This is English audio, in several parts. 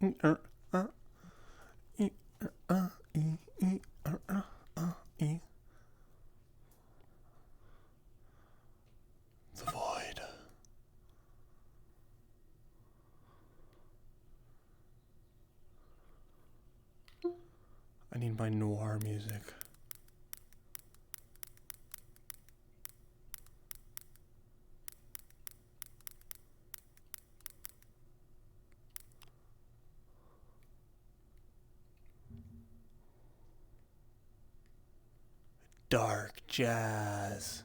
The void. I need my noir music. Dark jazz.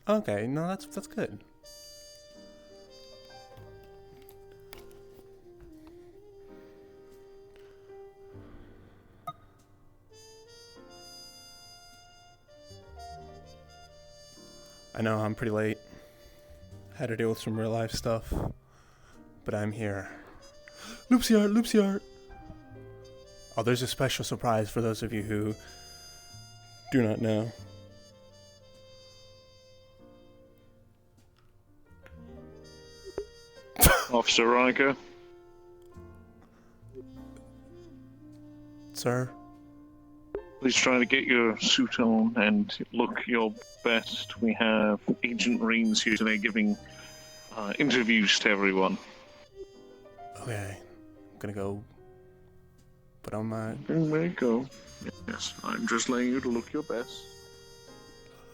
Okay, no, that's good. I know I'm pretty late. Had to deal with some real life stuff, but I'm here. Loopsy art, loopsy art. Oh, there's a special surprise for those of you who do not know. Officer Ryker. Sir? Please try to get your suit on and look your best. We have Agent Reams here today giving interviews to everyone. Okay. I'm gonna go put on my... There you go. Yes, I'm just letting you to look your best.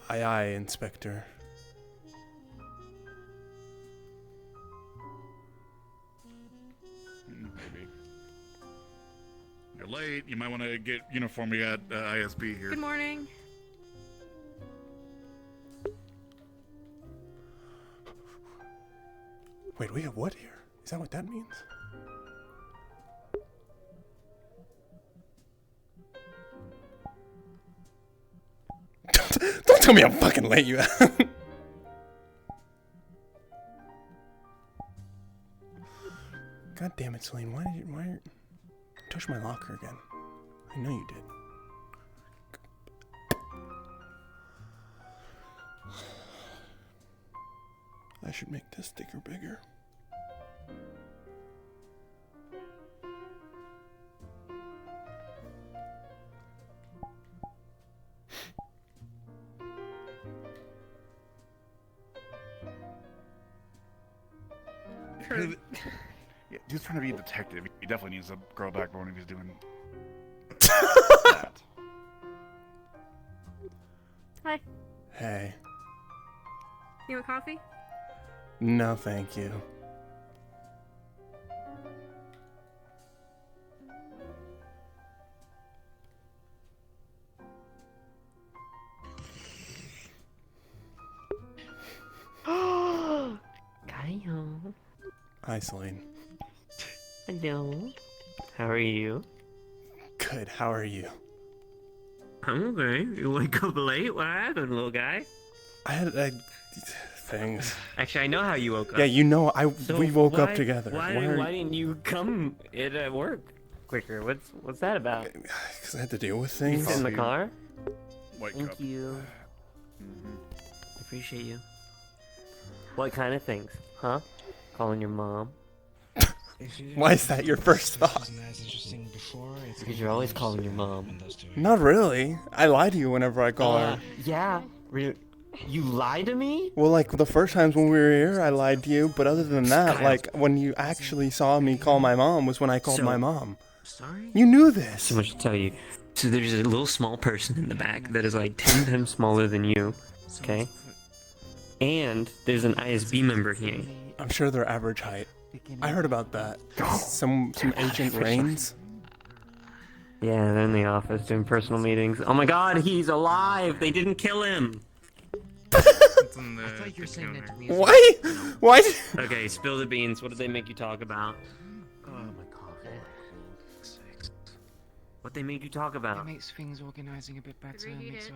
Aye aye, Inspector. Maybe. You're late. You might want to get uniform. We got ISB here. Good morning. Wait, we have what here? Is that what that means? Don't tell me I'm fucking late, you. God damn it, Celine! Why you touch my locker again? I know you did. I should make this sticker bigger. Yeah, he's trying to be a detective. He definitely needs a girl backbone if he's doing that. Hi. Hey. You want coffee? No, thank you. Kyle. Hi, Celine. Hello. How are you? Good, how are you? I'm okay. You wake up late? What happened, little guy? I had things. Actually, I know how you woke up. Yeah, you know, So we woke up why- together. Why didn't you come at work quicker? What's that about? Because I had to deal with You things. sit in the car? White Thank cup. you. Appreciate you. What kind of things? Huh? Calling your mom? Why is that your first thought? Because you're always calling your mom. Not really. I lie to you whenever I call her. Yeah. You lie to me? Well, like, the first times when we were here, I lied to you, but other than that, like, when you actually saw me call my mom was when I called my mom. Sorry? You knew this! So much to tell you. So there's a little small person in the back that is like 10 times smaller than you, okay? And there's an ISB member here. I'm sure they're average height. I heard about that. Some Agent Rains. Yeah, they're in the office doing personal meetings. Oh my god, he's alive! They didn't kill him! I thought you were saying that to me. Why? Why? Okay, spill the beans. What did they make you talk about? Oh my god. What they made you talk It about? makes things organizing a bit better. Makes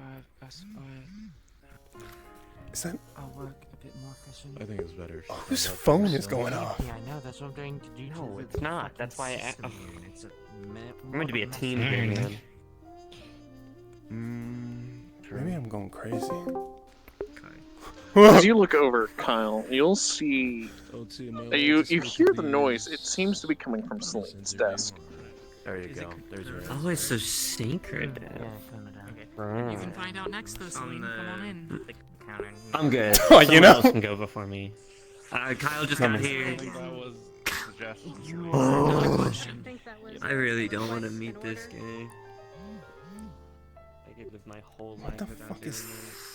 Is that... our work a bit more efficient. I think it's better. Whose phone is going off? Yeah, I know. That's what I'm trying to do. No, it's not. That's why I'm we're meant to be a team here, man. Maybe I'm going crazy. As you look over, Kyle, you'll see. You hear the noise. It seems to be coming from Celine's desk. There you go. There's your Oh, it's so secretive. You can find out next, though, Celine. Come on in. I'm good. Oh, you Someone know? else can go before me. Kyle just got here. I think that was a suggestion. Another question. I think that was. I really don't want to meet this guy. I could live my whole What life the without fuck doing is- this.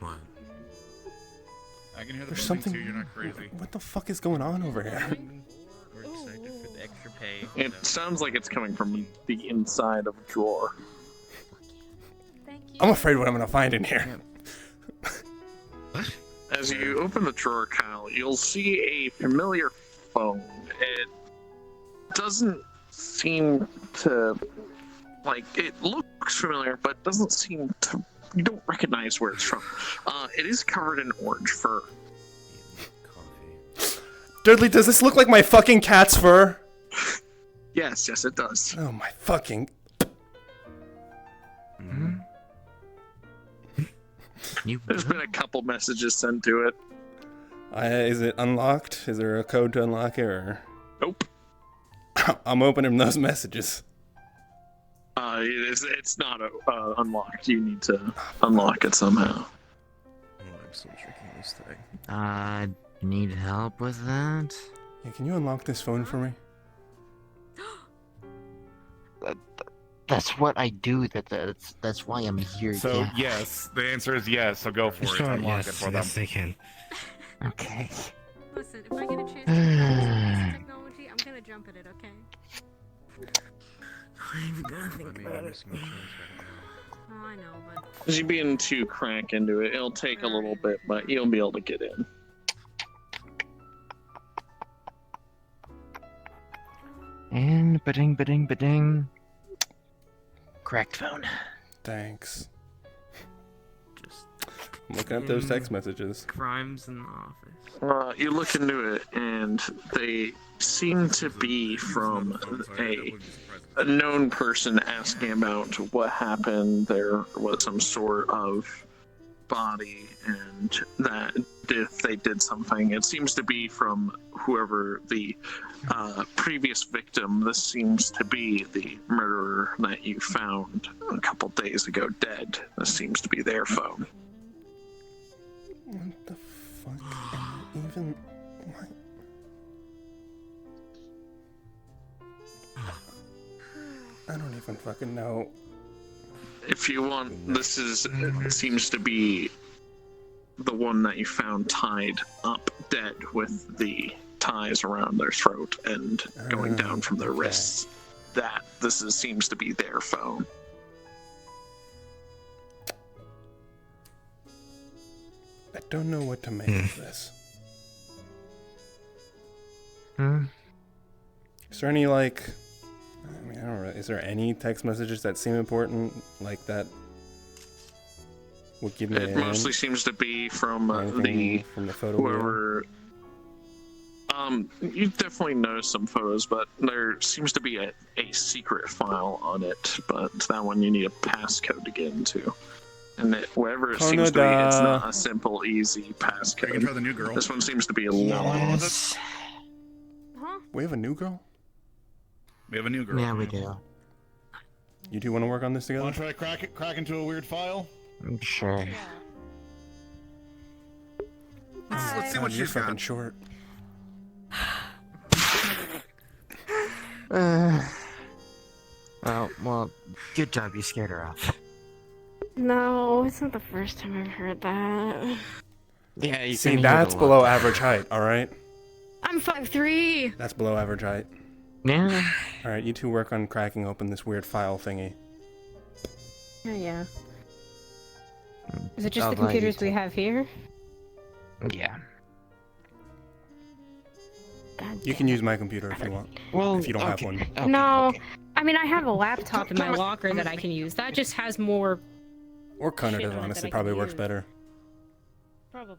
What? I can hear the There's buzzing something. too. You're not crazy. What the fuck is going on over here? We're excited for the extra pay. It sounds like it's coming from the inside of a drawer. Thank you. I'm afraid what I'm gonna find in here. As you open the drawer, Kyle, you'll see a familiar phone. It doesn't seem to, like, it looks familiar, but doesn't seem to, you don't recognize where it's from. It is covered in orange fur. Coffee. Dudley, does this look like my fucking cat's fur? Yes, it does. Oh my fucking. Mm-hmm. There's been a couple messages sent to it. Is it unlocked? Is there a code to unlock it, or? Nope. I'm opening those messages. It's not unlocked. You need to unlock it somehow. Oh, I'm so tricking this thing. Need help with that? Yeah, can you unlock this phone for me? That's what I do. That's why I'm here. So yeah. yes, the answer is yes. So go for it. Unlock it for them. they can. Okay. Listen, if I get a chance to use this technology, I'm gonna jump at it, okay? I'm gonna think about it. Oh, I know, but As you begin to crack into it, it'll take a little bit, but you'll be able to get in. And ba-ding. Cracked phone. Thanks. Just I'm looking up those text messages. crimes in the office. You look into it, and they seem to be from a known person asking about what happened. There was some sort of body, and that if they did something, it seems to be from whoever the previous victim. This seems to be the murderer that you found a couple days ago dead. This seems to be their phone. What the fuck? And even what? I don't even fucking know. If you want, this is seems to be the one that you found tied up dead with the ties around their throat and going down from their Okay. wrists. Seems to be their phone. I don't know what to make of this. Hmm. Is there any, like, I mean, I don't really, is there any text messages that seem important, like that would give me It an mostly seems to be from anything from the photo wheel? whoever. You definitely noticed some photos, but there seems to be a secret file on it. But that one you need a passcode to get into, and whatever it seems to be, it's not a simple, easy You can try passcode. the new girl. This one seems to be a long. Yes. huh? We have a new girl? We have a new girl. Yeah, we do. You two want to work on this together? Want to try to crack into a weird file? Sure. Yeah. Let's see what You're she's fucking got. short. Well, good job. You scared her off. No, it's not the first time I've heard that. Yeah, you See, that's below average height, alright? I'm 5'3". That's below average height. Yeah. Alright, you two work on cracking open this weird file thingy. Oh, yeah. Is it just I'll the let you computers we take- have here? Yeah. God You can use my computer if you want. Well, If you don't have one. Okay, No. okay. I mean, I have a laptop in my Come on. locker that I can use. That just has more. Or Shit Conative, on it honestly, that I probably can works use. better. Probably.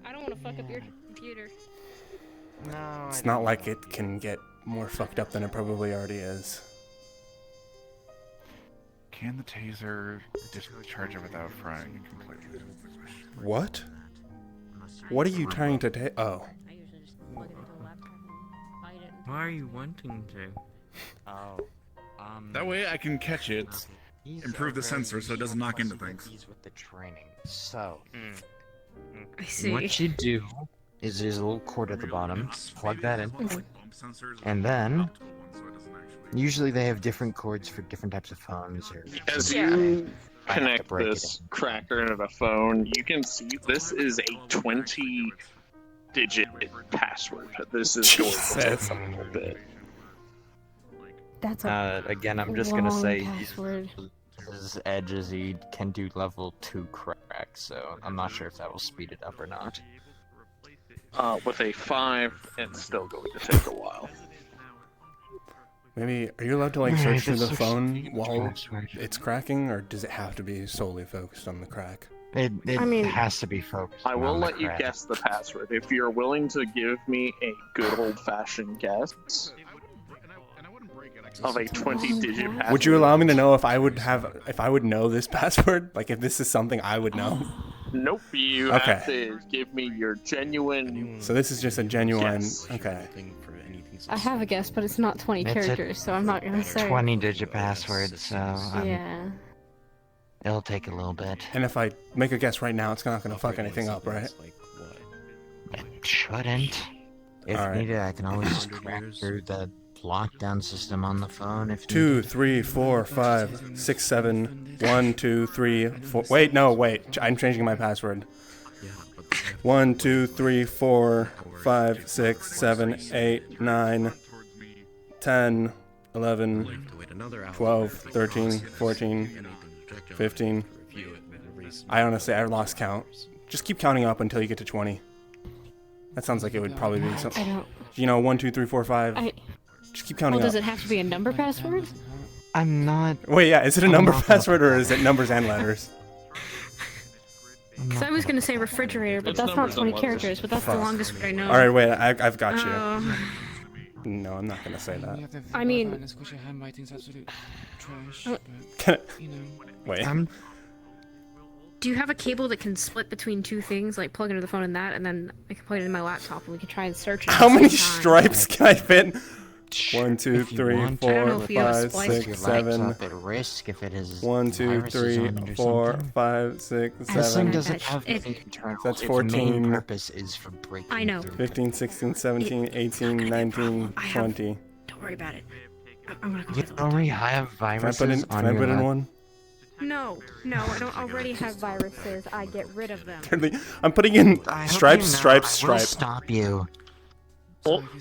I don't want to fuck up your computer. No. It's not like it can get more fucked up than it probably already is. Can the taser discharge it without frying it completely? What? What are you trying to take? Oh. I usually just plug it into a laptop and bite it. Why are you wanting to? Oh. That way I can catch it, improve the sensor so it doesn't knock into things. With the training. So, I see. what you do is there's a little cord at the bottom. Plug that in. And then, usually they have different cords for different types of phones. Or As you connect this cracker into the phone, you can see this is a 20-digit password. This is going to take a little bit. That's a again, I'm just gonna long say password. his edges he can do level 2 crack, so I'm not sure if that will speed it up or not. With a 5, it's still going to take a while. Maybe, are you allowed to like search through the phone while password. it's cracking, or does it have to be solely focused on the crack? It I mean- has to be focused. I will on the let you crack. guess the password. If you're willing to give me a good old-fashioned guess of a 20-digit password. Would you allow me to know if I would know this password? Like if this is something I would know? Nope, you Okay. have to give me your genuine... So this is just a genuine, Yes. okay. I have a guess, but it's not 20 It's a characters, so I'm not gonna say. 20-digit password, so Yeah. it'll take a little bit. And if I make a guess right now, it's not gonna fuck anything up, right? It shouldn't. If Alright. needed, I can always just crack through the lockdown system on the phone if 2, needed. 3, 4, 5, 6, 7, 1, 2, 3, 4. Wait, no, wait. I'm changing my password. 1, 2, 3, 4, 5, 6, 7, 8, 9, 10, 11, 12, 13, 14, 15. I honestly, I lost count. Just keep counting up until you get to 20. That sounds like it would probably be I something. don't. You know, 1, 2, 3, 4, 5. Just keep counting Well, does up. it have to be a number password? I'm not. Wait, yeah, is it a I'm number not- password or is it numbers and letters? Because I was gonna say refrigerator, but It's that's not numbers 20 and letters. characters, but that's the Fuck. longest word I know. Alright, wait, I've got you. Oh. No, I'm not gonna say that. I mean- Wait. Do you have a cable that can split between two things, like plug into the phone and that, and then I can plug it in my laptop and we can try and search it? How at the many same time? stripes can I fit? 1, 2, If you 3, want. I don't know 4, if you have a 5, splice. 6, Your 7. laptop at risk if it is 1, 2, viruses 3, on it or 4, something. 5, 6, As This thing 7, doesn't have It- anything internal. That's Its 14. main purpose is for breaking I know. through. 15, 16, 17, 18, 19, I have- 20. Don't worry about it. I'm gonna go You with it. already have Can I viruses put in, on can I your put in laptop. one? No, I don't already have viruses. I get rid of them. I'm putting in I hope stripes, you know stripes, I will stripe. stop you.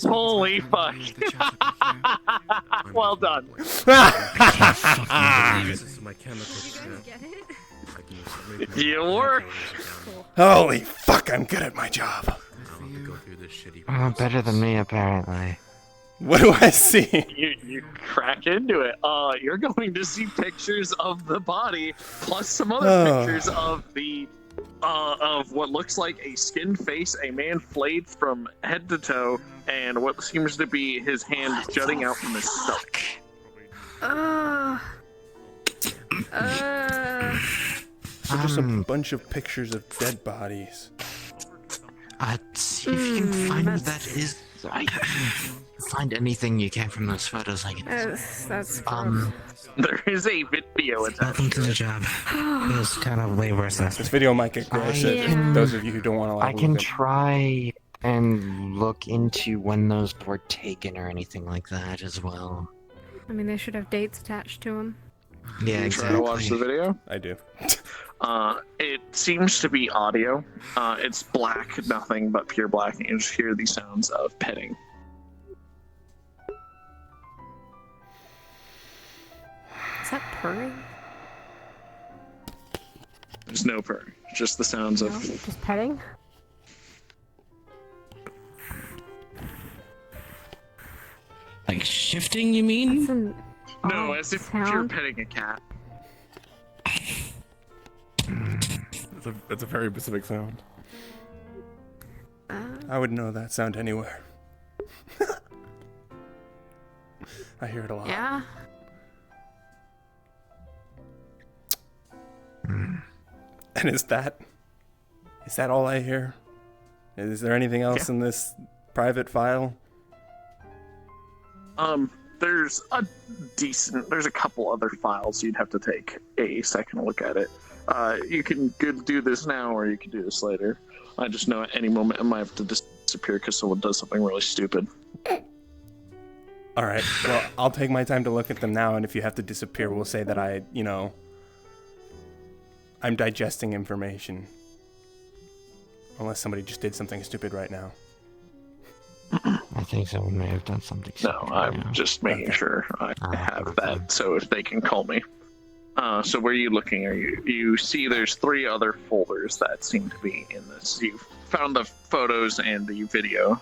Holy fuck. Well done. This is my chemical Did you guys get it? You work. Holy fuck, I'm good at my job. Oh, better than me, apparently. What do I see? You crack into it. You're going to see pictures of the body, plus some other Oh. pictures of the of what looks like a skinned face, a man flayed from head to toe, and what seems to be his hand jutting out from his stomach. So just a bunch of pictures of dead bodies. See if you can find what that is. Find anything you can from those photos. I can. That's There is a video attached. Welcome to the job. It's kind of way worse than This video might get gross. Yeah. Those of you who don't want to I like can look at- try and look into when those were taken or anything like that as well. I mean, they should have dates attached to them. Yeah, You try to watch the video? I do. It seems to be audio. It's black, nothing but pure black, and you just hear the sounds of petting. Is that purring? There's no purr, just the sounds No, of. just petting? Like shifting, you mean? That's an No, odd as if you're sound. petting a cat. It's a very specific sound. Uh, I would know that sound anywhere. I hear it a lot. yeah. And is that all I hear? Is there anything else in this private file? There's a couple other files you'd have to take a second look at it. You can do this now or you can do this later. I just know at any moment I might have to disappear because someone does something really stupid. Alright, well, I'll take my time to look at them now, and if you have to disappear, we'll say that I'm digesting information. Unless somebody just did something stupid right now. I think someone may have done something. No, I'm just making sure I have that so if they can call me. So where are you looking? You see there's 3 other folders that seem to be in this. You found the photos and the video,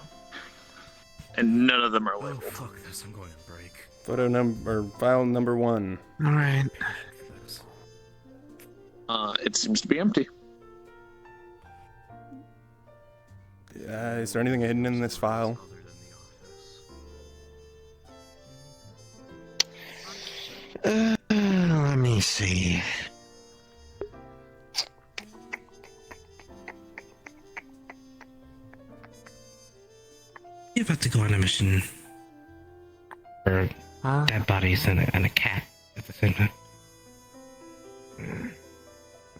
and none of them are labeled. Oh, fuck this, I'm going on break. File number 1. Alright. It seems to be empty. Is there anything hidden in this file? Let me see. You're about to go on a mission. Dead bodies and a cat at the same time.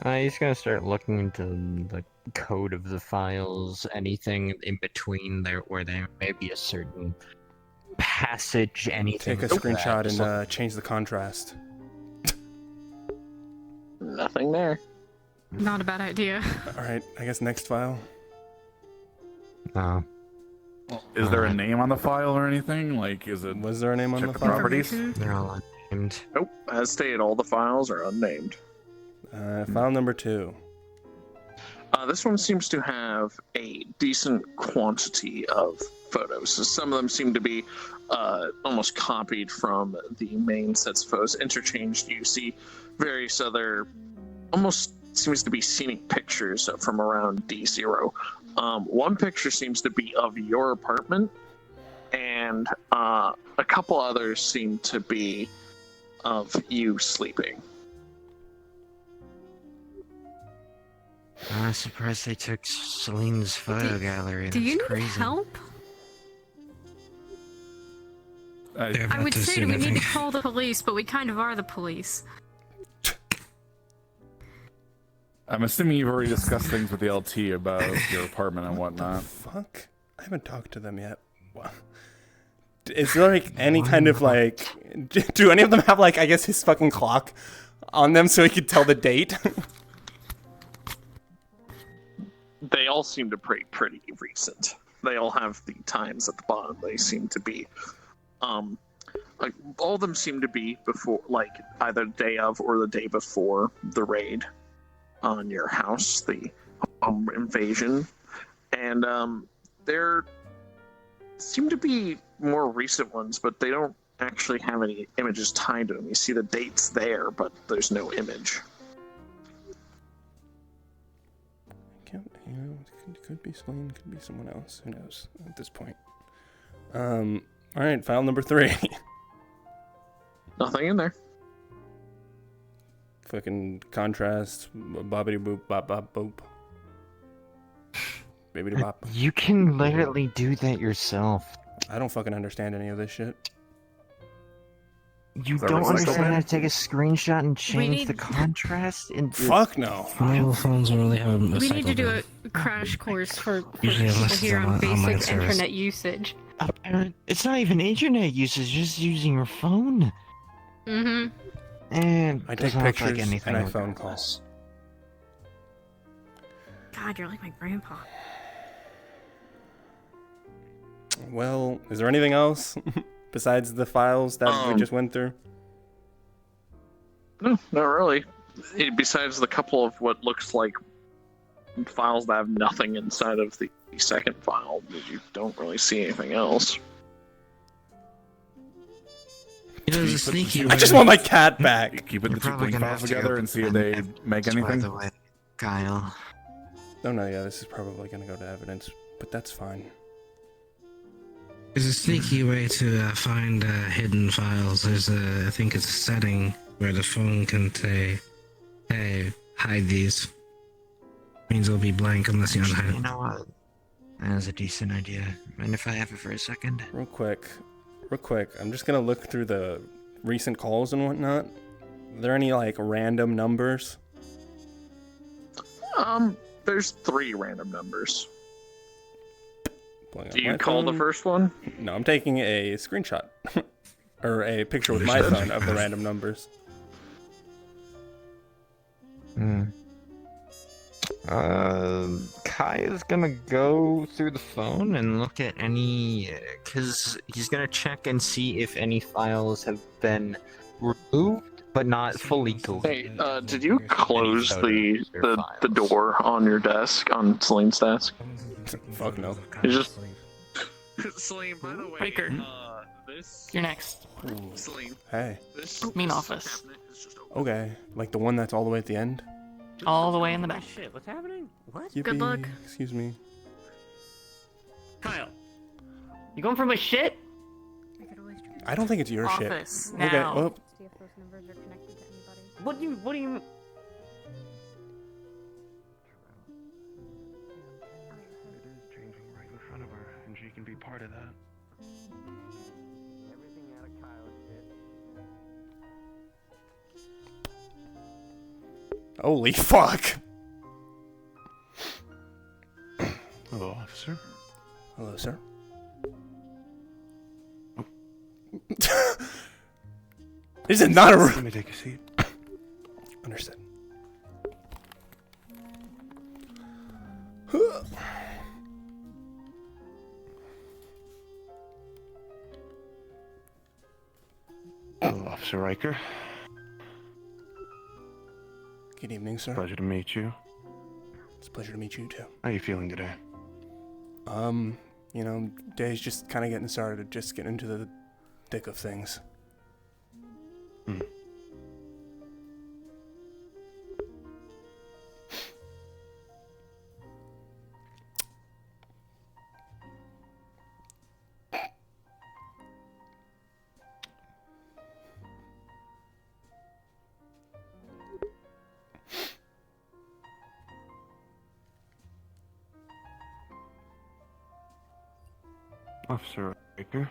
He's gonna start looking into the code of the files, anything in between there where there may be a certain passage, anything. Take a screenshot and change the contrast. Nothing there. Not a bad idea. Alright, I guess next file. No. Is there a name on the file or anything? Like, Was there a name on check the the file? properties? They're all unnamed. Nope. As stated, all the files are unnamed. File number 2. This one seems to have a decent quantity of photos. So some of them seem to be almost copied from the main sets of photos, interchanged. You see various other, almost seems to be scenic pictures from around D0. One picture seems to be of your apartment, and a couple others seem to be of you sleeping. I'm surprised they took Celine's photo gallery. Do you That's need crazy. help? They're I about would to say assume we I need think. to call the police, but we kind of are the police. I'm assuming you've already discussed things with the LT about your apartment and whatnot. Fuck? I haven't talked to them yet. What? Is there like any kind of like... Do any of them have like, I guess, his fucking clock on them so he could tell the date? They all seem to be pretty recent. They all have the times at the bottom. They seem to be, like all of them seem to be before, like either the day of or the day before the raid on your house, the home invasion, and there seem to be more recent ones, but they don't actually have any images tied to them. You see the dates there, but there's no image. Could be Celine, could be someone else. Who knows at this point? Alright, file number 3. Nothing in there. Fucking contrast, bobbity boop, bop bop boop. Baby bop. You can literally do that yourself. I don't fucking understand any of this shit. You that don't understand recycled? how to take a screenshot and change need- the contrast in Fuck no. Mobile phones will really have a We need to cycle do bin. a crash course for Usually people unless it's here on online basic service. internet usage. It's not even internet usage, just using your phone. Mm-hmm. And I take doesn't look pictures like anything and I phone regardless. God, you're like my grandpa. Well, is there anything else besides the files that we just went through? No, not really. Besides the couple of what looks like files that have nothing inside of the second file, you don't really see anything else. You know, there's a sneaky I way. just want my cat back. Keep the You're two probably thing gonna files have to go together and see if they and make By anything. the way, Kyle. Oh no, yeah, this is probably gonna go to evidence, but that's fine. There's a sneaky way to find hidden files. There's I think it's a setting where the phone can say, "Hey, hide these. Means they'll be blank unless you unhide You them. know what? That was a decent idea. Mind if I have it for a second? Real quick. I'm just gonna look through the recent calls and whatnot. Are there any, like, random numbers? There's 3 random numbers. Pulling up Do you my call the phone. first one? No, I'm taking a screenshot. Or a picture with my phone of the random numbers. Kai is gonna go through the phone and look at any, cause he's gonna check and see if any files have been removed, but not fully deleted. Hey, did you close the door on your desk, on Celine's desk? Fuck no. It's just... Celine, by the way, Ryker, this... you're next. Celine, Hey. this... Main this office. cabinet is just open. Okay. Like the one that's all the way at the end? All the way in the back. Shit, what's happening? What? Yippee. luck. Excuse me. Kyle, you going for my shit? I could always try. I don't think it's your shit. Office, Okay, now. well, See if those numbers are connected to anybody. What do you? It is changing right in front of her, and she can be part of that. Everything out of Kyle's shit. holy fuck. Hello, officer. Hello, sir. This is not a... Let me take a seat. Understood. Hello, Officer Ryker. Good evening, sir. Pleasure to meet you. It's a pleasure to meet you, too. How are you feeling today? You know, day's just kind of getting started, just getting into the thick of things. Officer Ryker,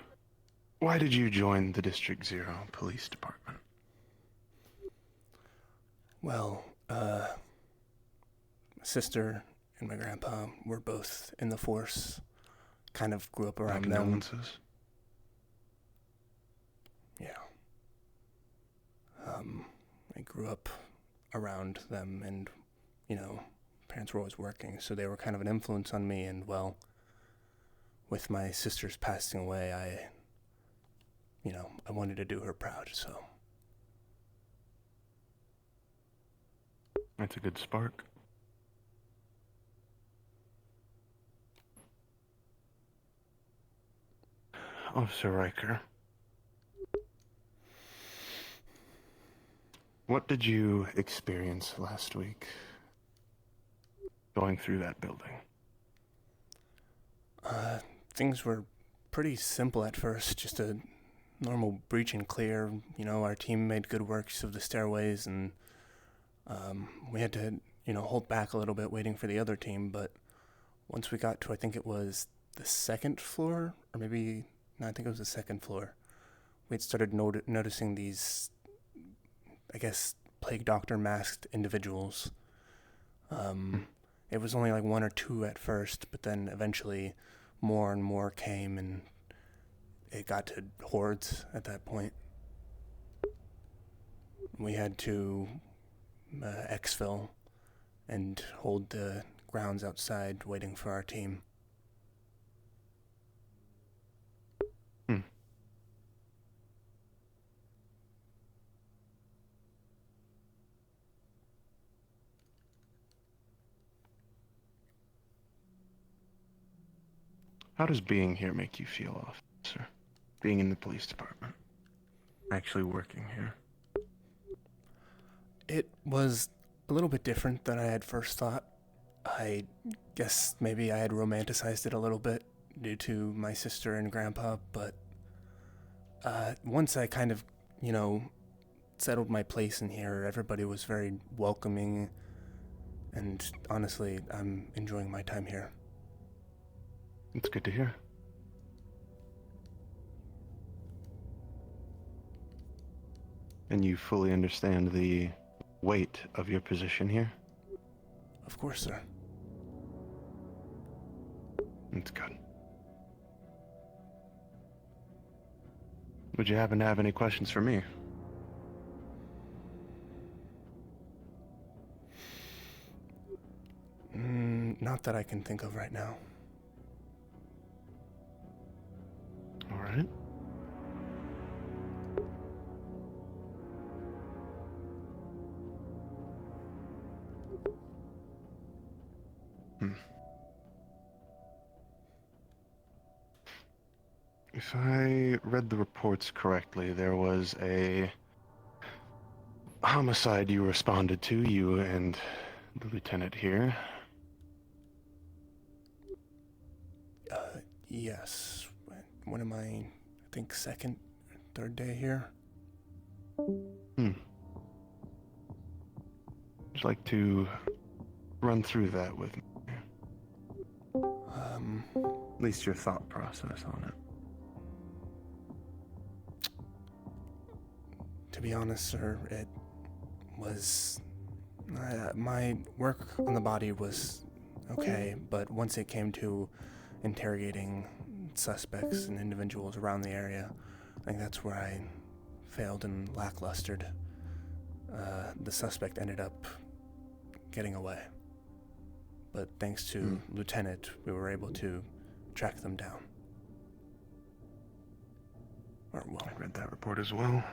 why did you join the District Zero Police Department? Well, my sister and my grandpa were both in the force. Kind of grew up My around them. condolences. Yeah. I grew up around them and, you know, parents were always working, so they were kind of an influence on me, and, well, with my sister's passing away, I wanted to do her proud, so. That's a good spark. Officer Ryker, what did you experience last week going through that building? Things were pretty simple at first, just a normal breach and clear. You know, our team made good works of the stairways, and we had to, hold back a little bit waiting for the other team, but once we got to, I think it was the second floor, or maybe, no, I think it was the second floor, we had started noticing these, I guess, plague doctor masked individuals. It was only like 1 or 2 at first, but then eventually more and more came, and it got to hordes at that point. We had to exfil and hold the grounds outside waiting for our team. How does being here make you feel, officer? Being in the police department. Actually working here. It was a little bit different than I had first thought. I guess maybe I had romanticized it a little bit due to my sister and grandpa, but once I kind of, settled my place in here, everybody was very welcoming. And honestly, I'm enjoying my time here. It's good to hear. And you fully understand the weight of your position here? Of course, sir. That's good. Would you happen to have any questions for me? Not that I can think of right now. All right. If I read the reports correctly, there was a homicide you responded to, you and the lieutenant here. Yes. What am I think second, third day here? Would you like to run through that with me? At least your thought process on it. To be honest, sir, it was... my work on the body was okay, but once it came to interrogating suspects and individuals around the area, I think that's where I failed and lacklustered. The suspect ended up getting away. But thanks to Lieutenant, we were able to track them down. Or, well, I read that report as well.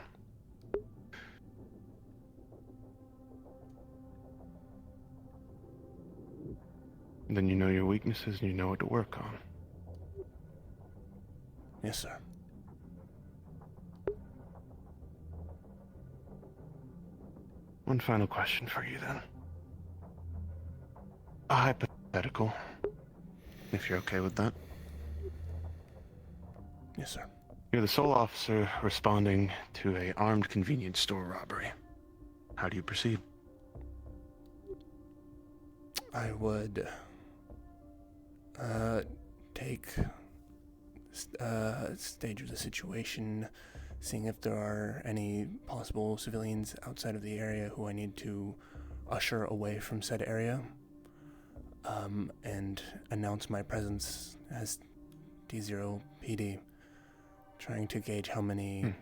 Then you know your weaknesses and you know what to work on. yes, sir. One final question for you then. A hypothetical, if you're okay with that. Yes, sir. You're the sole officer responding to an armed convenience store robbery. How do you proceed? I would take stage of the situation, seeing if there are any possible civilians outside of the area who I need to usher away from said area, and announce my presence as D0 PD, trying to gauge how many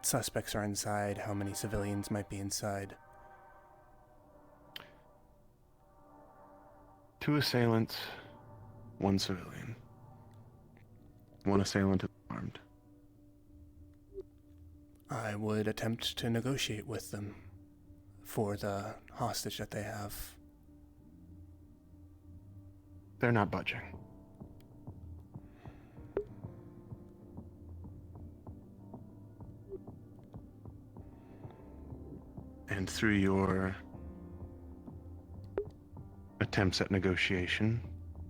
suspects are inside, how many civilians might be inside. 2 assailants, 1 civilian. 1 assailant is armed. I would attempt to negotiate with them for the hostage that they have. They're not budging. And through your attempts at negotiation,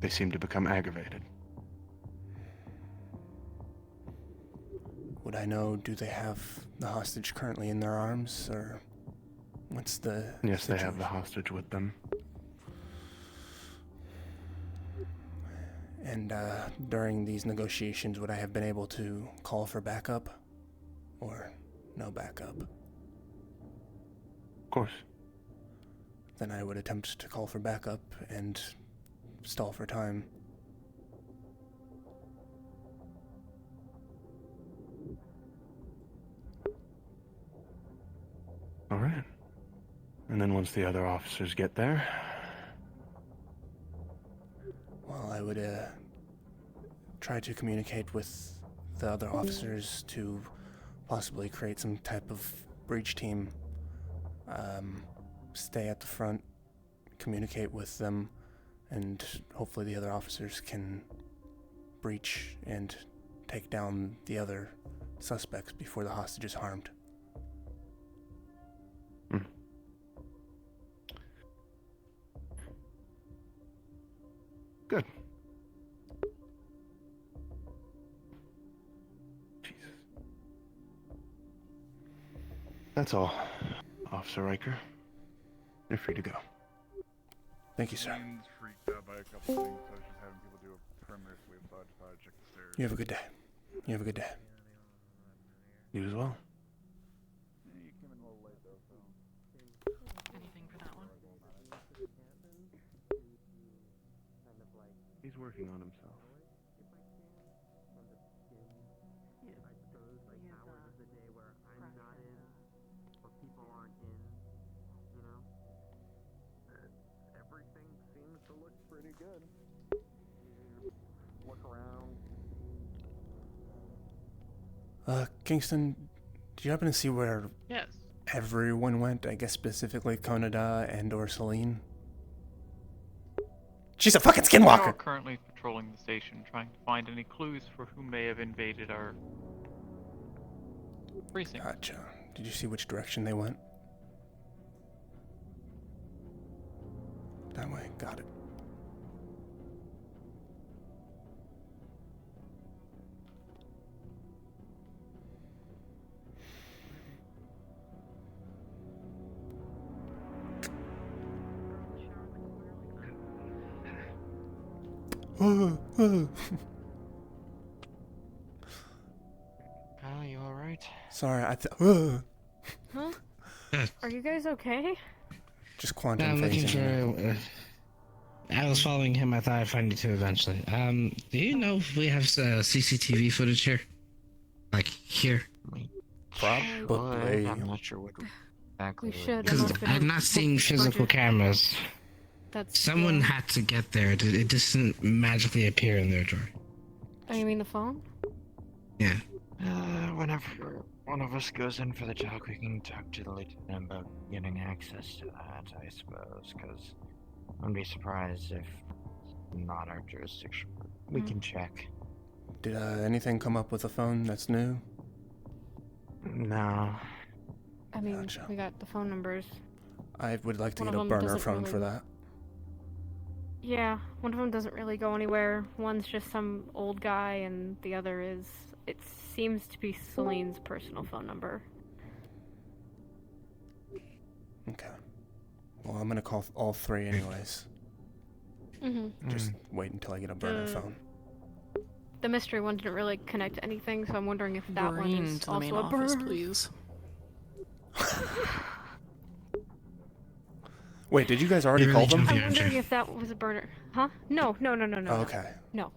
they seem to become aggravated. Would I know, do they have the hostage currently in their arms, or what's the Yes, situation? they have the hostage with them. And during these negotiations, would I have been able to call for backup, or no backup? Of course. Then I would attempt to call for backup and stall for time. All right. And then once the other officers get there... Well, I would try to communicate with the other officers to possibly create some type of breach team. Stay at the front, communicate with them, and hopefully the other officers can breach and take down the other suspects before the hostage is harmed. Good. Jesus. That's all, Officer Ryker. You're free to go. Thank you, sir. Ian's freaked out by a couple things, so I was just having people do a perimeter sweep, so I just thought I'd check the stairs. You have a good day. You have a good day. You as well. You came in a little late, though, so... Anything for that one? He's working on himself. Everything seems to look pretty good. Look around. Kingston, do you happen to see where Yes. everyone went? I guess specifically Konada and or Celine? She's a fucking We are skinwalker! currently patrolling the station, trying to find any clues for who may have invaded our precinct. Gotcha. Did you see which direction they went? That way. Got it. Kyle, you alright? Sorry, Huh? Are you guys okay? just No, quantum I'm looking phasing. for. I was following him. I thought I'd find you too eventually. Do you know if we have CCTV footage here? Like here? Probably. I'm not sure what exactly. We should. Because I'm not seeing physical cameras. That's Someone had to get there. It doesn't magically appear in their drawer. Oh, you mean the phone? Yeah. Whenever one of us goes in for the talk, we can talk to the lieutenant about getting access to that, I suppose, because I wouldn't be surprised if not our jurisdiction. We can check. Did anything come up with the phone that's new? No. I mean, Gotcha. we got the phone numbers. I would like to One get of a them burner doesn't phone really- for that. Yeah, one of them doesn't really go anywhere. One's just some old guy, and the other is. It seems to be Celine's personal phone number. Okay. Well, I'm gonna call all three anyways. Just wait until I get a burner phone. The mystery one didn't really connect to anything, so I'm wondering if that one Green is to the main also a office, burner. please. Wait, did you guys already You're call really them? jumping. I'm wondering if that was a burner. Huh? No. Oh, okay. No.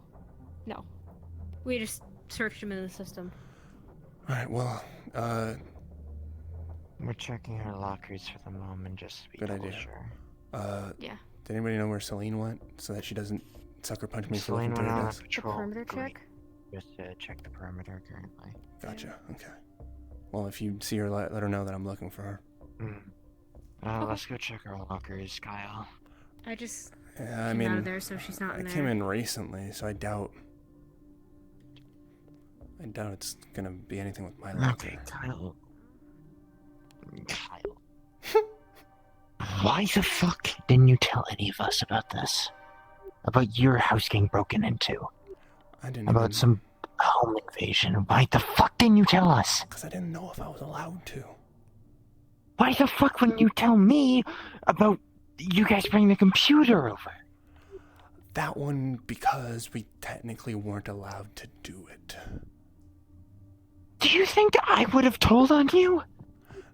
We just searched him in the system. Alright, well, We're checking our lockers for the moment, just to be Good double idea. sure. Yeah. did anybody know where Celine went? So that she doesn't sucker punch me for Celine looking went through on a this? patrol. perimeter Great. check? Just to check the perimeter currently. Gotcha, okay. Well, if you see her, let her know that I'm looking for her. Let's go check our lockers, Kyle. I just Yeah, I came mean, out of there, so she's not I in there. came in recently, so I doubt it's gonna be anything with my locker. Okay, Kyle. Why the fuck didn't you tell any of us about this? About your house getting broken into? I didn't About even... some home invasion? Why the fuck didn't you tell us? Because I didn't know if I was allowed to. Why the fuck wouldn't you tell me about you guys bringing the computer over? That one because we technically weren't allowed to do it. Do you think I would have told on you?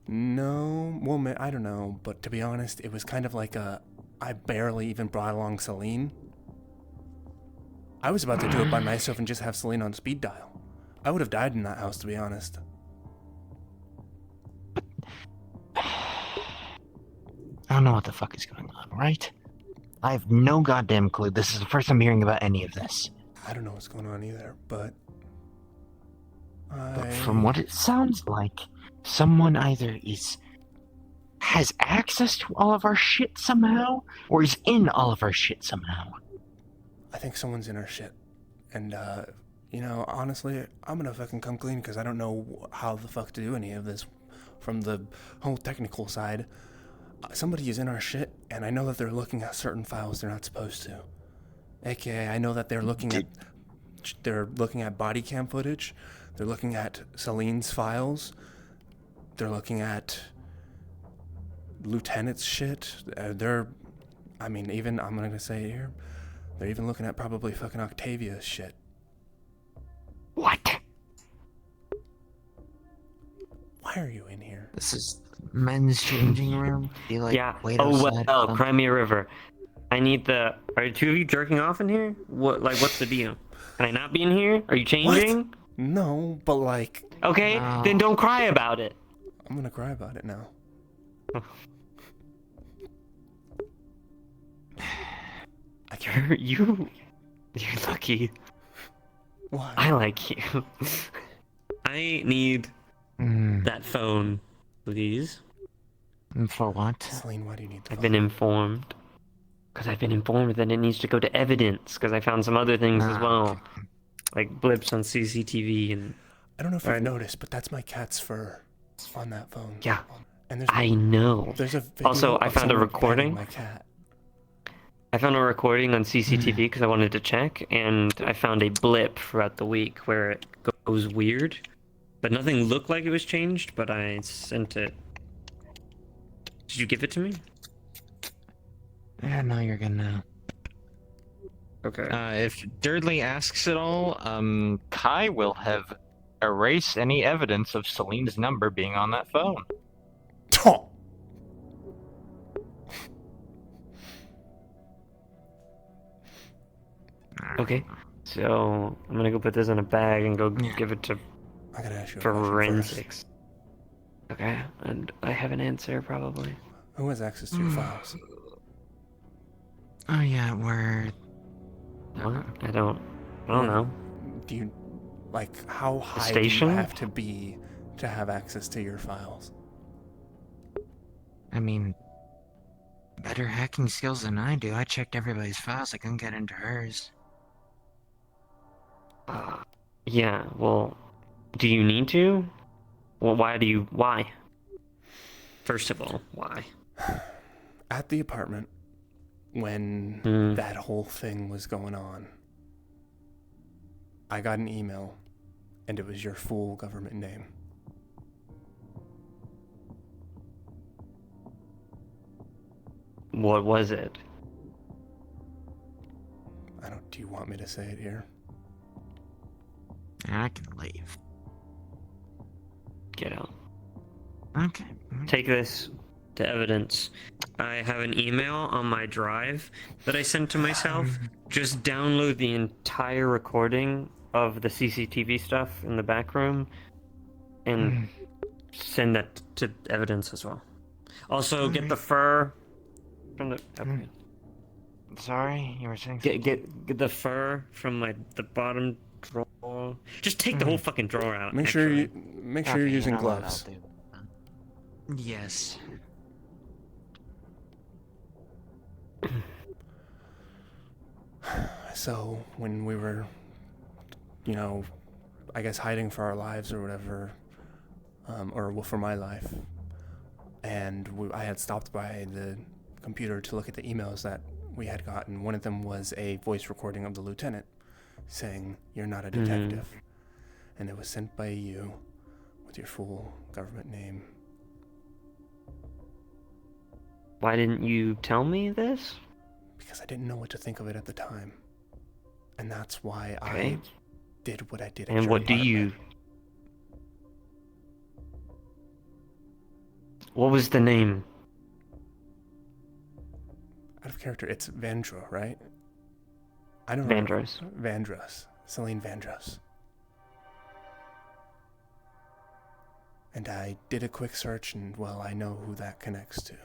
No, well, I don't know, but to be honest, it was kind of like I barely even brought along Celine. I was about to do it by myself and just have Celine on speed dial. I would have died in that house, to be honest. I don't know what the fuck is going on, right? I have no goddamn clue. This is the first I'm hearing about any of this. I don't know what's going on either, but... But from what it sounds like, someone either has access to all of our shit somehow, or is in all of our shit somehow. I think someone's in our shit. And, you know, honestly, I'm gonna fucking come clean because I don't know how the fuck to do any of this from the whole technical side. Somebody is in our shit, and I know that they're looking at certain files they're not supposed to. AKA, I know that they're looking at body cam footage. They're looking at Celine's files. They're looking at Lieutenant's shit. I mean, even, I'm gonna say it here, they're even looking at probably fucking Octavia's shit. What? Why are you in here? This is men's changing room? You, like, Yeah. wait Oh outside well, them? Crimea River. I need the. Are the two of you jerking off in here? What? Like, what's the deal? Can I not be in here? Are you changing? No, but like... Okay, then don't cry about it. I'm gonna cry about it now. You're lucky. Why? I like you. I need Hmm. that phone, please. For what? Celine, why do you need the I've been informed. Because I've been informed that it needs to go to evidence. Because I found some other things as well. Like blips on CCTV and... I don't know if you've noticed, but that's my cat's fur on that phone. Yeah. And there's, I know. There's a video Also, I of found a someone recording. petting my cat. I found a recording on CCTV because I wanted to check, and I found a blip throughout the week where it goes weird. But nothing looked like it was changed, but I sent it. Did you give it to me? Yeah, no, you're good now. Okay. If Durdley asks at all, Kai will have erased any evidence of Celine's number being on that phone. Okay. So I'm gonna go put this in a bag and go give it to I gotta ask you a question forensics. Okay, and I have an answer probably. Who has access to your files? Oh yeah, we're... What? I don't know. Do you, like, how high do station? you have to be to have access to your files? I mean, better hacking skills than I do. I checked everybody's files. I couldn't get into hers. Yeah, well, do you need to? Well, why? First of all, why? At the apartment, when that whole thing was going on, I got an email, and it was your full government name. What was it? Do you want me to say it here? I can leave. Get out. Okay. Take this to evidence. I have an email on my drive that I sent to myself. Just download the entire recording of the CCTV stuff in the back room and send that to evidence as well. Also, get the fur from the... Okay. Sorry, you were saying... Get the fur from the bottom drawer. Just take the whole fucking drawer out. Make sure you're using know what, gloves. I'll do that. Yes. So, when we were, I guess hiding for our lives or whatever, or for my life, and I had stopped by the computer to look at the emails that we had gotten. One of them was a voice recording of the lieutenant saying, "You're not a detective." And it was sent by you with your full government name. Why didn't you tell me this? Because I didn't know what to think of it at the time. And that's why Okay. I did what I did. And what do you... What was the name? Out of character, it's Vandra, right? I don't Vandross. know. Vandross. Celine Vandross. And I did a quick search, and, well, I know who that connects to.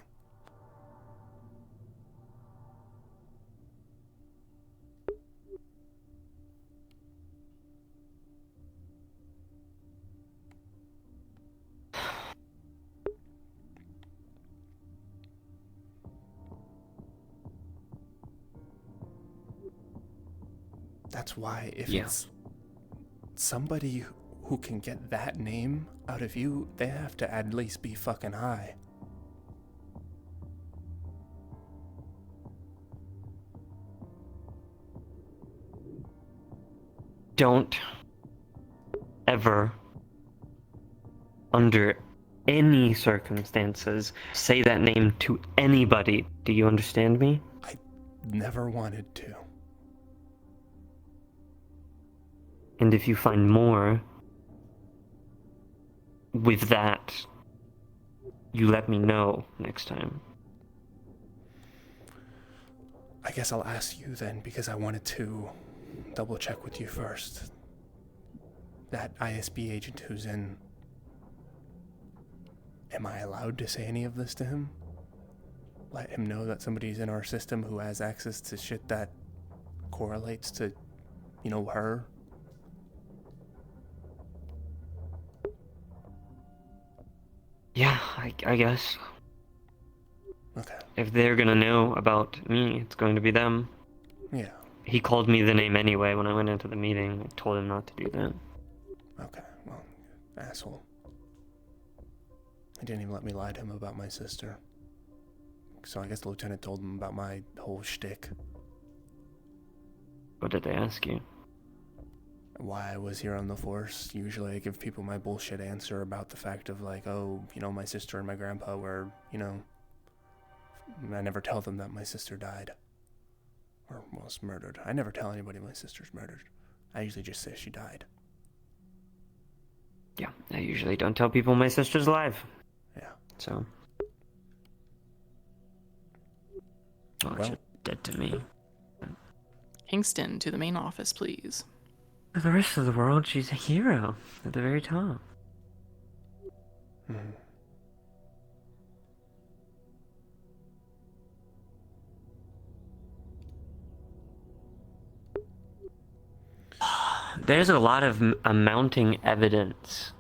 That's why if it's somebody who can get that name out of you, they have to at least be fucking high. Don't ever, under any circumstances, say that name to anybody. Do you understand me? I never wanted to. And if you find more with that, you let me know next time. I guess I'll ask you then, because I wanted to double check with you first. That ISB agent who's in, am I allowed to say any of this to him? Let him know that somebody's in our system who has access to shit that correlates to, you know, her? Yeah, I guess. Okay. If they're gonna know about me, it's going to be them. Yeah. He called me the name anyway when I went into the meeting. I told him not to do that. Okay, well, asshole. He didn't even let me lie to him about my sister. So I guess the lieutenant told him about my whole shtick. What did they ask you? Why I was here on the force. Usually I give people my bullshit answer about the fact of like, oh, you know, my sister and my grandpa were, you know, I never tell them that my sister died. Or was murdered. I never tell anybody my sister's murdered. I usually just say she died. Yeah, I usually don't tell people my sister's alive. Yeah. So. Oh, Well. she's dead to me. Kingston, to the main office, please. For the rest of the world, she's a hero at the very top. Mm-hmm. There's a lot of mounting evidence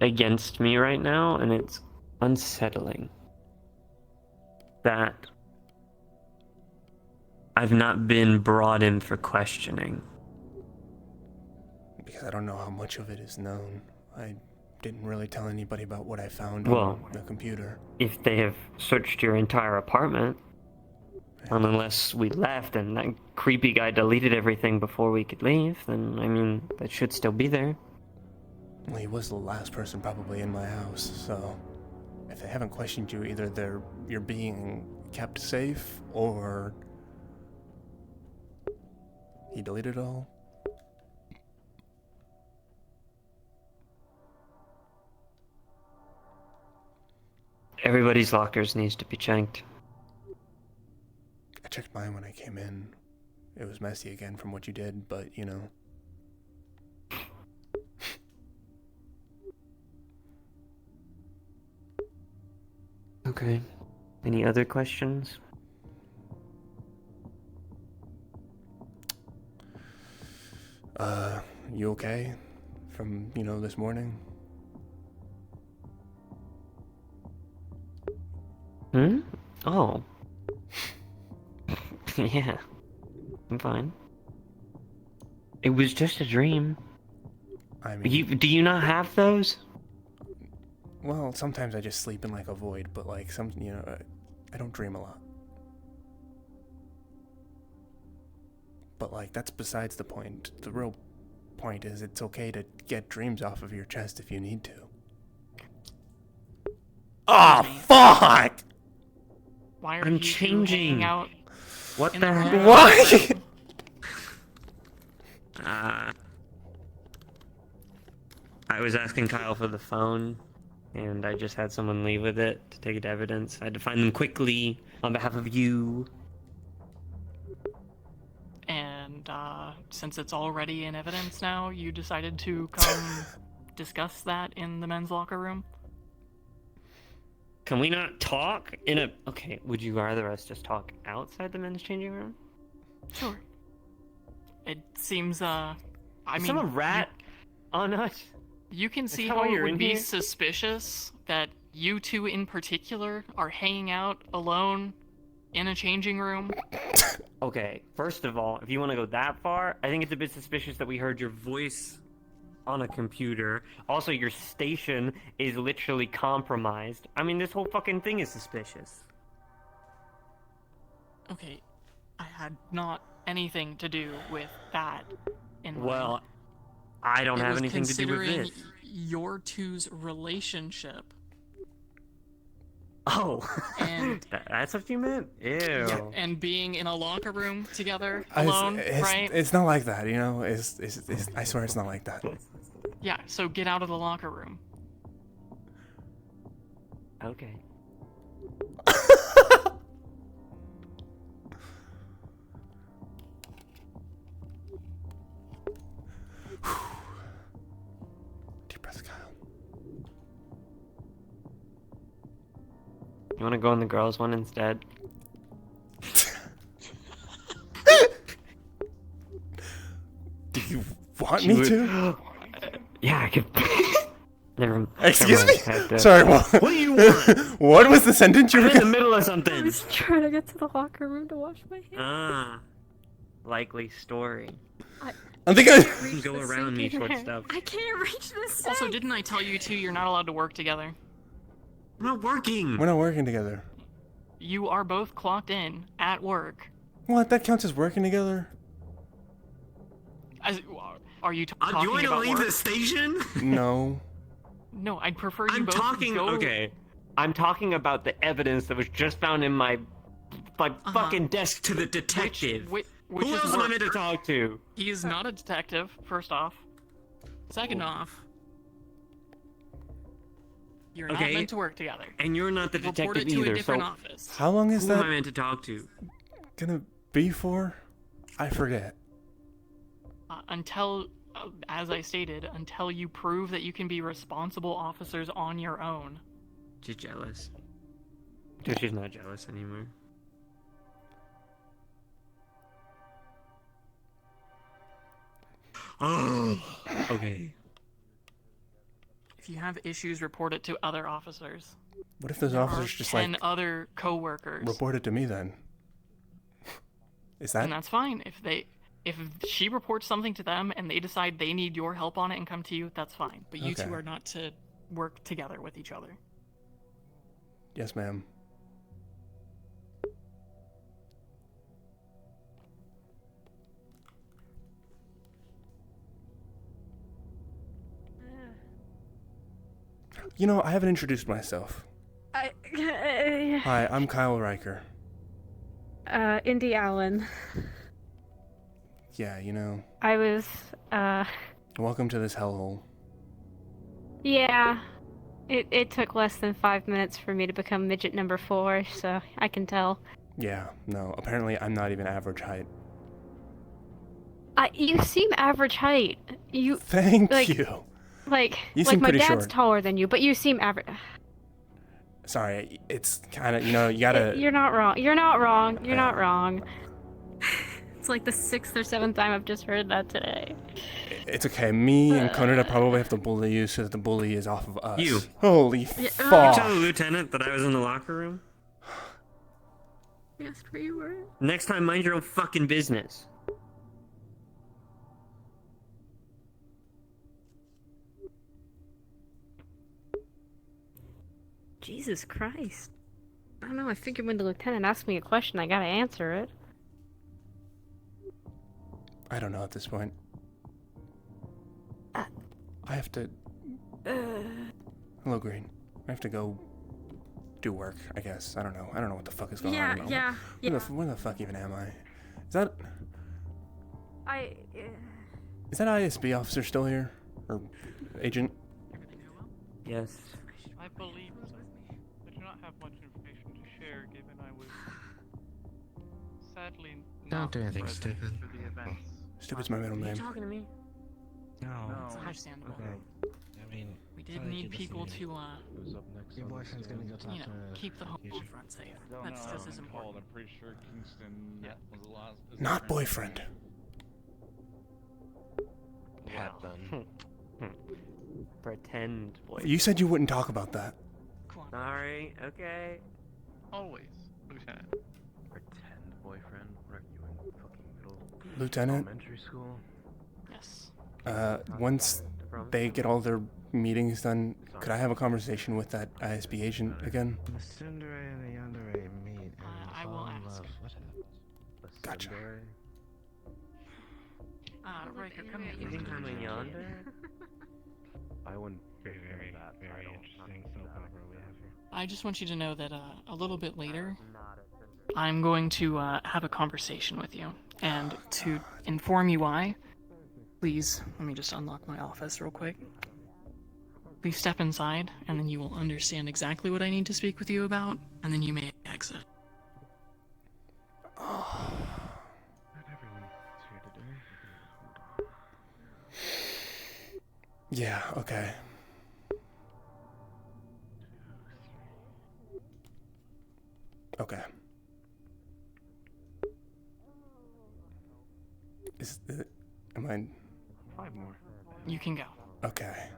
against me right now, and it's unsettling that I've not been brought in for questioning. Because I don't know how much of it is known. I didn't really tell anybody about what I found Well, on the computer. If they have searched your entire apartment, and unless we left and that creepy guy deleted everything before we could leave, then, I mean, that should still be there. Well, he was the last person probably in my house, so if they haven't questioned you, either you're being kept safe, or he deleted it all. Everybody's lockers needs to be checked. I checked mine when I came in. It was messy again from what you did, but, you know. Okay. Any other questions? You okay? From, you know, this morning? Oh. Yeah. I'm fine. It was just a dream. I mean... Do you not have those? Well, sometimes I just sleep in like a void, but like you know, I don't dream a lot. But like, that's besides the point. The real point is it's okay to get dreams off of your chest if you need to. Oh, fuck! Why are I'm you changing. hanging out? What in the room? heck? Why? I was asking Kyle for the phone, and I just had someone leave with it to take it to evidence. I had to find them quickly on behalf of you. And since it's already in evidence now, you decided to come discuss that in the men's locker room? Can we not talk in a... Okay, would you rather us just talk outside the men's changing room? Sure. It seems, I mean... Some a rat on us? You can see that how why it you're would in be here? suspicious that you two in particular are hanging out alone in a changing room. Okay, first of all, if you want to go that far, I think it's a bit suspicious that we heard your voice on a computer. Also, your station is literally compromised. I mean, this whole fucking thing is suspicious. Okay, I had not anything to do with that in mind. Well, I don't It have was anything to do with considering this. your two's relationship. Oh, And that's what you meant? Ew. yeah, and being in a locker room together alone, right? It's not like that, you know. I swear it's not like that. Yeah, so get out of the locker room. Okay. Deep breath, Kyle. You want to go on the girls' one instead? Do you want me to? Yeah, I could. Never. Excuse me. Never mind. Sorry. What do you want? What was the sentence you I'm were in the gonna... middle of I something. was trying to get to the locker room to wash my hands. Ah, likely story. I'm thinking. Go around me, short stuff. I can't reach this. Also, didn't I tell you two you're not allowed to work together? I'm not working. We're not working together. You are both clocked in at work. What? That counts as working together? Are you talking Do you want to about leave work? the station? No. No, I'd prefer you I'm both talking. go... Okay, I'm talking about the evidence that was just found in my fucking desk to the detective. Which Who is else am I work. meant to talk to? He is not a detective, first off. Second off, you're not Okay. meant to work together. And you're not the Report detective it to either. a different so office. How long is who am I that meant to talk to? gonna be for? I forget. Until, as I stated, until you prove that you can be responsible officers on your own. She's jealous. Dude, she's not jealous anymore. Oh. Okay. If you have issues, report it to other officers. What if those There officers are just 10 like other co-workers. report it to me then? Is that? And that's fine. If she reports something to them and they decide they need your help on it and come to you, that's fine. But you Okay. two are not to work together with each other. Yes, ma'am. You know, I haven't introduced myself. Hi, I'm Kyle Ryker. Indy Allen. Yeah, you know, I was, welcome to this hellhole. yeah. It took less than 5 minutes for me to become midget number 4, so I can tell. Yeah, no, apparently I'm not even average height. You seem average height. You Thank like, you. Like, You like seem my pretty dad's short. taller than you, but you seem average. Sorry, it's kind of, you know, you gotta... You're not wrong. You're not wrong. You're not wrong. It's like the 6th or 7th time I've just heard that today. It's okay, me and Conrad probably have to bully you so that the bully is off of us. You. Holy You fuck. tell the lieutenant that I was in the locker room? Yes, where you were. Next time, mind your own fucking business. Jesus Christ. I don't know, I figured when the lieutenant asked me a question, I gotta answer it. I don't know at this point. I have to... Hello, Green. I have to go do work, I guess. I don't know. I don't know what the fuck is going on. Yeah. Where the fuck even am I? Is that... I... Is that ISB officer still here? Or agent? Yes. I believe so. I do not have much information to share, given I was sadly Don't not do anything present stupid. for the events. Stupid's my middle name. talking to me? No. It's understandable. Okay. I mean, We did probably need keep people listening. to, Your boyfriend's gonna go talk you know, to keep the home Fusion. front safe. Don't That's know. just as I'm important. I'm pretty sure Kingston was the last. is the Not current- boyfriend. Hat then. Pretend boy. You said you wouldn't talk about that. Sorry, okay. Always, Lieutenant. Pretend boyfriend? What are you in fucking middle? Lieutenant? Elementary school? Yes. Once they get all their meetings done, could I have a conversation with that ISB agent again? The Tsundere and the Yandere meet and I fall will in ask. love. What happens? Gotcha. Ryker, come here. You think I'm a yonder? I wouldn't. Very, very interesting soap opera we have here. I just want you to know that a little bit later, I'm going to have a conversation with you. And to inform you why, please, let me just unlock my office real quick. Please step inside, and then you will understand exactly what I need to speak with you about, and then you may exit. Yeah, okay. Okay. Am I... 5 more. You can go. Okay.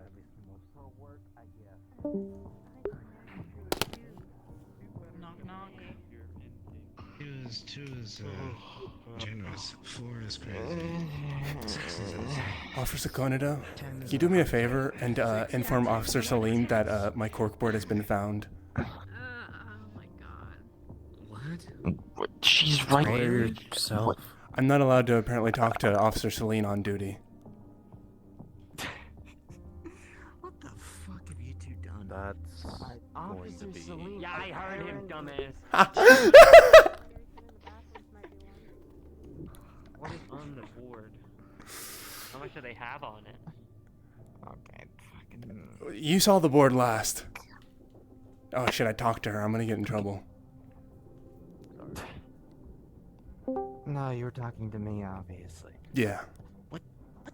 Knock, knock. 2 is generous. 4 is crazy. 6 is insane. Officer Konida, can you do me a favor and inform Officer Celine that my corkboard has been found? What? She's right there. Yourself. I'm not allowed to apparently talk to Officer Celine on duty. What the fuck have you two done? That's going to be... Celine. Yeah, I heard him, dumbass. What is on the board? How much do they have on it? Okay, fucking. You saw the board last. Oh shit, I talked to her. I'm gonna get in trouble. No, you were talking to me, obviously. Yeah. What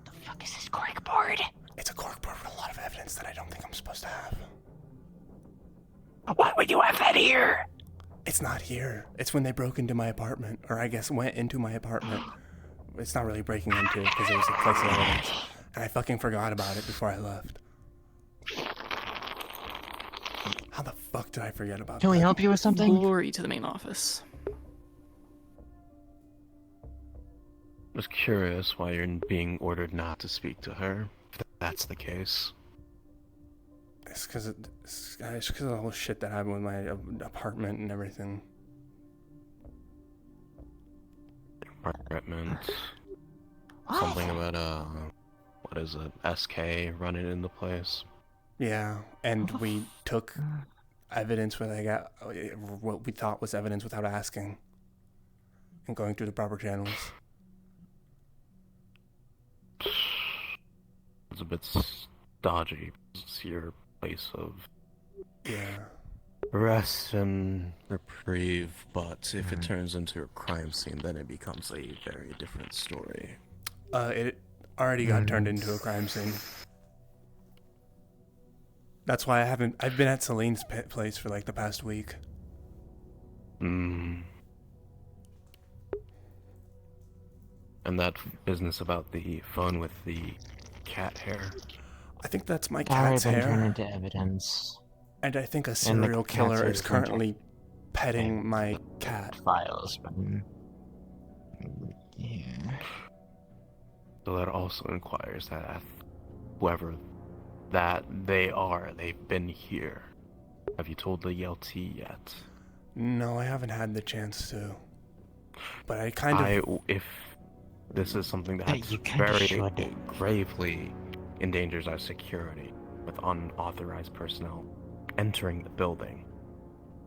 the fuck is this corkboard? It's a corkboard with a lot of evidence that I don't think I'm supposed to have. Why would you have that here? It's not here. It's when they broke into my apartment, or I guess went into my apartment. It's not really breaking into because it was a place of evidence. And I fucking forgot about it before I left. How the fuck did I forget about that? Can we help you with something? Glory to the main office. Just curious why you're being ordered not to speak to her, if that's the case. It's because of the whole shit that happened with my apartment and everything. Apartment. Something about, what is it, SK running in the place? Yeah, and we took evidence where they got what we thought was evidence without asking. And going through the proper channels. It's a bit dodgy. It's your place of rest and reprieve, but if it turns into a crime scene, then it becomes a very different story. It already got turned into a crime scene. That's why I've been at Celine's place for like the past week. And that business about the phone with the cat hair. I think that's my Cat's cat's hair. turned into evidence. And I think a And the serial cat's killer hair is turned currently petting my cat. Files, but yeah. So that also inquires that whoever that they are, they've been here. Have you told the ELT yet? No, I haven't had the chance to. But I kind of... If this is something that Hey, you kinda very should. gravely endangers our security with unauthorized personnel entering the building.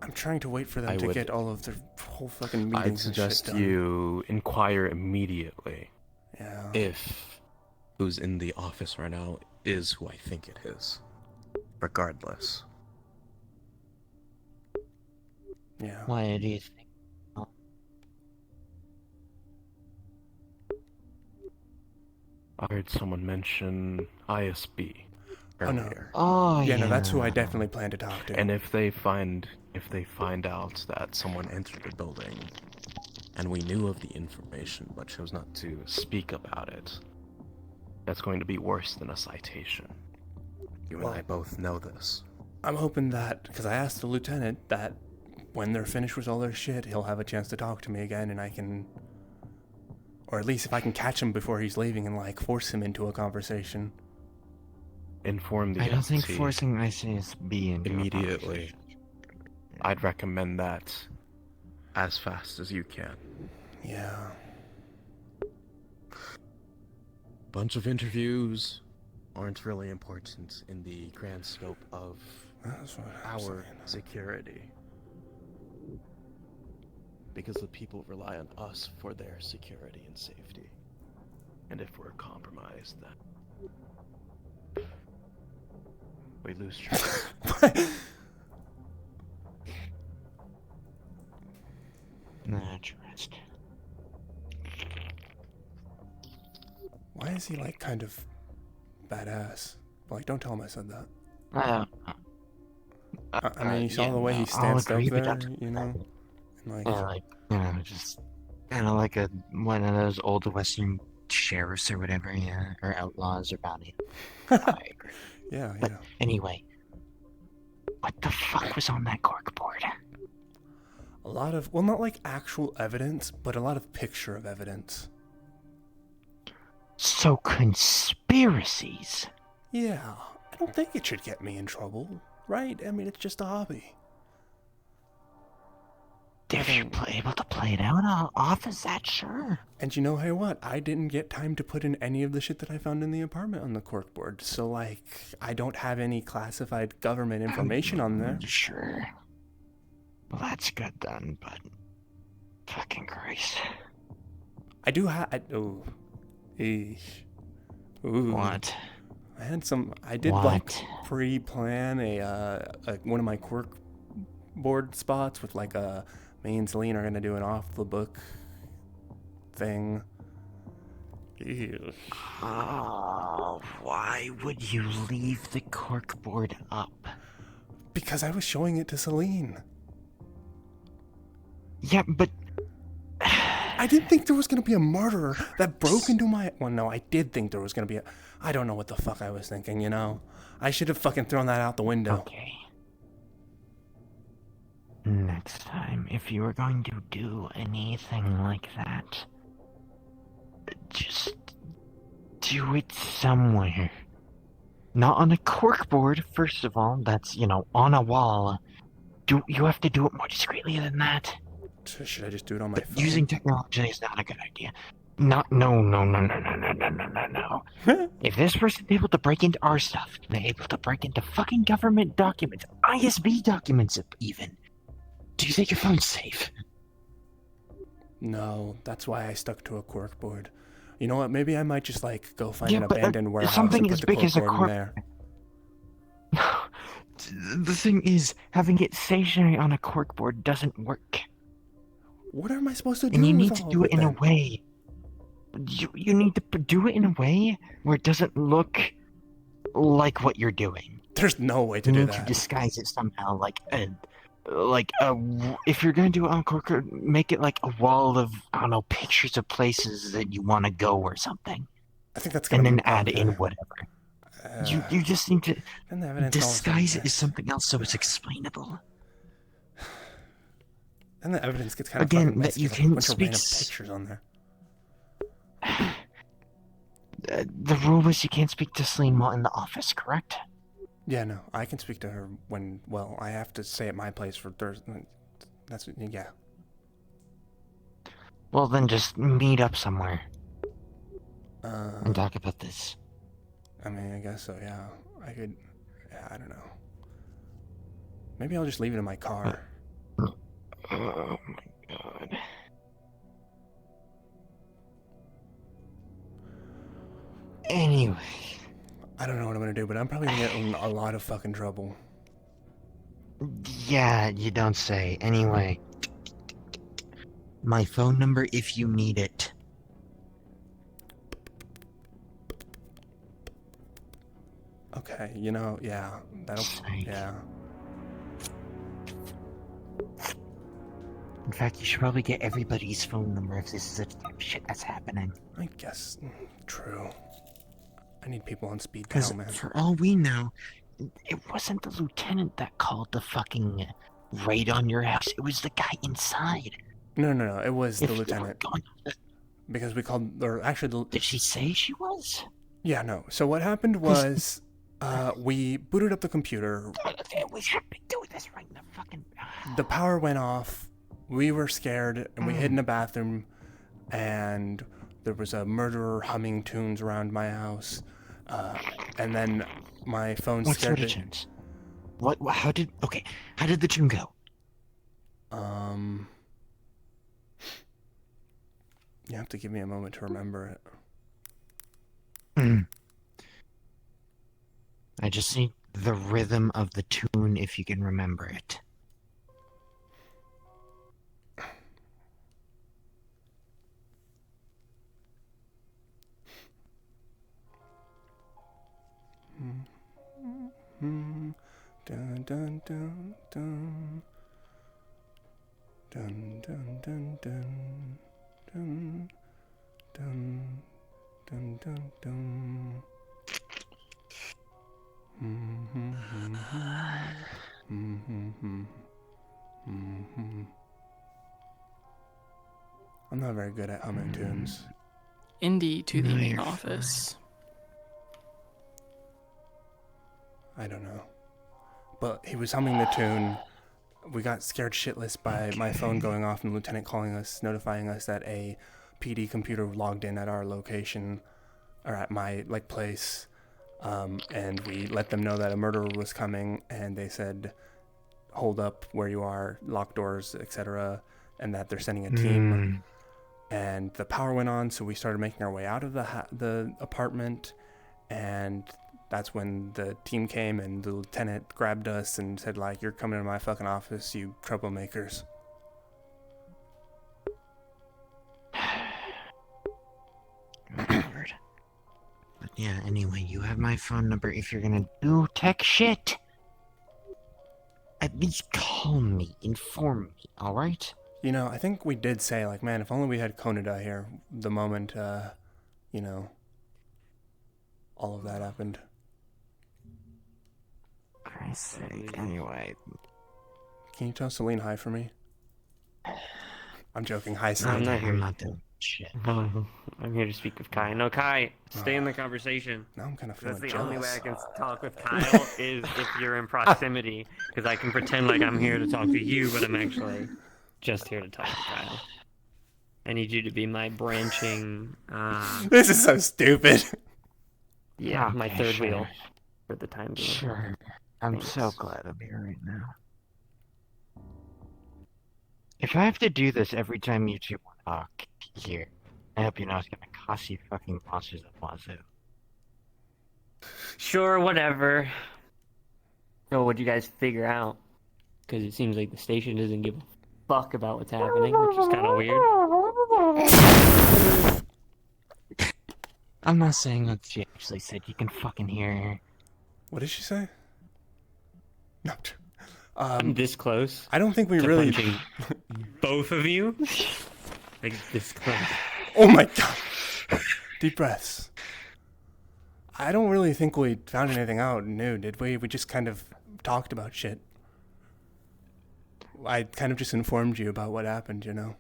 I'm trying to wait for them I to would- get all of their whole fucking I'd meetings and shit suggest done. you inquire immediately Yeah. If who's in the office right now is who I think it is. Regardless. Yeah. Why do you think? I heard someone mention ISB Oh no. earlier. Oh Yeah, no, that's who I definitely plan to talk to. And if they find out that someone entered the building And we knew of the information, but chose not to speak about it, that's going to be worse than a citation. You and I both know this. I'm hoping that, because I asked the lieutenant that when they're finished with all their shit, he'll have a chance to talk to me again and I can... Or at least if I can catch him before he's leaving and, like, force him into a conversation. Inform the I don't think LT forcing ICSB into a immediately. I'd recommend that as fast as you can. Yeah. Bunch of interviews aren't really important in the grand scope of That's what I'm our saying. security. Because the people rely on us for their security and safety. And if we're compromised, then we lose trust. No trust. Why is he like kind of badass? Like, don't tell him I said that. I mean, you saw the way he stands up there, you know? And like, just kind of like one of those old Western sheriffs or whatever, yeah, or outlaws or bounty. yeah. Anyway, what the fuck was on that cork board? A lot of, well, not like actual evidence, but a lot of picture of evidence. So conspiracies? Yeah, I don't think it should get me in trouble, right? I mean, it's just a hobby. If you're able to play it out, off as that, sure. And you know, hey, what? I didn't get time to put in any of the shit that I found in the apartment on the corkboard. So, like, I don't have any classified government information on there. Sure. Well, that's good then, but... Fucking Christ. I do have... Oh. Eesh. Ooh. What? I did, like, pre-plan one of my corkboard spots with, like, me and Celine are gonna do an off-the-book thing. Ew. Oh, why would you leave the corkboard up? Because I was showing it to Celine. Yeah, but... I didn't think there was gonna be a murderer that broke into my... Well, no, I did think there was gonna be a... I don't know what the fuck I was thinking, you know? I should have fucking thrown that out the window. Okay. Next time, if you were going to do anything like that, just do it somewhere. Not on a corkboard, first of all. That's, on a wall. You have to do it more discreetly than that. Should I just do it on my phone? Using technology is not a good idea. No. If this person's able to break into our stuff, they're able to break into fucking government documents, ISB documents even. Do you think your phone's safe? No, that's why I stuck to a corkboard. You know what? Maybe I might just go find an but, abandoned warehouse something and put as the big as a corkboard in there. The thing is, having it stationary on a corkboard doesn't work. What am I supposed to do? And you with need to all do of it in a then? way. You need to do it in a way where it doesn't look like what you're doing. There's no way to you do need that. to disguise it somehow, if you're gonna do it on corkboard, make it like a wall of pictures of places that you want to go or something. I think that's gonna and then be add in whatever. You just need to and the evidence disguise it as something else so it's explainable. And the evidence gets kind of Again, fucking that messy. you There's a can bunch of speak random pictures on there. The rule is you can't speak to Celine while in the office, correct? Yeah, no, I can speak to her when. Well, I have to stay at my place for Thursday. That's yeah. Well, then just meet up somewhere and talk about this. I mean, I guess so. Yeah, I could. Yeah, I don't know. Maybe I'll just leave it in my car. Oh my god. Anyway. I don't know what I'm gonna do, but I'm probably gonna get in a lot of fucking trouble. Yeah, you don't say. Anyway. My phone number if you need it. Okay, yeah, that'll. Yeah. In fact, you should probably get everybody's phone number if this is the type of shit that's happening. I guess. True. I need people on speed Because dial, man. for all we know, it wasn't the lieutenant that called the fucking raid on your house. It was the guy inside. No. It was the If you were lieutenant. Because we called, or actually, Did she say she was? Yeah, no. So what happened was, we booted up the computer. We should be doing this right in the fucking. The power went off. We were scared, and we hid in a bathroom, and there was a murderer humming tunes around my house. And then my phone What scared sort of it. tunes? What? How did? Okay. How did the tune go? You have to give me a moment to remember it. I just need the rhythm of the tune if you can remember it. Dun dun dun dun. Dun dun dun dun dun dun dun dun dun. I'm not very good at humming tunes. Indy to the No, main you're office. I don't know. But he was humming the tune. We got scared shitless by my phone going off and the lieutenant calling us, notifying us that a PD computer logged in at our location, or at my place. And we let them know that a murderer was coming, and they said, hold up where you are, lock doors, etc., and that they're sending a team. And the power went on, so we started making our way out of the apartment, and that's when the team came and the lieutenant grabbed us and said, like, you're coming to my fucking office, you troublemakers. Lord. But yeah, anyway, you have my phone number. If you're gonna do tech shit, at least call me, inform me, alright? You know, I think we did say, like, man, if only we had Konida here the moment, you know, all of that happened. Christ's sake, anyway. Can you tell Celine hi for me? I'm joking. Hi, Celine. I'm not here. I'm not doing shit. I'm here to speak with Kai. No, Kai, stay in the conversation. Now I'm kind of feeling That's the jealous. only way I can talk with Kyle is if you're in proximity, because I can pretend like I'm here to talk to you, but I'm actually just here to talk to Kyle. I need you to be my branching. This is so stupid. Yeah, Okay, my third sure. wheel for the time being. Sure. I'm Thanks. so glad I'm here right now. If I have to do this every time you two talk here, I hope you know it's gonna cost you fucking monsters at Wazoo. Sure, whatever. So, what'd you guys figure out? Because it seems like the station doesn't give a fuck about what's happening, which is kind of weird. I'm not saying what she actually said. You can fucking hear her. What did she say? No. I'm this close. I don't think we to really... punching both of you? Like, this close. Oh my god. Deep breaths. I don't really think we found anything out new, did we? We just kind of talked about shit. I kind of just informed you about what happened, you know?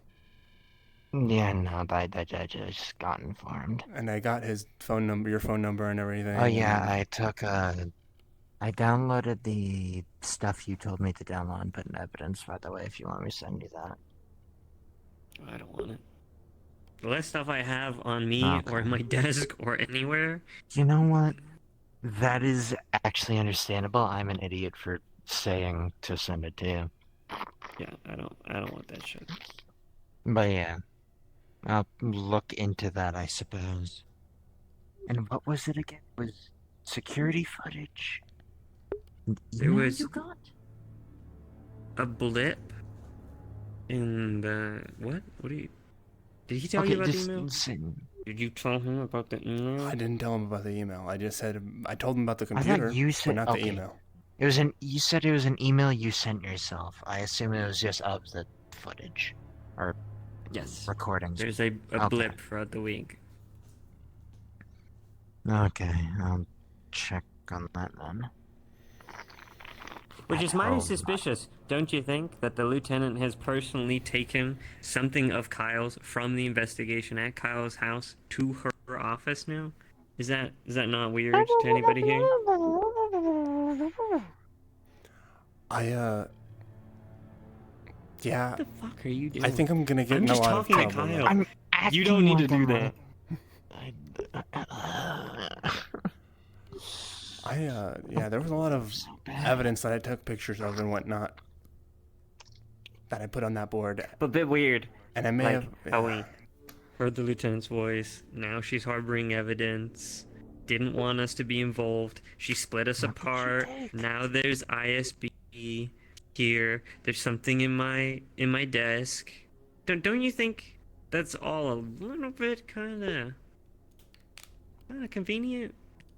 Yeah, no, I just got informed. And I got his phone number, your phone number and everything. Oh yeah, I downloaded the stuff you told me to download and put in evidence, by the way, if you want me to send you that. I don't want it. The less stuff I have on me Okay. or in my desk or anywhere. You know what? That is actually understandable. I'm an idiot for saying to send it to you. Yeah, I don't want that shit. But yeah, I'll look into that, I suppose. And what was it again? It was security footage? There was you got? a blip in the what? What do you? Did he tell Okay, you about the just email? listen. Did you tell him about the email? I didn't tell him about the email. I just said, I told him about the I thought computer, you said- but not okay. the email. It was you said it was an email you sent yourself. I assume it was just of the footage. Or Yes. recordings. There's a Okay. blip throughout the week. Okay, I'll check on that then. Which is mighty suspicious, don't you think, that the lieutenant has personally taken something of Kyle's from the investigation at Kyle's house to her office now? Is that not weird to anybody here? Yeah. What the fuck are you doing? I think I'm gonna get in a just lot of talking to trouble. Kyle. though. You don't need to do that. Yeah, there was a lot of evidence that I took pictures of and whatnot that I put on that board. But a bit weird. And I may Like have how we heard the lieutenant's voice. Now she's harboring evidence. Didn't want us to be involved. She split us apart. Now there's ISB here. There's something in my desk. Don't you think that's all a little bit kind of convenient?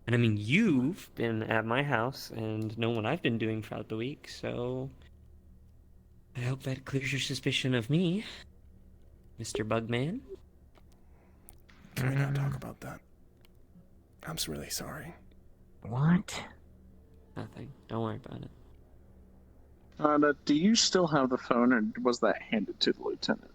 And I mean, you've been at my house and know what I've been doing throughout the week, so I hope that clears your suspicion of me, Mr. Bugman. Can we not talk about that? I'm really sorry. What? Nothing. Don't worry about it. Do you still have the phone, or was that handed to the lieutenant?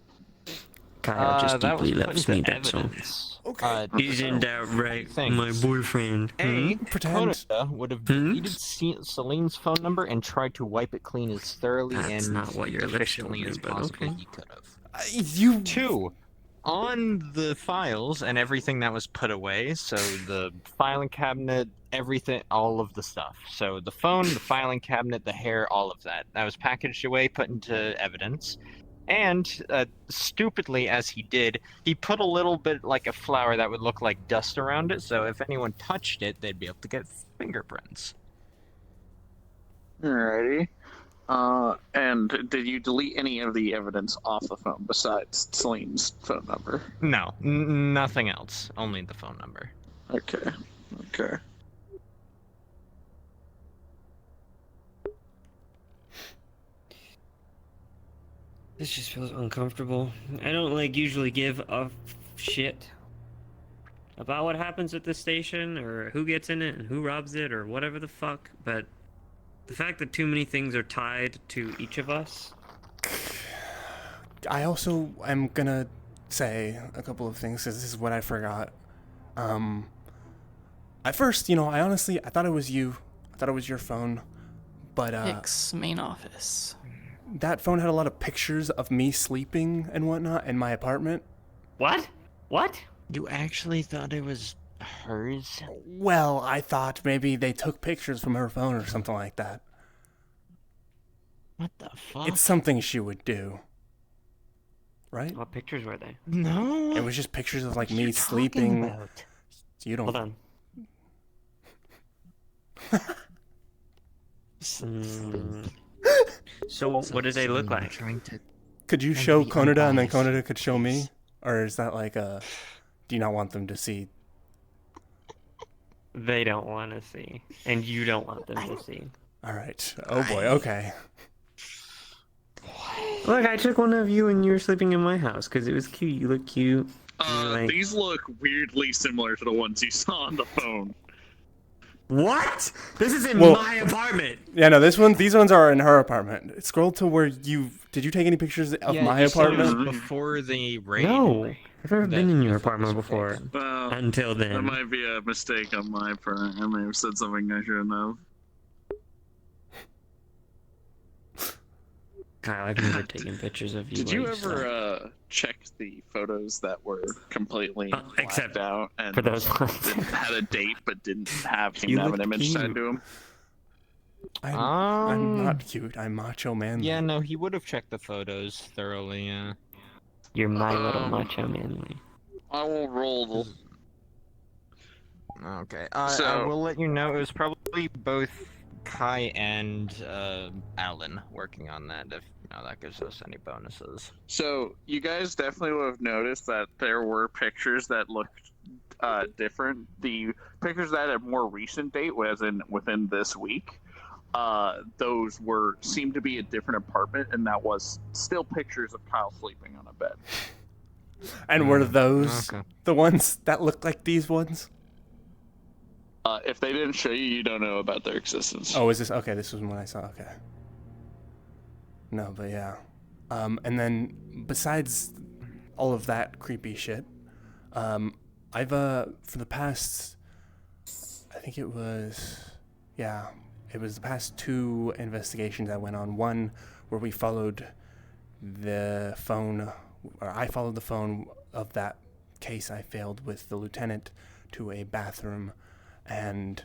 Kyle just that was deeply put loves into me, that's all. evidence. Okay. Isn't that right, Thanks. my boyfriend? A, Pretend. Koda would have deleted Celine's phone number and tried to wipe it clean as thoroughly That's and not what your lips told efficiently me, as but possibly okay. he could have. You. 2, on the files and everything that was put away, so the filing cabinet, everything, all of the stuff. So the phone, the filing cabinet, the hair, all of that. That was packaged away, put into evidence. And, stupidly as he did, he put a little bit like a flower that would look like dust around it, so if anyone touched it, they'd be able to get fingerprints. Alrighty. And did you delete any of the evidence off the phone besides Celine's phone number? No, nothing else. Only the phone number. Okay. Okay. This just feels uncomfortable. I don't usually give a shit about what happens at this station or who gets in it and who robs it or whatever the fuck, but the fact that too many things are tied to each of us. I also am gonna say a couple of things, because this is what I forgot. At first, I honestly thought it was you. I thought it was your phone, but Hicks, main office. that phone had a lot of pictures of me sleeping and whatnot in my apartment. What? What? You actually thought it was hers? Well, I thought maybe they took pictures from her phone or something like that. What the fuck? It's something she would do. Right? What pictures were they? No. It was just pictures of What are me you sleeping. talking about? You don't. Hold on. So what did they look like? Could you show Konada and then Konada could show me? Or is that do you not want them to see? They don't want to see. And you don't want them to see. Alright. Oh boy, okay. Look, I took one of you when you were sleeping in my house because it was cute. You look cute. These look weirdly similar to the ones you saw on the phone. What? This is in Well, my apartment. Yeah, no, these ones are in her apartment. Scroll to where did you take any pictures of my you said it was apartment? before the raid. No, I've never been in your apartment before. Well, Until then. that might be a mistake on my part. I may have said something I shouldn't have. Kyle, I've never taken pictures of you. Did you ever check the photos that were completely blacked out and for those ones. had a date but didn't have him You have an look image cute. tied to him? I'm not cute. I'm macho manly. Yeah, no, he would have checked the photos thoroughly, yeah. You're my little macho manly. I will roll. Okay, So- I will let you know it was probably both Kai and Alan working on that, if that gives us any bonuses. So you guys definitely would have noticed that there were pictures that looked different. The pictures that had a more recent date, within this week, those seemed to be a different apartment, and that was still pictures of Kyle sleeping on a bed. And were those Okay. the ones that looked like these ones? If they didn't show you, you don't know about their existence. Oh, is this okay? This was one I saw. Okay. No, but yeah. And then besides all of that creepy shit, I've for the past, I think it was the past 2 investigations I went on. One where we followed the phone, or I followed the phone of that case I failed with the lieutenant to a bathroom, and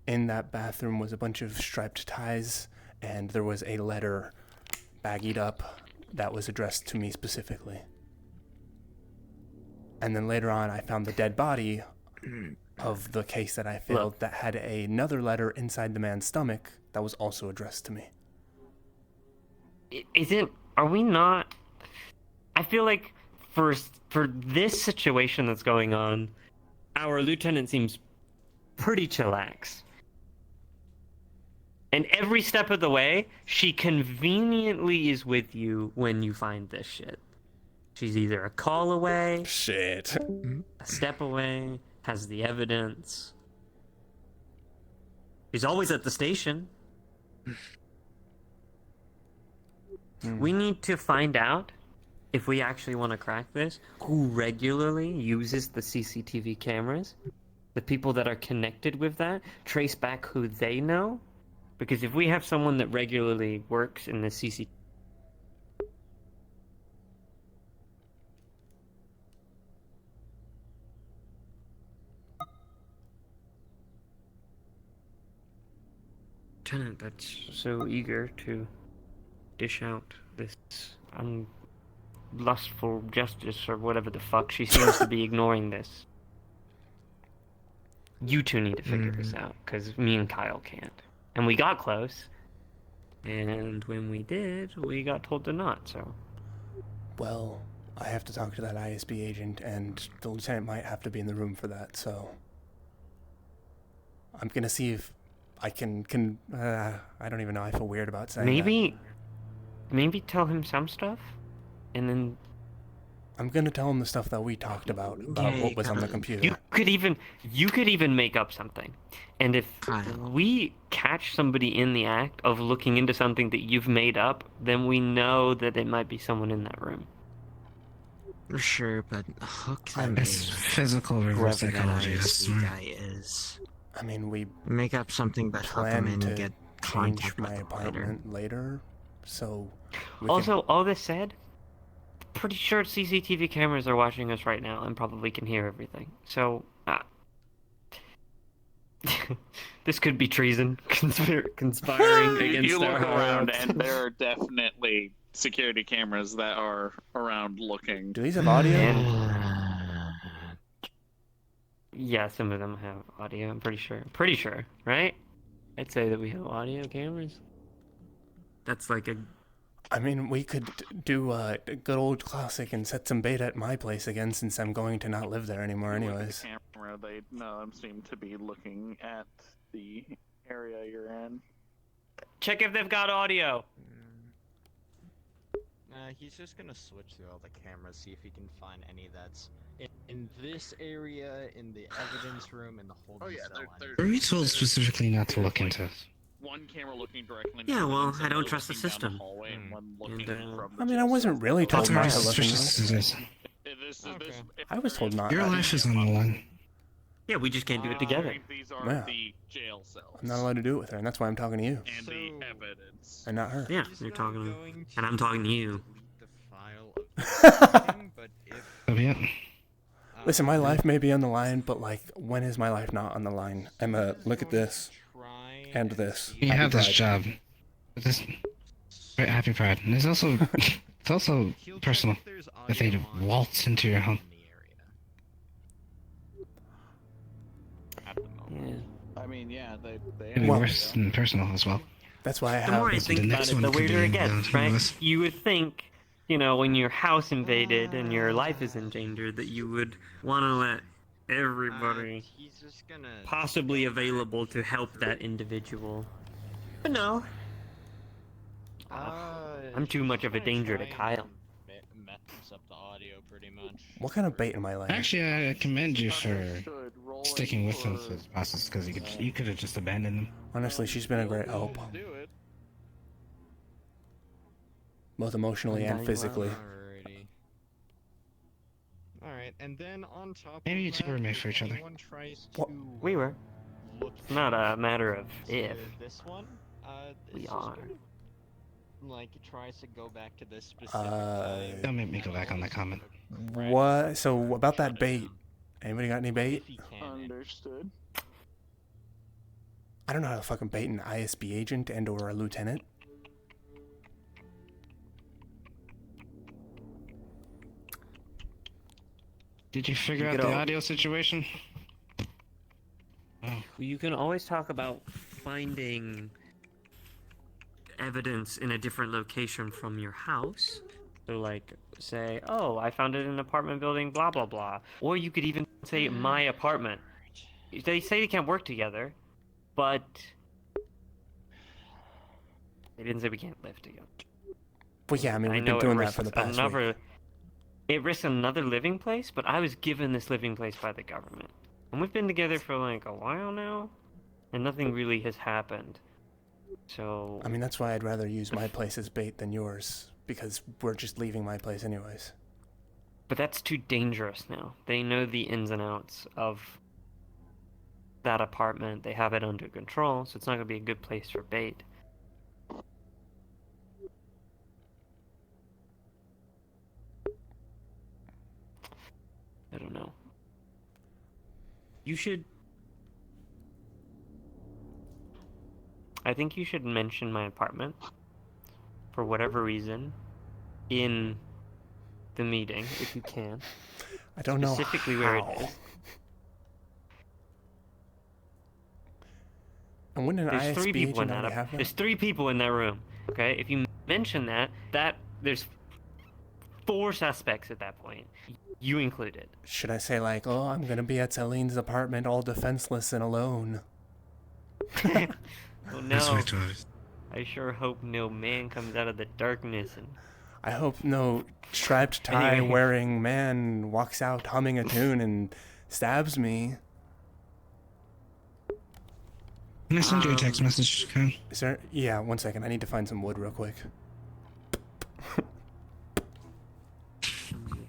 in that bathroom was a bunch of striped ties, and there was a letter baggied up that was addressed to me specifically. And then later on, I found the dead body of the case that I failed that had another letter inside the man's stomach that was also addressed to me. Are we not... I feel like for this situation that's going on, our lieutenant seems pretty chillax. And every step of the way, she conveniently is with you when you find this shit. She's either a call away, a step away, has the evidence. She's always at the station. We need to find out, if we actually want to crack this, who regularly uses the CCTV cameras, the people that are connected with that, trace back who they know. Because if we have someone that regularly works in the CCTV... Lieutenant, that's so eager to dish out this lustful justice or whatever the fuck. She seems to be ignoring this. You two need to figure this out, because me and Kyle can't. And we got close, and when we did, we got told to not, so... Well, I have to talk to that ISB agent, and the lieutenant might have to be in the room for that, so... I'm gonna see if I can I don't even know, I feel weird about saying that. Maybe tell him some stuff, and then... I'm gonna tell him the stuff that we talked about what was on the computer. You could even make up something. And if we catch somebody in the act of looking into something that you've made up, then we know that it might be someone in that room. Sure, but hook them in. It's physical reverse psychology. That's guy is. I mean, we make up something, but hook them in and get change contact my with apartment later, so... Also, all this said, pretty sure CCTV cameras are watching us right now and probably can hear everything. So, this could be treason, conspiring against you look our around, hearts. and there are definitely security cameras that are around looking. Do these have audio? Yeah, some of them have audio, I'm pretty sure. Pretty sure, right? I'd say that we have audio cameras. That's like a... I mean, we could do a good old classic and set some bait at my place again, since I'm going to not live there anymore anyways. The camera, none of them seem to be looking at the area you're in. Check if they've got audio. He's just gonna switch through all the cameras, see if he can find any that's in this area, in the evidence room, in the holding cell. Were we told specifically not to look into it? One camera looking directly. Yeah, well, I don't trust the system. I mean, I wasn't really told That's not how to look into suspicious it. it is. I was told not. Your life is on the line. Yeah, we just can't do it together. These are Yeah. the jail cells. I'm not allowed to do it with her, and that's why I'm talking to you. And the evidence. And not her. Yeah, you're talking to me. And I'm talking to you. So, yeah. Listen, my life may be on the line, but, like, when is my life not on the line? Emma, look at this. And this. You have this job. This great happy pride. And it's also personal that they waltz into your home. Yeah. I mean, yeah, they It'd be worse than personal as well. That's why I The have... more I think about it, the weirder it gets, right? You would think, when your house invaded and your life is in danger, that you would want to let everybody possibly available to help that individual. But no. I'm too much of a danger to Kyle. Up the audio pretty much. What kind of bait am I laying? Actually, I commend you for sticking with them through the process, because you could have just abandoned them. Honestly, she's been a great help. Both emotionally and physically. Alright, and then on top Maybe you two were made for each other. We were. It's not a matter of if. This one, We are. Like, it tries to go back to this specific Don't make me go back on that comment. What? So, about that bait. Anybody got any bait? Understood. I don't know how to fucking bait an ISB agent and or a lieutenant. Did you figure out the audio situation? You can always talk about finding evidence in a different location from your house. So, like, say, oh, I found it in an apartment building, blah, blah, blah. Or you could even say, my apartment. They say they can't work together, but they didn't say we can't live together. Well, yeah, I mean, we've been doing that for the past week. It risks another living place, but I was given this living place by the government. And we've been together for like a while now, and nothing really has happened. So... I mean, that's why I'd rather use my place as bait than yours, because we're just leaving my place anyways. But that's too dangerous now. They know the ins and outs of that apartment. They have it under control, so it's not going to be a good place for bait. I don't know. You should... I think you should mention my apartment, for whatever reason, in the meeting, if you can. I don't know specifically where it is. And when an There's ISB 3 people in agent that. already have that? There's 3 people in that room. Okay, if you mention that there's 4 suspects at that point. You included. Should I say like, oh, I'm gonna be at Celine's apartment all defenseless and alone? Oh no. I sure hope no man comes out of the darkness and... I hope no striped tie wearing man walks out humming a tune and stabs me. Can I send you a text message, Kyle? Is there... Yeah, one second. I need to find some wood real quick.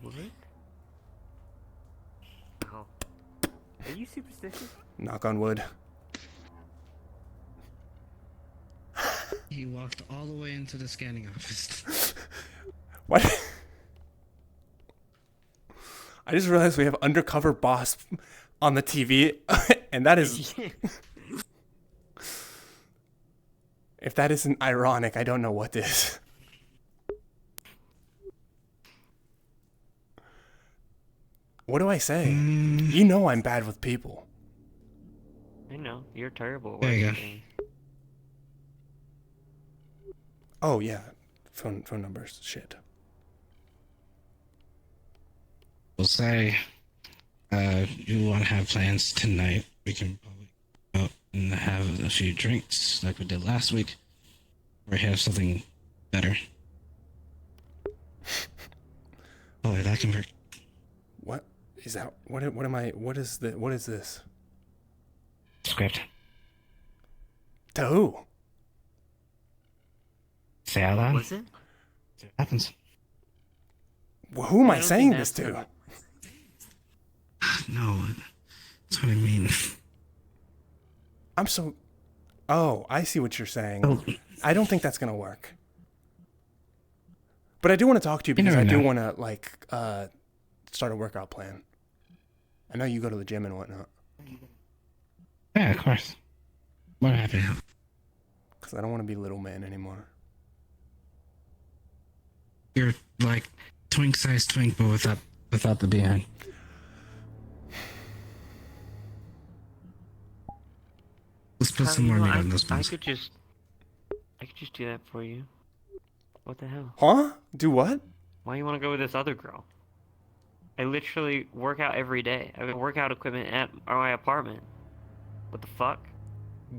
Wood? Oh. Are you superstitious? Knock on wood. He walked all the way into the scanning office. What? I just realized we have undercover boss on the TV, and that is... If that isn't ironic, I don't know what is. What do I say? You know I'm bad with people. I know. You're terrible at There you go. everything. Oh, yeah. Phone numbers. Shit. We'll say, you want to have plans tonight. We can probably go out and have a few drinks like we did last week. Or have something better. Oh, that can work. What is that? What am I? What is this? Script. To who? Say out loud. Was it? See what happens. Well, who am I don't saying think this that's to? No, that's what I mean. I'm so... Oh, I see what you're saying. Oh. I don't think that's gonna work. But I do want to talk to you because I do want to, like, start a workout plan. I know you go to the gym and whatnot. Yeah, of course. More happy to help. Because I don't want to be little man anymore. You're like twink-sized twink, but without the behind. Let's put some more meat on those bones. I could just do that for you. What the hell? Huh? Do what? Why you want to go with this other girl? I literally work out every day. I have workout equipment at my apartment. What the fuck?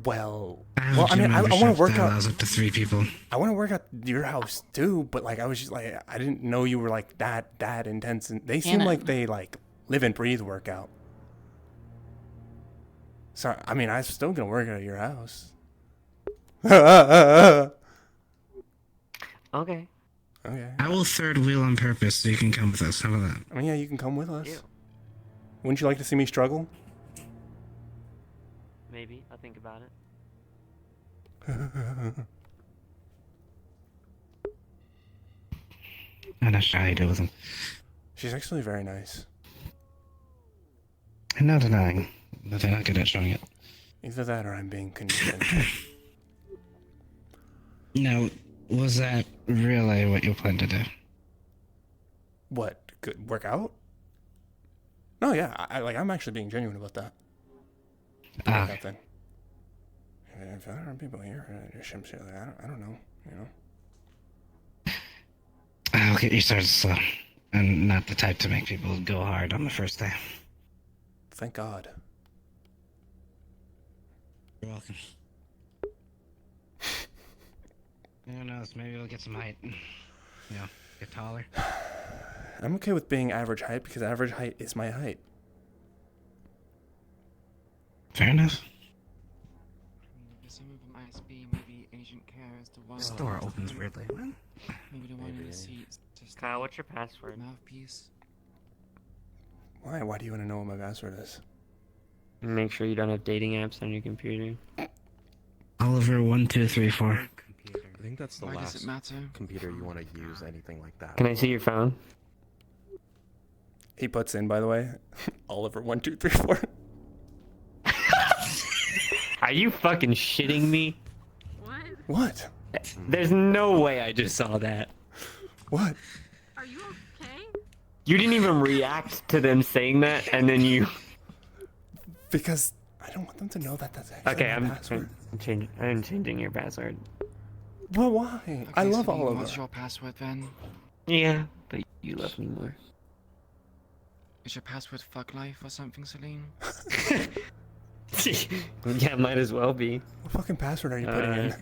Well, I mean, I want to work out. Allows up to 3 people. I want to work out your house too, but like I was just like I didn't know you were like that intense, and they seem like they like live and breathe workout. So I mean, I'm still gonna work out at your house. Okay. Okay. I will third wheel on purpose so you can come with us. How about that? I mean, yeah, you can come with us. Ew. Wouldn't you like to see me struggle? Maybe. I'll think about it. I'm not sure how you deal with him. She's actually very nice. I'm not denying that they're not good at showing it. Either that or I'm being conditioned. Now, was that really what you planned to do? What? Good work out? No, yeah. I'm actually being genuine about that. Ah. Workout thing. If there aren't people here, I don't know. You know. I'll get you started slow. I'm not the type to make people go hard on the first day. Thank God. You're welcome. Who knows? Maybe we'll get some height. You know, get taller. I'm okay with being average height because average height is my height. Fair enough. Some of them ISB, maybe agent care as to why. This door opens weirdly. Maybe the one in the seat. Kyle, what's your password? Mouthpiece. Why? Why do you want to know what my password is? Make sure you don't have dating apps on your computer. Oliver 1234. I think that's the Why last does it matter? computer you want to use, anything like that. Can I see your phone? He puts in, by the way, Oliver 1234. Are you fucking shitting me? What? There's no way I just saw that. What? Are you okay? You didn't even react to them saying that, and then you... Because I don't want them to know that that's actually Okay, my password. I'm changing your password. Well, why? Okay, I love Celine, Oliver. What's your password then? Yeah, but you love me more. Is your password fuck life or something, Celine? Yeah, might as well be. What fucking password are you putting in?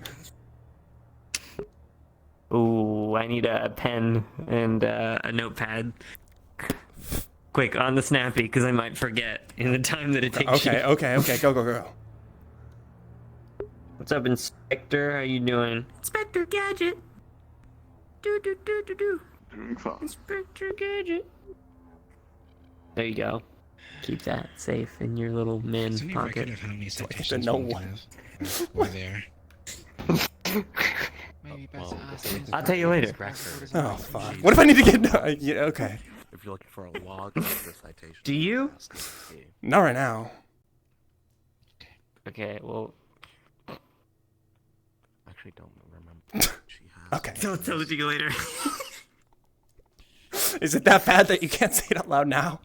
Ooh, I need a pen and a notepad. Quick, on the snappy, because I might forget in the time that it takes you. Okay, go. What's up, Inspector? How you doing? Inspector Gadget. Do. Doing fine. Inspector Gadget. There you go. Keep that safe in your little man Is there any pocket. record of how many Do I have to citations know one what? can have? Were there? Maybe better ask I'll tell you later. Oh, fuck. What if I need to get... yeah, okay. If you're looking for a log of the citation. Do you? Not right now. Okay, well... Actually, don't remember. She has. Okay. I'll tell it to you later. Is it that bad that you can't say it out loud now?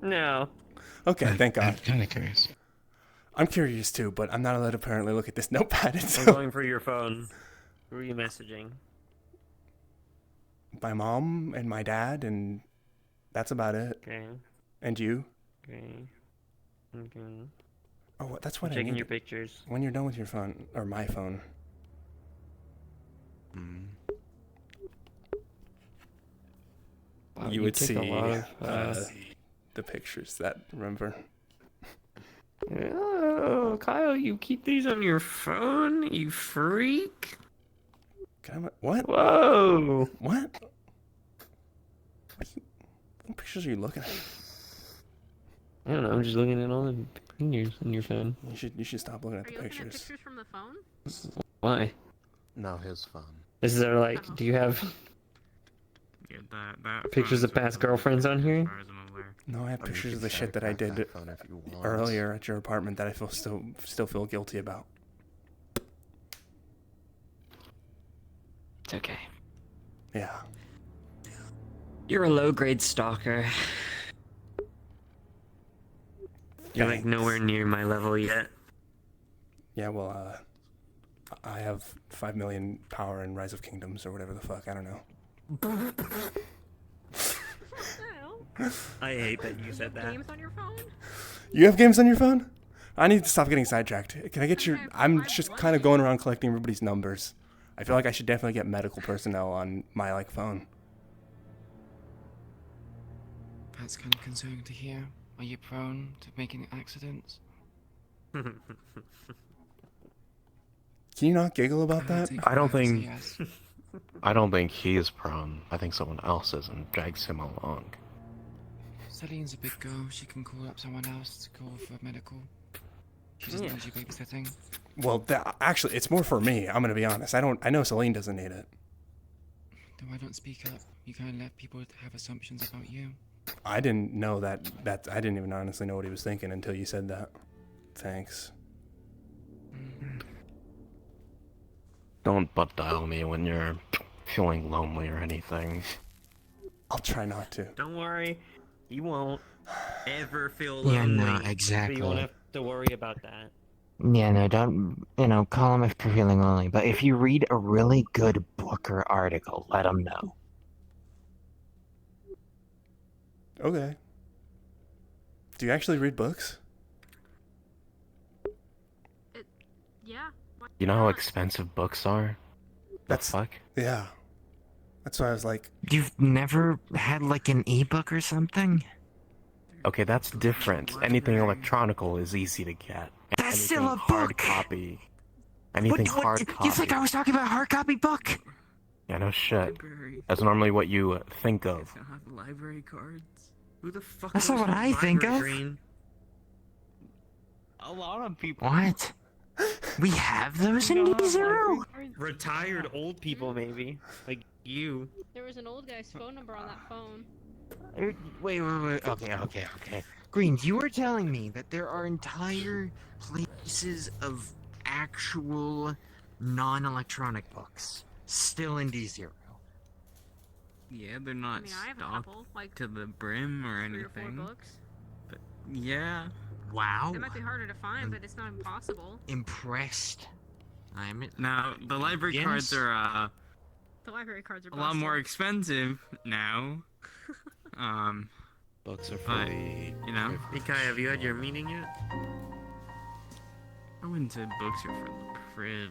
No. Okay, thank God. I'm kind of curious. I'm curious too, but I'm not allowed to apparently look at this notepad I'm until... going for your phone. Who are you messaging? My mom and my dad, and that's about it. Okay. And you? Okay. Oh, that's what I Checking need. your pictures. When you're done with your phone, or my phone. Wow, you would take see a lot of, the pictures that, remember? Oh, Kyle, you keep these on your phone, you freak? What? Whoa! What? What pictures are you looking at? I don't know. I'm just looking at all the fingers on your phone. You should stop looking at Are the you looking at pictures. pictures from the phone? Why? No, his phone. This is our, like, do you have Yeah, that pictures of past girlfriends on here? No, I have I mean, pictures you of the can shit that I photograph did that phone if you want. earlier at your apartment that I still feel guilty about. It's okay. Yeah. You're a low-grade stalker. You're, like, nowhere near my level yet. Yeah, well, I have 5 million power in Rise of Kingdoms or whatever the fuck, I don't know. I hate that you said that. Games on your phone? You have games on your phone? I need to stop getting sidetracked. Can I get your... I'm just kind of going around collecting everybody's numbers. I feel like I should definitely get medical personnel on my, like, phone. That's kind of concerning to hear. Are you prone to making accidents? Can you not giggle about that? I don't think. Yes. I don't think he is prone. I think someone else is and drags him along. Celine's a big girl. She can call up someone else to call for medical. She doesn't need you babysitting. Well, actually, it's more for me. I'm gonna be honest. I know Celine doesn't need it. Then why don't speak up? You can't let people have assumptions about you. I didn't know that. I didn't even honestly know what he was thinking until you said that. Thanks. Don't butt dial me when you're feeling lonely or anything. I'll try not to. Don't worry, you won't ever feel Yeah, lonely. no, So exactly. you won't have to worry about that. Yeah, no, don't, call him if you're feeling lonely. But if you read a really good book or article, let him know. Okay. Do you actually read books? Yeah. You know how expensive books are? That's the fuck? Yeah. That's why I was like, You've never had like an ebook or something? Okay, that's different. Anything electronical is easy to get. That's Anything still a hard book! copy. Anything hard copy. You think I was talking about a hard copy book? Yeah, no shit. That's normally what you think of. Don't have library cards. Who the fuck? That's not what I think of. A lot of people. What? We have those in D0? Retired old people, maybe. Like you. There was an old guy's phone number on that phone. Wait. Okay. Green, you were telling me that there are entire places of actual non-electronic books still in D0. Yeah, they're not I have a stocked couple, like to the brim or 3 or 4 anything. books. But yeah. Wow. It might be harder to find, but it's not impossible. Impressed. Now the library cards are The library cards are a lot more expensive now. Books are but, fully. Hey Kai, have you had your meeting yet? I wouldn't say books are for the privilege.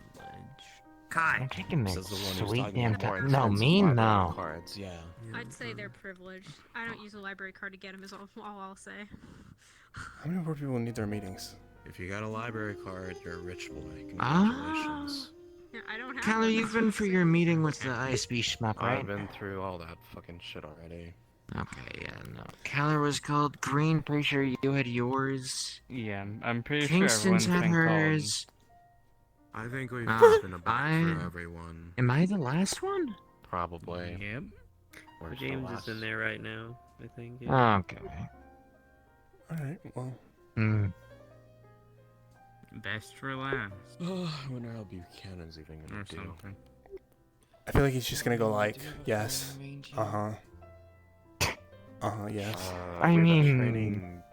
Kai. I'm taking Says the one who's sweet talking damn about more time. No, expensive me library no. Cards, yeah. I'd say they're privileged. I don't use a library card to get them, is all I'll say. how many more people need their meetings? If you got a library card, you're a rich boy. Ah. Congratulations. Yeah, I don't have Kyler, one, you've that's been what for I'm your saying. meeting with the ISB schmuck, right? I've been through all that fucking shit already. Okay, yeah, no. Kyler was called. Green, pretty sure you had yours. Yeah, I'm pretty Kingston's sure had everyone's been hers. I think we've Ah, just been a bit I- for everyone. Am I the last one? Probably. Yep. Or James the is in last. there right now, I think. Yeah. Okay. Alright, well. Hmm. Best for last. I wonder how Buchanan's even gonna Or do. something. I feel like he's just gonna go like, yes. Yes. I we have a mean, training-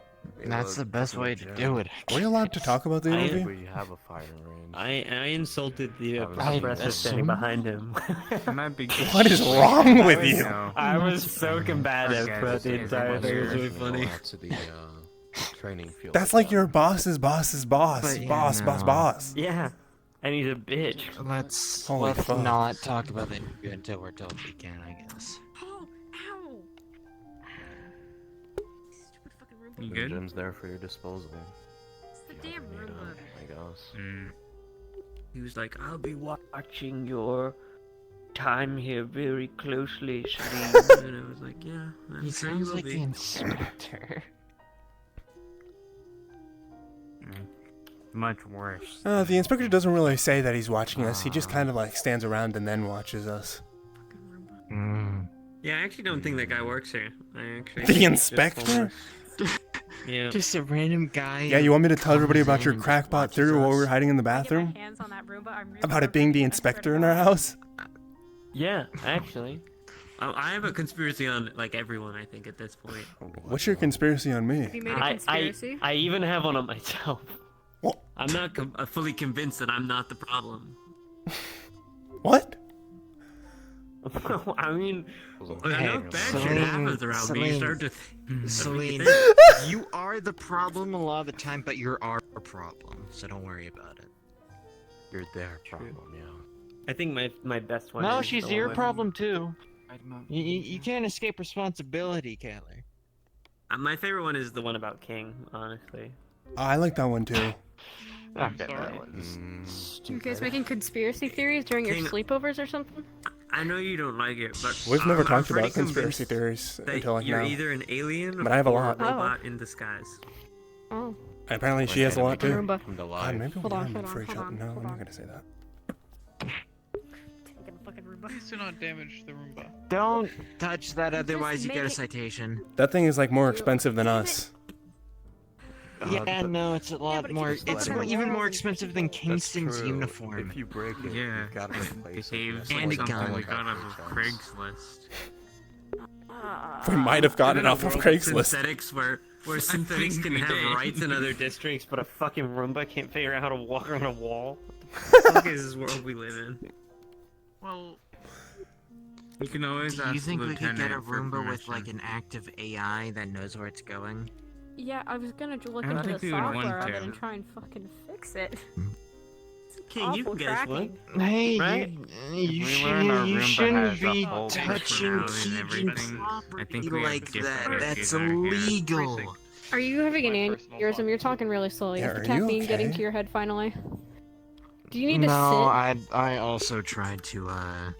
that's the best way to do it. Are we allowed to talk about the I- interview? We have a firing range. I insulted the I professor standing behind him. Might be What is wrong with you? I was so combative Okay, throughout the entire thing. It was really funny. To the training field. That's like your boss's boss's boss. But yeah, boss. no. Yeah, and he's a bitch. Let's Holy fuck. not talk about the interview until we're told we can, I guess. Oh, ow! Stupid fucking Roomba. You The good? gym's there for your disposal. It's the If you damn ever need Roomba. it, I guess. He was like, "I'll be watching your time here very closely, Celine." And I was like, "Yeah, I'm He sure you sounds will like be." the inspector. Much worse. The inspector doesn't really say that he's watching us. He just kind of like stands around and then watches us. Mm. Yeah, I actually don't think that guy works here. I actually The think he's just inspector? homeless. Yeah. Just a random guy. Yeah, you want me to tell everybody comes about your in and crackpot watches theory while us. we're hiding in the If I get bathroom? my hands on that Roomba, I'm really About it being the inspector in our house? Yeah, actually. I have a conspiracy on like everyone. I think at this point. What's your conspiracy on me? Have you made a conspiracy? I even have one on myself. What? I'm not fully convinced that I'm not the problem. What? I mean, Hey, enough bad shit Celine, happens around me. You start to Celine, think. you are the problem a lot of the time, but you're our problem, so don't worry about it. You're their problem, yeah. I think my best one. No, is she's the your one- problem too. You can't escape responsibility, Kettler. My favorite one is the one about King, honestly. Oh, I like that one too. Okay, sorry. that one's You guys making conspiracy theories during your King- sleepovers or something? I know you don't like it, but We've never I'm talked pretty about conspiracy convinced theories that until like you're now. either an alien But I have a or lot. a robot in disguise. Oh. And apparently she has a lot too. Roomba. Come to God, life. maybe we'll Hold on, get hold them for on, each hold other. on, No, hold I'm not on. gonna say that. Taking the fucking Roomba. Please do not damage the Roomba. Don't touch that, Just otherwise you make get a it- citation. That thing is like more expensive than us. Yeah, no, it's a lot but more. if you It's still have even more walls and expensive than Kingston's uniform. If you break it, Yeah. you've got to replace it. And a something gun. we got off of Craigslist. We might have gotten it off of Craigslist. Synthetics where synthetics can have rights in other districts, but a fucking Roomba can't figure out how to walk around a wall. What the fuck is this world we live in? Well, You can always Do ask you think we could get a Lieutenant for Roomba with permission. like an active AI that knows where it's going? Yeah, I was gonna look I don't into the think we would want software of it to. and try and fucking fix it. Okay, you Awful can guess what? tracking. Hey, Right? you We learn our Roomba shouldn't has a be whole touching personality and everything. Keegan's I think You we have like different that? issues That's out here. illegal. Are you having an My personal aneurysm? You're talking really slowly. Yeah, Is the are you caffeine getting okay? to your head finally? Do you need to No, sit? I also tried to I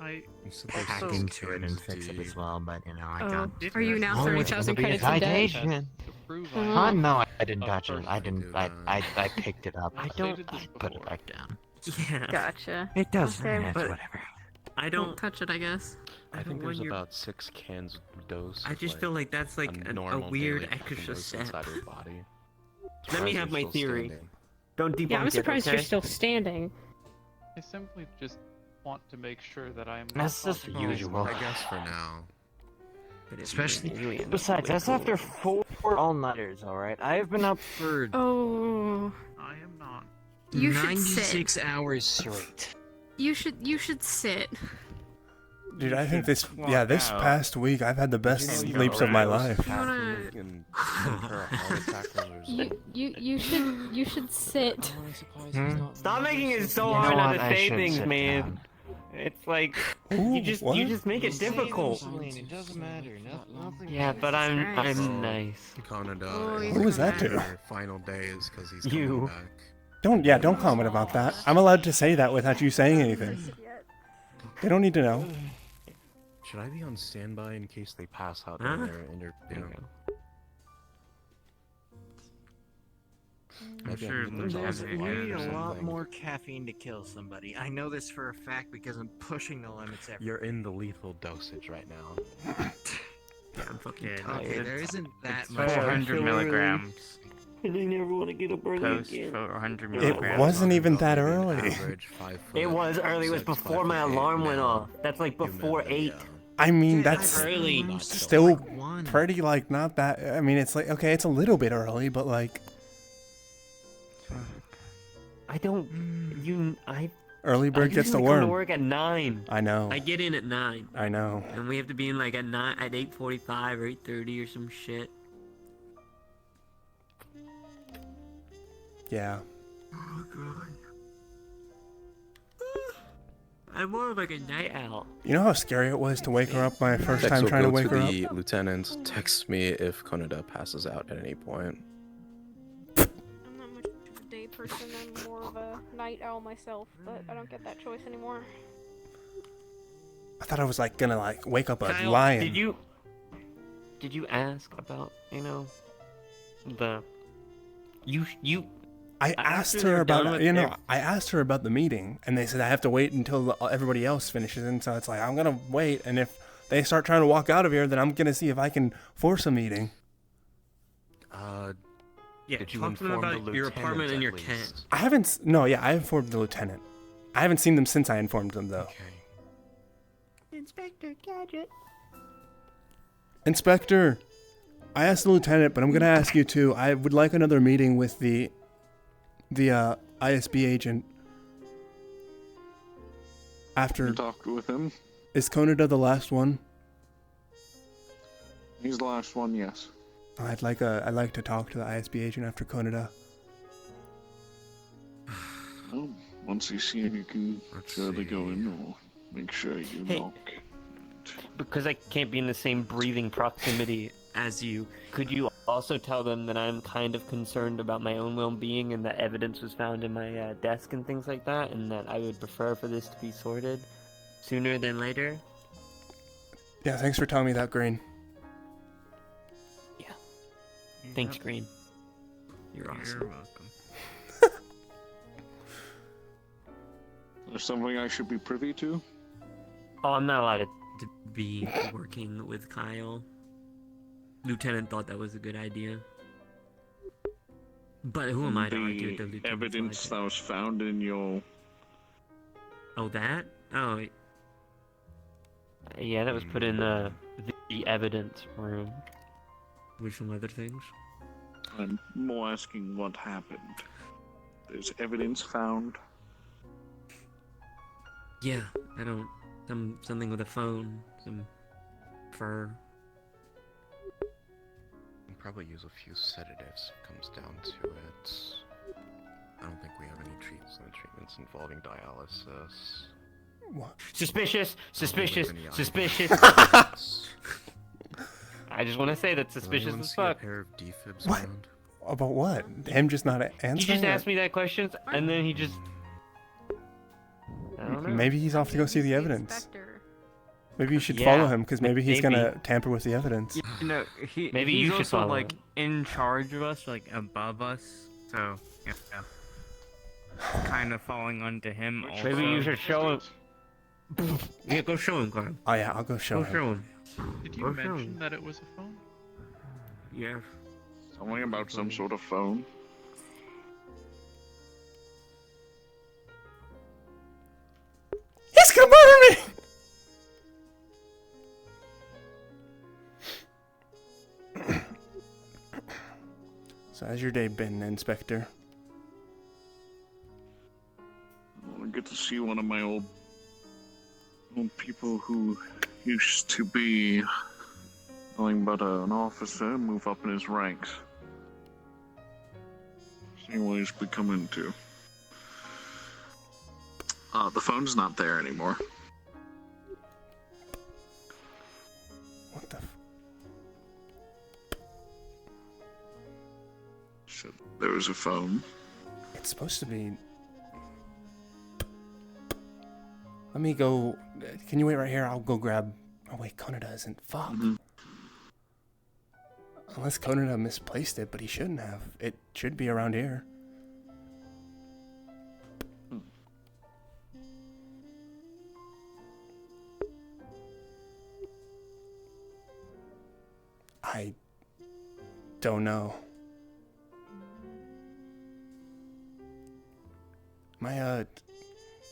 hack also into it and fix it as well, but you know I Oh, got. are you now Oh, it's 30,000 gonna be a credits in debt? citation. to prove Uh-huh. I am No, I didn't a touch it. person. I didn't. I picked it up. I don't- stated this Put it before. back down. Yeah. Gotcha. It doesn't. Okay, It's but- whatever. I Don't don't. touch it, I guess. I don't think want there's your- about 6 cans dose. I of, just feel like that's like a normal weird daily extra dose step. inside your body. Let me Surprised have you're my still theory. standing. Don't debunk Yeah, I'm it, surprised okay? you're still standing. I simply just want to make sure that I am. That's not just the causing usual. harm. I guess for now. But if Especially. you really end up Besides, way that's cool. after 4 all-nighters. All right, I have been up for Oh, I am not. you should 96 sit. hours straight. You should sit. Dude, I think this this out. past week I've had the best sleeps of my life. You wanna- Caffeine can make her a heart attack or there's You should sit. Stop making it so You hard know not what? to I say should things, sit man. down. It's like Ooh, you just make it difficult. It doesn't matter. Nothing. Yeah, but I'm Christ. nice. Canada. Oh, is he's Who was that their to? Final day is because he's You. coming back. Don't comment about that. I'm allowed to say that without you saying anything. They don't need to know. Should I be on standby in case they pass out Huh? in their interview? There you go. I'm sure There's There's also really or a lot something. more caffeine to kill somebody. I know this for a fact because I'm pushing the limits every. You're in the lethal dosage right now. Yeah, I'm fucking Yeah, tired. Okay, there isn't that It's much. 400 milligrams. And I never want to get up early Post again. 400 It milligrams. wasn't even that Maybe an early. average 5 It foot, was early. It was 6, before 5 my foot alarm 8 went male. off. That's like before Human, 8. yeah. I mean, Dude, that's early. Not still so one. pretty like not that. I mean, it's like okay, it's a little bit early, but like I don't. early I bird gets the usually come to worm. work at 9. I know. I get in at 9, I know. and we have to be in like at 8:45 or 8:30 or some shit. Yeah. I'm more of like a night owl. You know how scary it was to wake her up my first Text time will trying to go wake her up? the lieutenant. Text me if Konada passes out at any point. I'm not much of a day person. I'm more of a night owl myself, but I don't get that choice anymore. I thought I was like gonna like wake up a Kyle, lion. Did you ask about the I asked her about I asked her about the meeting, and they said I have to wait until everybody else finishes, and so it's like I'm gonna wait, and if they start trying to walk out of here, then I'm gonna see if I can force a meeting. Yeah, Did you talk to them inform about the your lieutenant apartment and at your least? tent. I haven't. I informed the lieutenant. I haven't seen them since I informed them though. Inspector Gadget. Inspector, I asked the lieutenant, but I'm gonna ask you too. I would like another meeting with the ISB agent. After Talked with him. is Konada the last one? He's the last one, yes. I'd like to talk to the ISB agent after Konada. Well, once you see him, you can surely go in or make sure you Hey. knock. Because I can't be in the same breathing proximity as you, could you also tell them that I'm kind of concerned about my own well-being and that evidence was found in my desk and things like that, and that I would prefer for this to be sorted sooner than later? Yeah, thanks for telling me that, Green. Thanks, Green. You're awesome. You're welcome. There's something I should be privy to? Oh, I'm not allowed to be working with Kyle. Lieutenant thought that was a good idea. But who am I to argue with The the lieutenant's evidence logic? that was found in your... Oh, that? Oh, yeah, that was put in the evidence room. With some other things. I'm more asking what happened. There's evidence found. Yeah, I don't. Something with a phone, some fur. We'll probably use a few sedatives. Comes down to it. I don't think we have any treatments involving dialysis. What? Suspicious! Suspicious! Suspicious! I just want to say that's suspicious as fuck. A pair of defibs What? around? About what? Him just not answering? He just or- asked me that question, and then he just... I don't know. Maybe he's off to go see the evidence. Inspector. Maybe you should Yeah, follow him, because maybe he's maybe. gonna tamper with the evidence. You know, Maybe he's you should also follow like him. in charge of us, like above us. So yeah, kind of falling onto him. Also. Maybe you should show him. Yeah, go show him, Glenn. Oh yeah, I'll go show Go him. show him. Did you Go show mention him. that it was a phone? Yeah. Something about some sort of phone. He's gonna murder me! So how's your day been, Inspector? I get to see one of my old people who used to be nothing but an officer move up in his ranks. Seeing what he's become into. The phone's not there anymore. What the So there was a phone. It's supposed to be... Let me go... Can you wait right here? I'll go grab... Oh wait, Konada isn't... Fuck. Unless Konada misplaced it, but he shouldn't have. It should be around here. I don't know. Do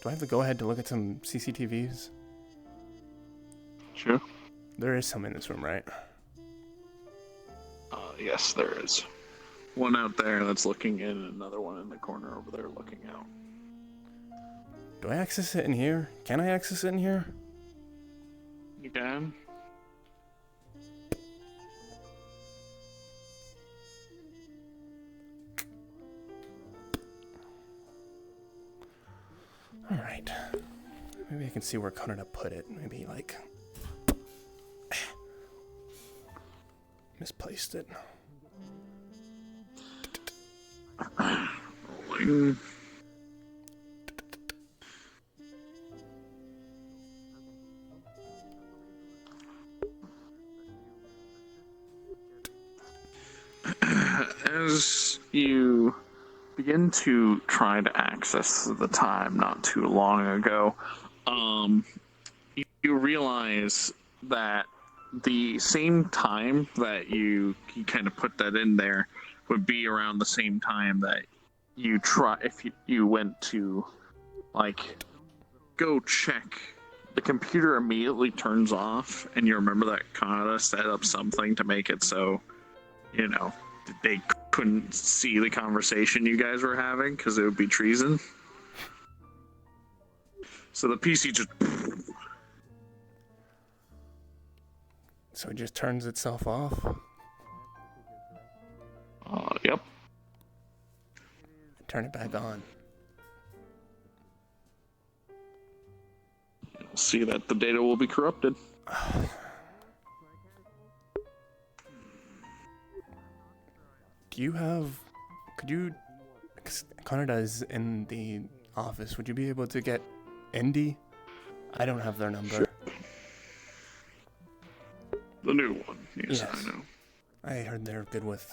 I have the go-ahead to look at some CCTVs? Sure. There is some in this room, right? Yes, there is. One out there that's looking in, and another one in the corner over there looking out. Do I access it in here? Can I access it in here? You can? Alright. Maybe I can see where Konada put it. Maybe, like... misplaced it. Rolling. As you begin to try to access the time not too long ago, you realize that the same time that you kind of put that in there would be around the same time that you try if you went to like go check. The computer immediately turns off, and you remember that Kanada set up something to make it so, you know, they couldn't see the conversation you guys were having because it would be treason. So the PC just... So it just turns itself off? Yep. Turn it back on. You'll see that the data will be corrupted. Do you have... Could you... Kanada is in the office. Would you be able to get Indy? I don't have their number. Sure. The new one. Yes, Yes. I know. I heard they're good with...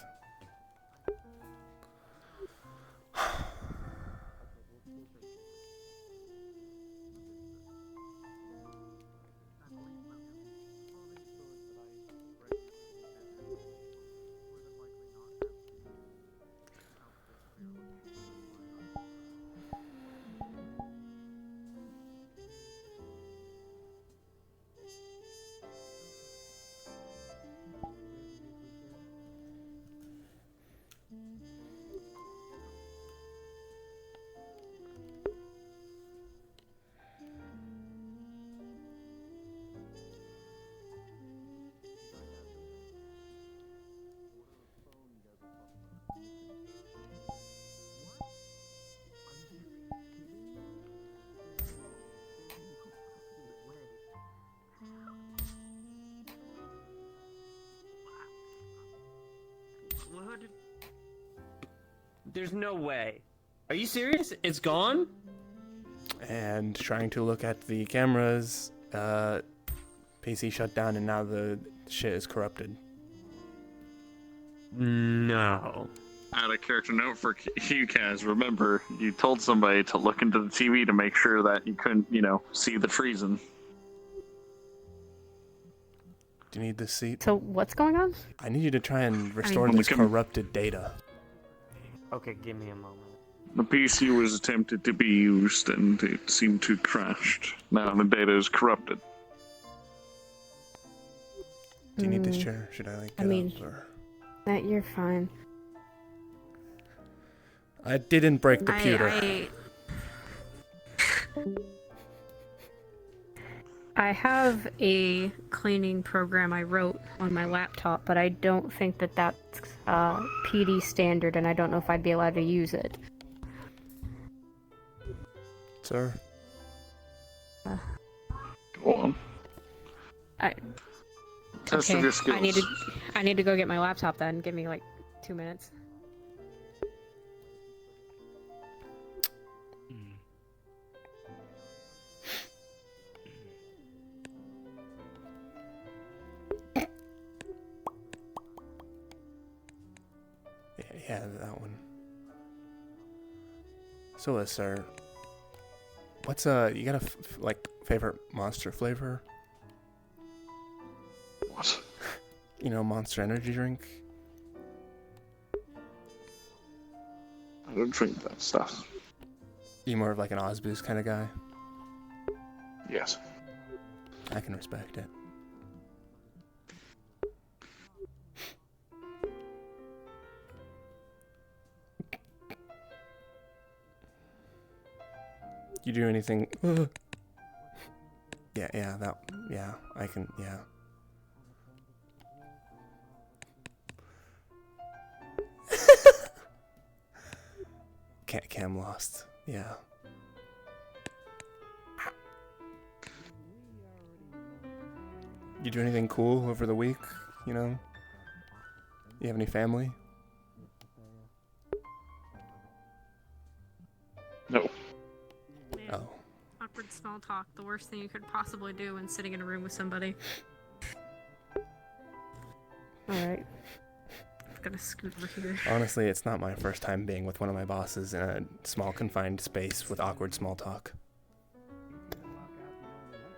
There's no way. Are you serious? It's gone? And trying to look at the cameras, PC shut down and now the shit is corrupted. No. Add a character note for you guys. Remember, you told somebody to look into the TV to make sure that you couldn't, see the treason. Do you need this seat? So what's going on? I need you to try and restore mean, this corrupted data. Okay, give me a moment. The PC was attempted to be used and it seemed to crashed. Now the data is corrupted. Do you need this chair? Should I get up or? You're fine. I didn't break the pewter. I have a cleaning program I wrote on my laptop, but I don't think that that's PD standard, and I don't know if I'd be allowed to use it. Sir? Go on. Test of your skills. I need to go get my laptop then. Give me like 2 minutes. Yeah, that one. So, sir, what's you got a favorite Monster flavor? What? Monster energy drink. I don't drink that stuff. You more of like an Osboost kind of guy? Yes. I can respect it. You do anything? Yeah, I can, yeah. Cam lost, yeah. You do anything cool over the week, You have any family? No. Oh. Awkward small talk, the worst thing you could possibly do when sitting in a room with somebody. Alright. I'm gonna scoot over here. Honestly, it's not my first time being with one of my bosses in a small confined space with awkward small talk.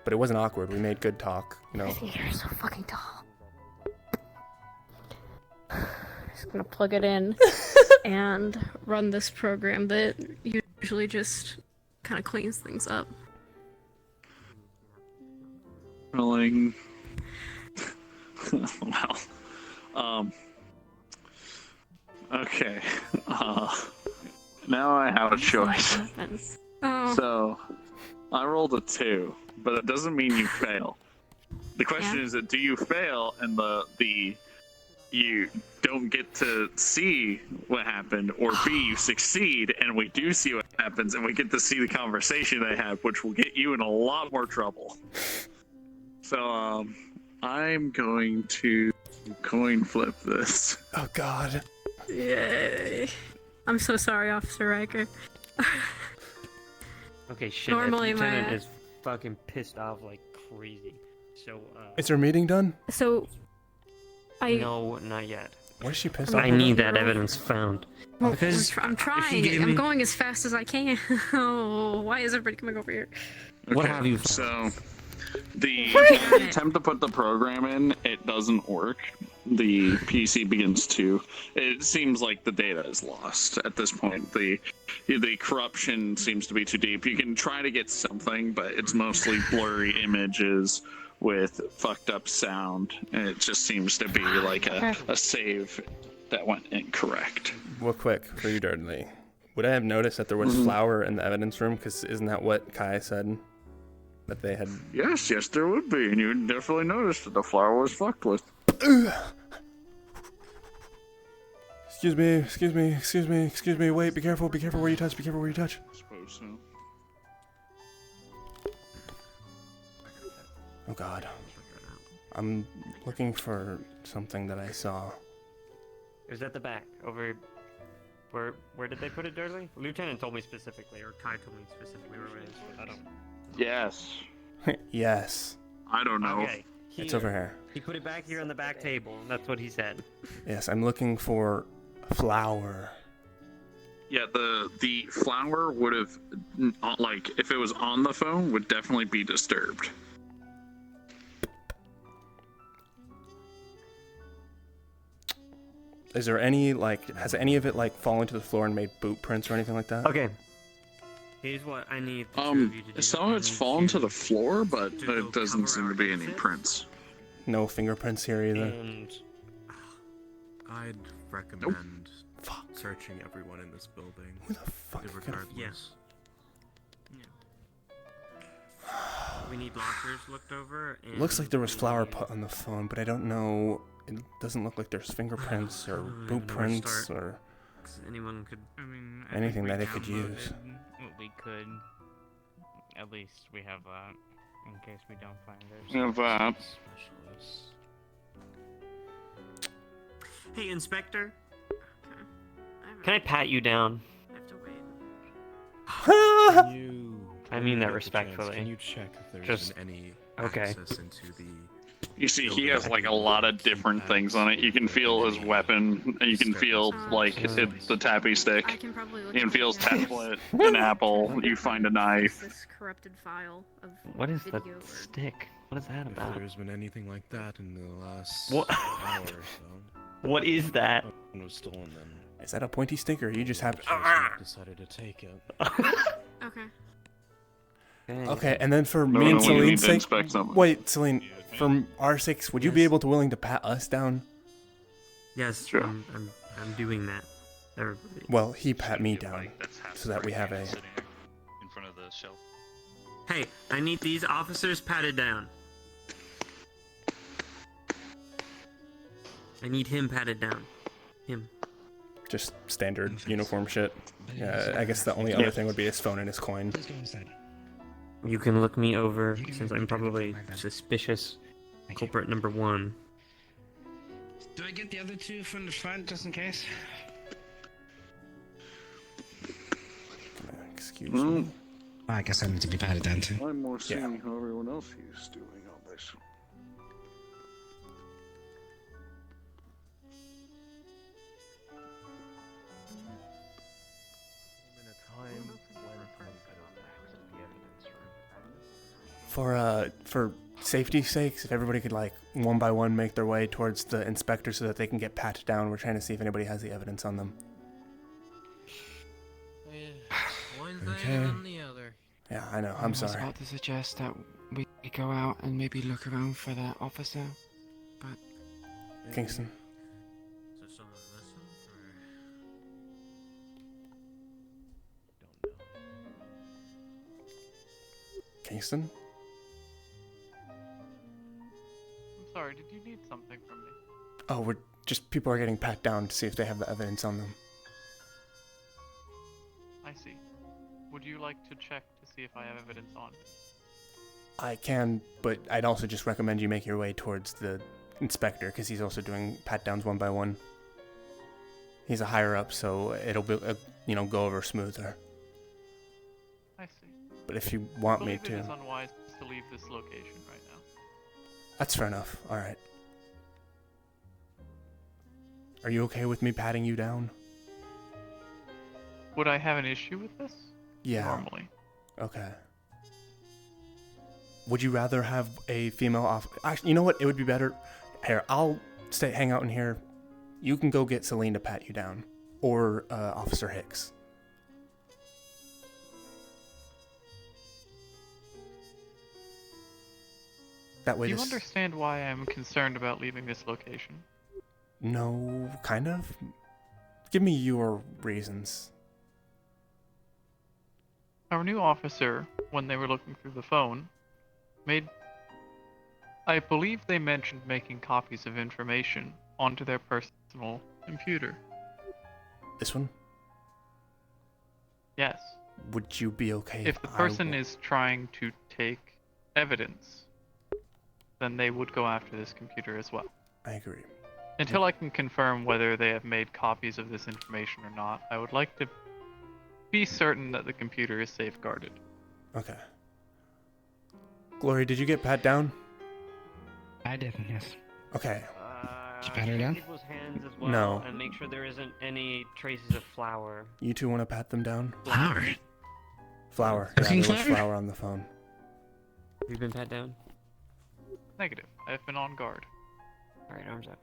But it wasn't awkward, we made good talk, You're so fucking tall. Just gonna plug it in and run this program that usually just kind of cleans things up. Rolling. Wow. Okay. Now I have a choice. Oh. So, I rolled a 2, but it doesn't mean you fail. The question is that do you fail and you don't get to see what happened, or B, you succeed and we do see what happens and we get to see the conversation they had, which will get you in a lot more trouble. So, I'm going to coin flip this. Oh god. Yay. I'm so sorry, Officer Ryker. Okay, shit. Normally Lieutenant is fucking pissed off like crazy. So, Is her meeting done? So, No, not yet. Why is she pissed off? I need that evidence found. Well, Because I'm trying. I'm going as fast as I can. Oh, why is everybody coming over here? What have you found? So, the attempt to put the program in, it doesn't work. The PC begins to. It seems like the data is lost at this point. The corruption seems to be too deep. You can try to get something, but it's mostly blurry images with fucked up sound, and it just seems to be like a save that went incorrect. Real quick, for you, Dudley. Would I have noticed that there was flour in the evidence room? Because isn't that what Kai said? That they had... Yes, there would be, and you would definitely notice that the flour was fucked with. Excuse me, wait, be careful where you touch, I suppose so. Oh god. I'm looking for something that I saw. It was at the back, over Where did they put it, Durley? Lieutenant told me specifically, or Kai told me specifically where it is, but I don't. Yes. Yes. I don't know. Okay. It's over here. He put it back here on the back table, and that's what he said. Yes, I'm looking for a flower. Yeah, the flower would have, like, if it was on the phone, would definitely be disturbed. Is there any, like, has any of it, like, fallen to the floor and made boot prints or anything like that? Okay. Here's what I need the two of you to do. Some of it's fallen to the floor, but it doesn't seem to be any prints. No fingerprints here either. And I'd recommend searching everyone in this building. Who the fuck? Regardless. we need lockers looked over. And Looks like there was flour put on the phone, but I don't know. It doesn't look like there's fingerprints or boot prints or anyone could. I mean, I anything think that we it could use. downloaded what we could. At least we have that in case we don't find it. We have that. Hey, Inspector. Can I pat you down? I mean that respectfully. Can you check if there's Just any access into the? You see, he has like a lot of different things on it. You can feel his weapon. You can feel like the tappy stick. I can probably look You can at feel his the, tablet, an apple. You find a knife. this corrupted file of What is that video. stick? What is that about? If there's been anything like that in the last What? hour or so. What is that? Someone was stolen then. Is that a pointy stick or you just have? Decided to take it. Okay. Okay, and then for No, me and no, we need Celine's to sake, inspect something. wait, Celine, for our sakes, would you be able to willing to pat us down? Yes, Sure. I'm doing that. Well, he pat me down, so that we have a. in front of the shelf. Hey, I need these officers patted down. I need him patted down. Him. Just standard uniform shit. Yeah, I guess the only other thing would be his phone and his coin. You can look me over since I'm probably suspicious. Culprit number 1. Do I get the other two from the front just in case? Excuse me. I guess I need to be patted down too. I'm more seeing how everyone else is doing all this. For safety's sakes, if everybody could like one by one make their way towards the inspector so that they can get patted down, we're trying to see if anybody has the evidence on them. One Okay. thing and the other. Yeah, I know. I I'm was sorry. about to suggest that we go out and maybe look around for that officer, but Kingston. So someone listen, Kingston? I'm sorry, did you need something from me? Oh, we're just people are getting pat down to see if they have the evidence on them. I see. Would you like to check to see if I have evidence on me? I can, but I'd also just recommend you make your way towards the inspector because he's also doing pat downs one by one. He's a higher up, so it'll be go over smoother. I see. But if you want I me believe it to, is unwise to leave this location right now. that's fair enough. All right. Are you okay with me patting you down? Would I have an issue with this? Yeah. Normally. Okay. Would you rather have a female Actually, you know what? It would be better. Here, I'll hang out in here. You can go get Celine to pat you down, or Officer Hicks. That way, Do you understand why I'm concerned about leaving this location? No, kind of. Give me your reasons. Our new officer, when they were looking through the phone, I believe they mentioned making copies of information onto their personal computer. This one? Yes. Would you be okay If the person is trying to take evidence, then they would go after this computer as well. I agree. Until I can confirm whether they have made copies of this information or not, I would like to be certain that the computer is safeguarded. Okay. Glory, did you get pat down? I did, yes. Okay. Did you pat her down? People's hands as well, No. and make sure there isn't any traces of flour. You two want to pat them down? Flour? Flour. Cooking yeah, there was flour? flour on the phone. Have you been pat down? Negative. I have been on guard. Alright, arms up.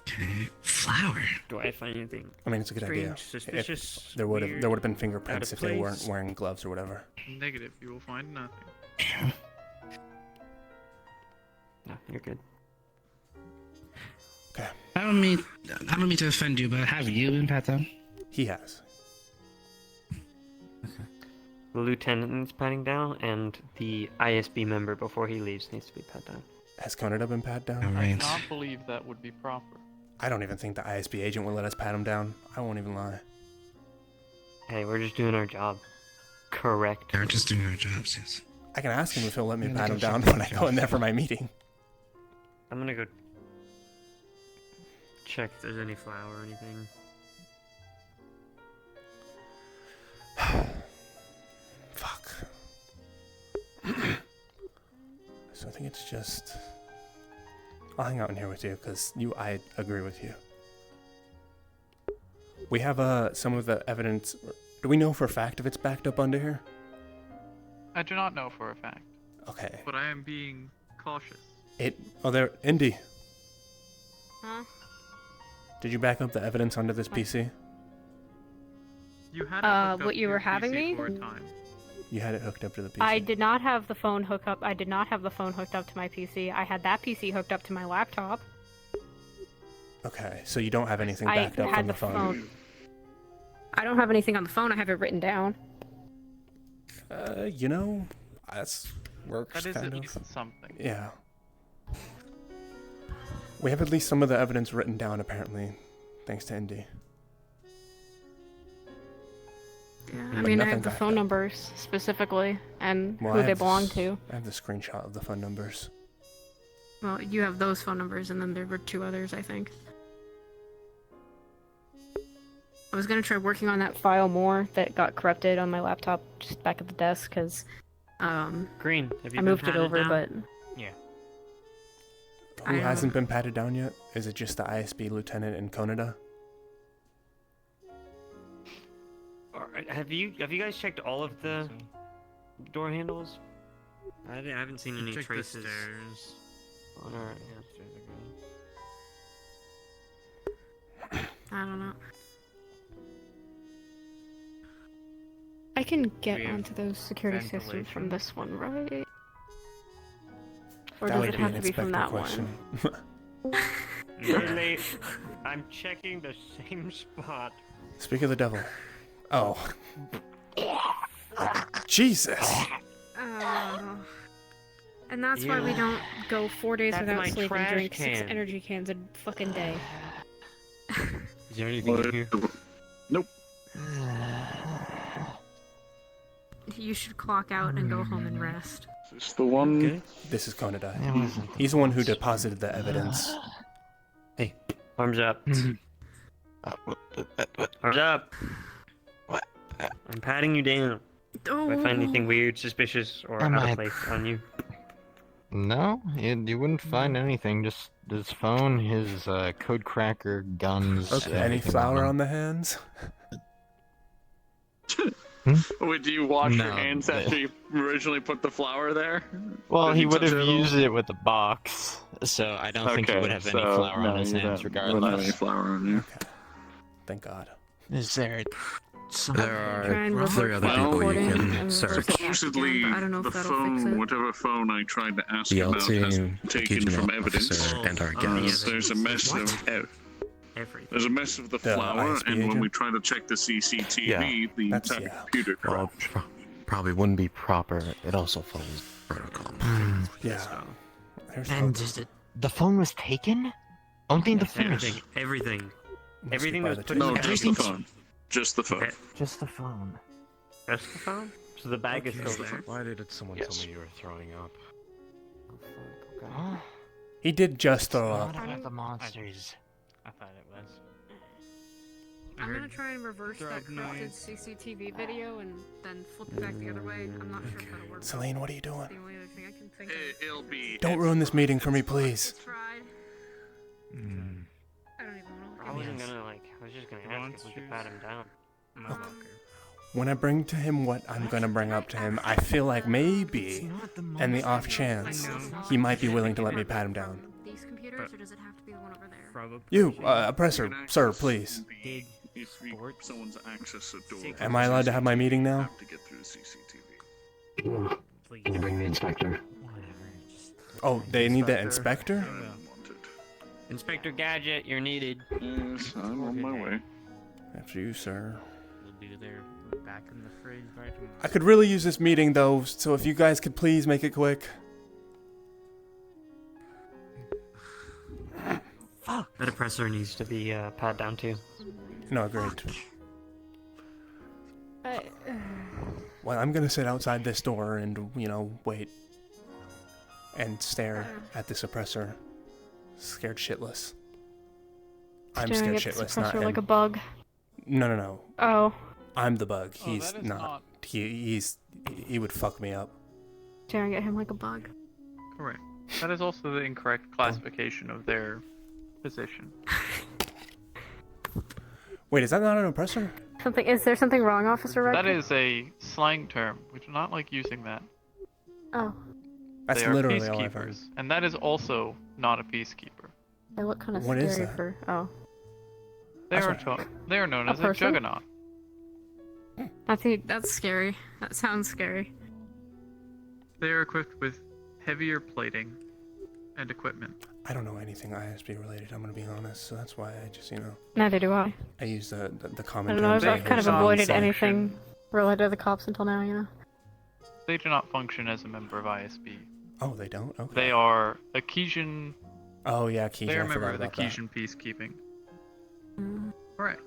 Okay. Flour? Do I find anything? I mean, it's a good idea. strange, suspicious, If there would weird, have been out fingerprints of if they weren't place? wearing gloves or whatever. Negative. You will find nothing. No, you're good. Okay. I don't mean to offend you, but have you been pat down? He has. The lieutenant needs patting down, and the ISB member before he leaves needs to be pat down. Has Conrad been pat down? I do not believe that would be proper. I don't even think the ISB agent will let us pat him down. I won't even lie. Hey, we're just doing our job. Correct. We're just doing our jobs, yes. I can ask him if he'll let me Yeah, pat go him down check when I the go in there for my meeting. I'm gonna go check if there's any flour or anything. Fuck. So I think it's just... I'll hang out in here with you, because I agree with you. We have some of the evidence... Do we know for a fact if it's backed up under here? I do not know for a fact. Okay. But I am being cautious. Oh, there... Indy, Huh? did you back up the evidence onto this PC? You had it hooked up What you to were your having PC me? for a time. You had it hooked up to the PC? I did not have the phone hook up. I did not have the phone hooked up to my PC. I had that PC hooked up to my laptop. Okay, so you don't have anything I backed up had from the the phone. phone. I don't have anything on the phone. I have it written down. You know, that's works That is kind at of. least something. Yeah. We have at least some of the evidence written down, apparently, thanks to Indy. Yeah, I But mean, I nothing have the backed phone up. numbers specifically and Well, who I they have belong this- to. I have the screenshot of the phone numbers. Well, you have those phone numbers, and then there were two others, I think. I was gonna try working on that file more that got corrupted on my laptop just back at the desk, because Green, have you I been moved it patted over, down? but Yeah. Who hasn't been patted down yet? Is it just the ISB lieutenant and Konada? Alright, have you guys checked all of the door handles? I haven't seen any Check the traces. stairs. On our, I don't know. I can get We have onto those security systems from ventilation. this one, right? Or That does would it be have an to be from inspector that question. one? Really? I'm checking the same spot. Speak of the devil. Oh. Jesus! And that's why we Yeah. don't go 4 days That's without my sleep and trash drink 6 can. energy cans a fucking day. Is there anything in here? Nope. You should clock out and go home and rest. Is this the one? This is Konada. It wasn't He's the one who deposited the evidence. Hey, arms up. Arms up. What? I'm patting you down. If I find anything weird, suspicious, or Am out I- of place on you. No, you wouldn't find anything. Just his phone, his code cracker, guns. Okay. Any everything flour him. on the hands? Wait, do you wash your No, hands but- after you originally put the flour there? Well, Did he you would touch have it at all? used it with the box, so I don't think he would have any flour on his hands, Wouldn't have any regardless. flour on you. Thank God. Is there some... Try and There are other Well, people you recording can and search. Supposedly, I don't know if the that'll fix phone, it. whatever phone I tried to ask The about, has team, been taken from evidence. officer, and our Uh, guest. there's a mess of Everything. there's a mess of the The flour, ISB and when agent? we try to check the CCTV, Yeah, the that's- entire yeah. computer Well, crashed. probably wouldn't be proper. It also follows protocol. Yeah. There's And no- The phone was taken? Only the phone. Everything. Everything. must Everything be that by was the put No, in just the phone. Just the phone. Okay. Just the phone. Just the phone? So the bag is Okay. still there? Why did someone Yes. tell me you were throwing up? Huh? He did just throw Not up. about the monsters. I thought it was. I'm gonna try and reverse that Drug corrupted noise. CCTV video and then flip it back the other way. I'm not sure if that'll work. Celine, what are you doing? The only other thing I can think of. It'll be. Don't ruin this meeting for me, please. Tried. I don't even I want wasn't to. gonna I was just gonna ask if we could pat him down. My locker. When I bring to him what I'm gonna bring up to him, I feel like maybe, and the off chance, he might be willing to let me pat him down. These computers, or does it have to be the one over there? Probably. You, oppressor, sir, please. If someone's access a door. Am I allowed to have my meeting now? Have to get through the CCTV. Please. Bring the inspector. Oh, they need the inspector? Inspector Gadget, you're needed. Yes, I'm on my way. After you, sir. We'll be there back in the fridge by tomorrow. I could really use this meeting, though, so if you guys could please make it quick. That oppressor needs to be pat down too. No, great. I, Well, I'm gonna sit outside this door and, wait. And stare at this oppressor. Scared shitless. I'm staring scared at the shitless, not suppressor him. like a bug. No. Oh. I'm the bug. Oh, He's that is not- He would fuck me up. Staring at him like a bug. Correct. That is also the incorrect classification of their position. Wait, is that not an oppressor? Is there something wrong, Officer Ryker? That is a slang term. We do not like using that. Oh. That's They are literally all I've heard. peacekeepers, and that is also not a peacekeeper. They look kind of What scary is that? for. Oh. They are known A as a person? juggernaut. I think that's scary. That sounds scary. They are equipped with heavier plating and equipment. I don't know anything ISB related, I'm gonna be honest, so that's why I just, Neither do I. I use the I common don't know. terms. I've kind of hear avoided someone say. anything related to the cops until now. They do not function as a member of ISB. Oh, they don't? Okay. They are a Kejin. Oh, yeah, Kejin. They are I a member forgot of the about that. Kejin peacekeeping. Correct.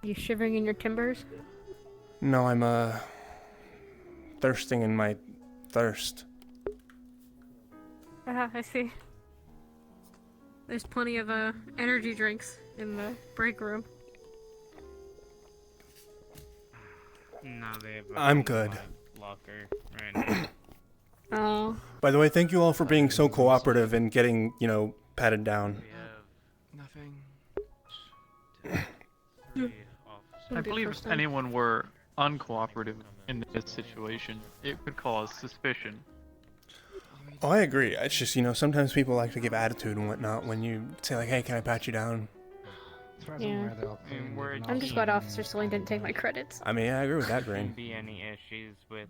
You shivering in your timbers? No, I'm, thirsting in my thirst. I see. There's plenty of energy drinks in the break room. No, they have I'm good. Locker right now. Oh. By the way, thank you all for being so cooperative and getting, patted down. Nothing. I believe if anyone were uncooperative in this situation, it could cause suspicion. Oh, I agree. It's just, sometimes people like to give attitude and whatnot when you say, like, hey, can I pat you down? Yeah. I'm just glad Officer Celine didn't take my credits. I mean, I agree with that, Shouldn't Green. be any issues with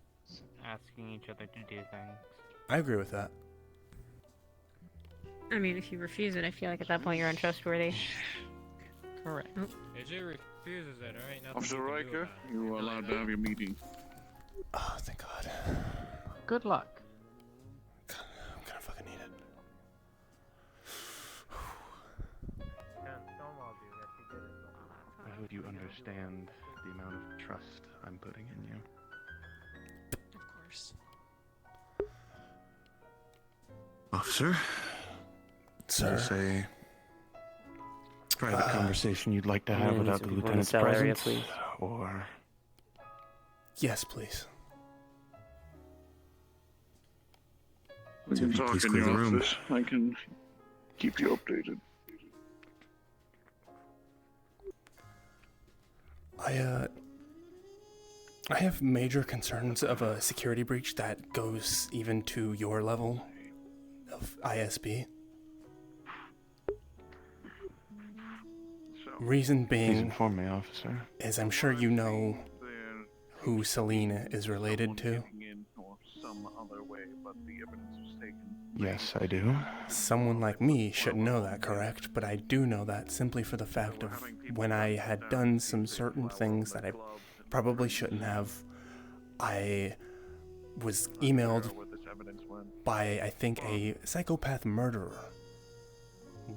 asking each other to do things. I agree with that. I mean, if you refuse it, I feel like at that point you're untrustworthy. Correct. AJ refuses it, alright? Nothing Officer you can do Ryker, about it. you are allowed to have your meeting. Oh, thank God. Good luck. I'm gonna fucking need it. I hope you understand the amount of trust I'm putting in you. Of course. Officer? Sir? Is this a private conversation you'd like to have Yeah, without some the people in the lieutenant's cell area, presence? please. Or... Yes, please. We can If you talk please in clear your the room. office. I can keep you updated. I have major concerns of a security breach that goes even to your level of ISB. Reason Please being inform me, officer. is I'm sure you know who Celine is related to. Some other way, but the evidence was taken. Yes, I do. Someone like me shouldn't know that, correct? But I do know that simply for the fact of when I had done some certain things that I probably shouldn't have. I was emailed by, I think, a psychopath murderer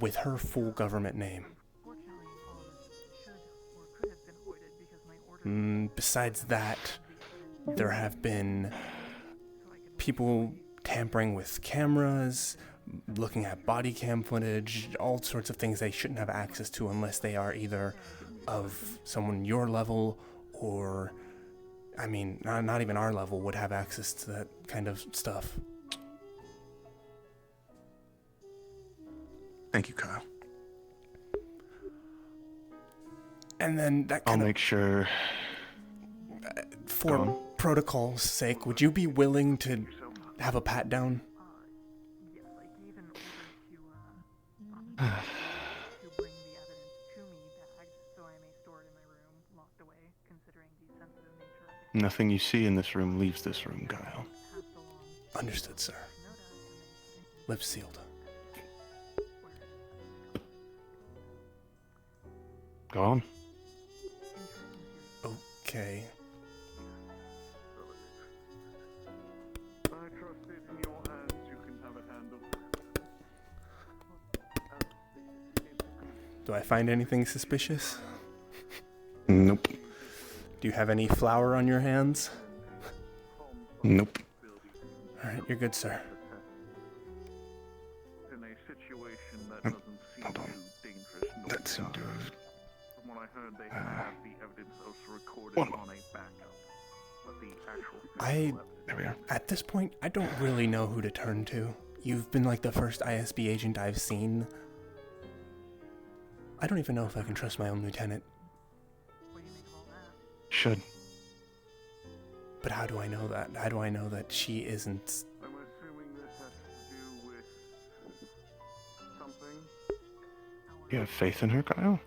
with her full government name. Besides that, there have been people tampering with cameras, looking at body cam footage, all sorts of things they shouldn't have access to unless they are either of someone your level or, I mean, not even our level would have access to that kind of stuff. Thank you, Kyle. And then that I'll make sure. For protocol's sake, would you be willing to have a pat down? Nothing you see in this room leaves this room, Kyle. Understood, sir. Lips sealed. Go on. Okay. I trust it in your hands. You can have it handled. Do I find anything suspicious? Nope. Do you have any flour on your hands? Nope. Alright, you're good, sir. In a situation that doesn't seem too dangerous. That seemed to have... From what I heard, they have the evidence also recorded on a backup. But the actual There we are. At this point, I don't really know who to turn to. You've been like the first ISB agent I've seen. I don't even know if I can trust my own lieutenant. Should. But how do I know that? How do I know that she isn't... I'm assuming this has to do with something. You have faith in her, Kyle?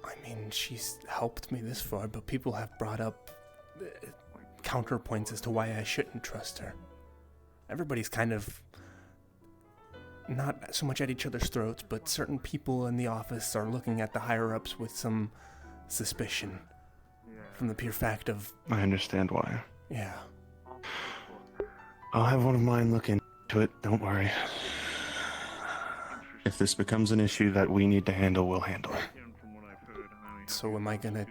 I mean, she's helped me this far, but people have brought up counterpoints as to why I shouldn't trust her. Everybody's kind of not so much at each other's throats, but certain people in the office are looking at the higher-ups with some suspicion. From the pure fact of... I understand why. Yeah. I'll have one of mine look into it, don't worry. If this becomes an issue that we need to handle, we'll handle it. So am I gonna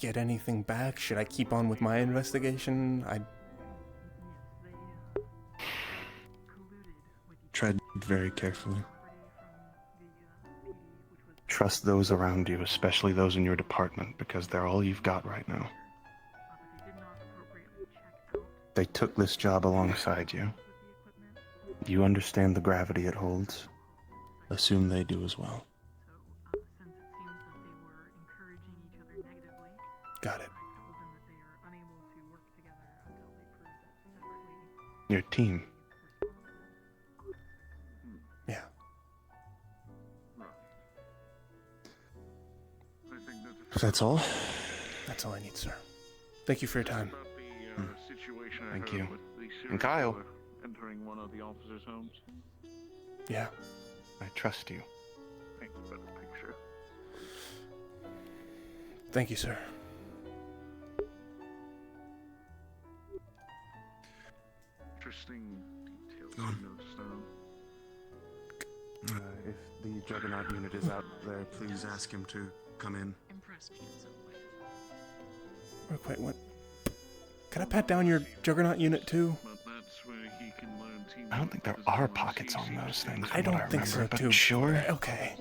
get anything back? Should I keep on with my investigation? Tread very carefully. Trust those around you, especially those in your department, because they're all you've got right now. They took this job alongside you. You understand the gravity it holds. Assume they do as well. Got it. Your team. Yeah. That's all? That's all I need, sir. Thank you for your time. Thank you. And Kyle. Entering one of the officers' homes. Yeah. I trust you. Paints a better picture. Thank you, sir. Interesting details I noticed down. If the Juggernaut unit is out there, please ask him to come in. Real quick, what? Can I pat down your Juggernaut unit too? I don't think there are pockets on those things. I don't think so but too. Sure. Okay.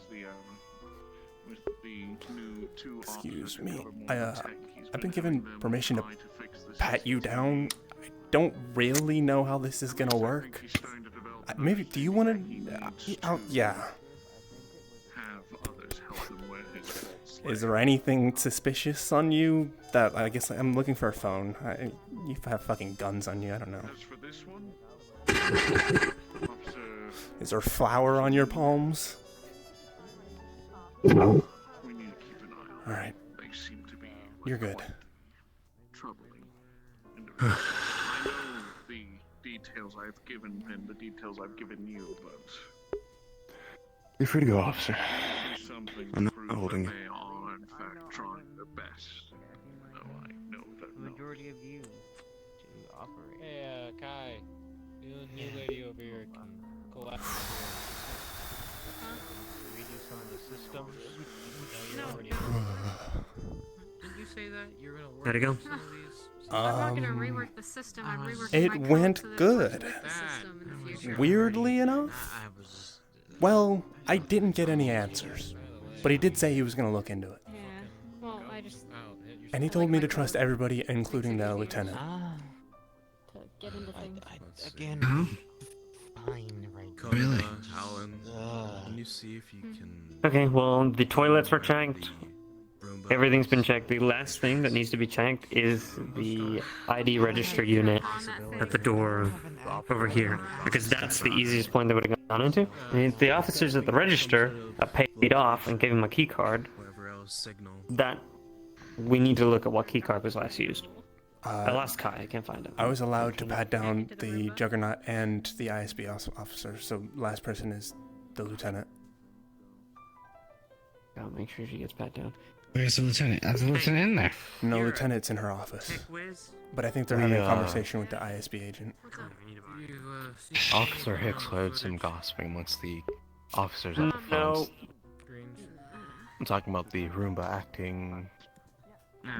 Excuse me. I've been given permission to pat you down. I don't really know how this is gonna work. Maybe, do you want to? Yeah. Is there anything suspicious on you? That I guess I'm looking for a phone. You have fucking guns on you. I don't know. Is there flour on your palms? All right. You're good. Troubling. I know the details I've given and the details I've given you, but You're free to go, officer. something I'm not proves holding that you. they are in fact trying their best. No, I know that. The majority of you to operate. Hey, Kai. You new lady over here can collapse Redo some of the systems. No. How'd it go? I'm not gonna rework the system. I'm reworking It my code went so that good. it works with the system in the future. Weirdly enough, well, I didn't get any answers, but he did say he was going to look into it. Yeah. Well, I just. And he told me to trust everybody, including the lieutenant. To get into things. Again, fine, right? Really? Can you see if you can... Okay, well, the toilets were checked. Everything's been checked. The last thing that needs to be checked is the ID register unit at the door over here, because that's the easiest point they would have gone into. And the officers at the register got paid off and gave him a key card. That we need to look at what key card was last used. I lost Kai. I can't find him. I was allowed to pat down the Juggernaut and the ISB officer, so last person is the lieutenant. Gotta make sure she gets pat down. Where's the lieutenant? Is the lieutenant in there? No, lieutenant's in her office. But I think they're having a conversation with the ISB agent. Officer Hicks heard some gossiping amongst the officers at the phones. I'm talking about the Roomba acting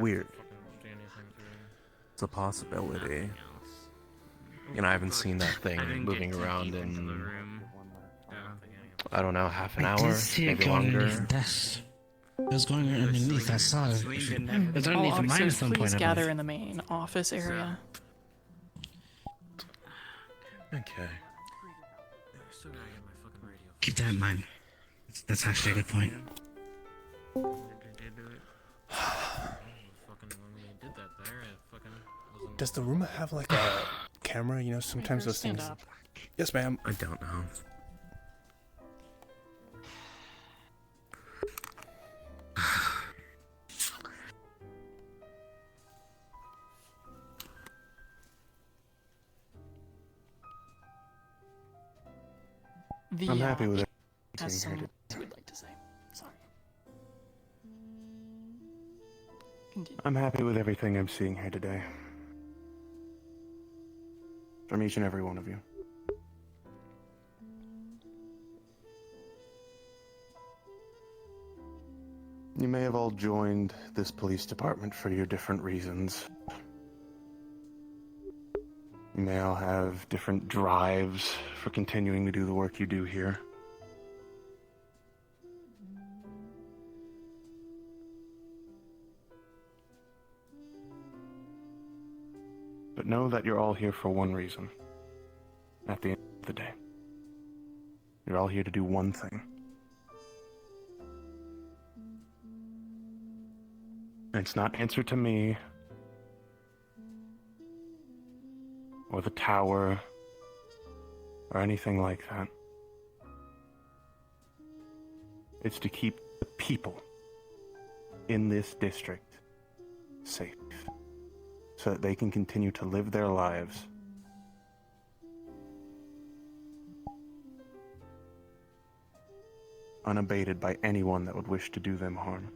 weird. It's a possibility. You know, I haven't seen that thing moving around in, I don't know, half an hour, maybe longer. It was going underneath. I saw it. It was All underneath the mine at officers, some please point. gather in the main office area. Okay. Keep that in mind. That's actually a good point. Does the Roomba have like a camera? You know, sometimes those things. Yes, ma'am. I don't know. I'm happy with it. Has someone else would like to say. Sorry. Continue. I'm happy with everything I'm seeing here today. From each and every one of you. You may have all joined this police department for your different reasons. You may all have different drives for continuing to do the work you do here. But know that you're all here for one reason. At the end of the day. You're all here to do one thing. And it's not answer to me, or the tower, or anything like that. It's to keep the people in this district safe, so that they can continue to live their lives unabated by anyone that would wish to do them harm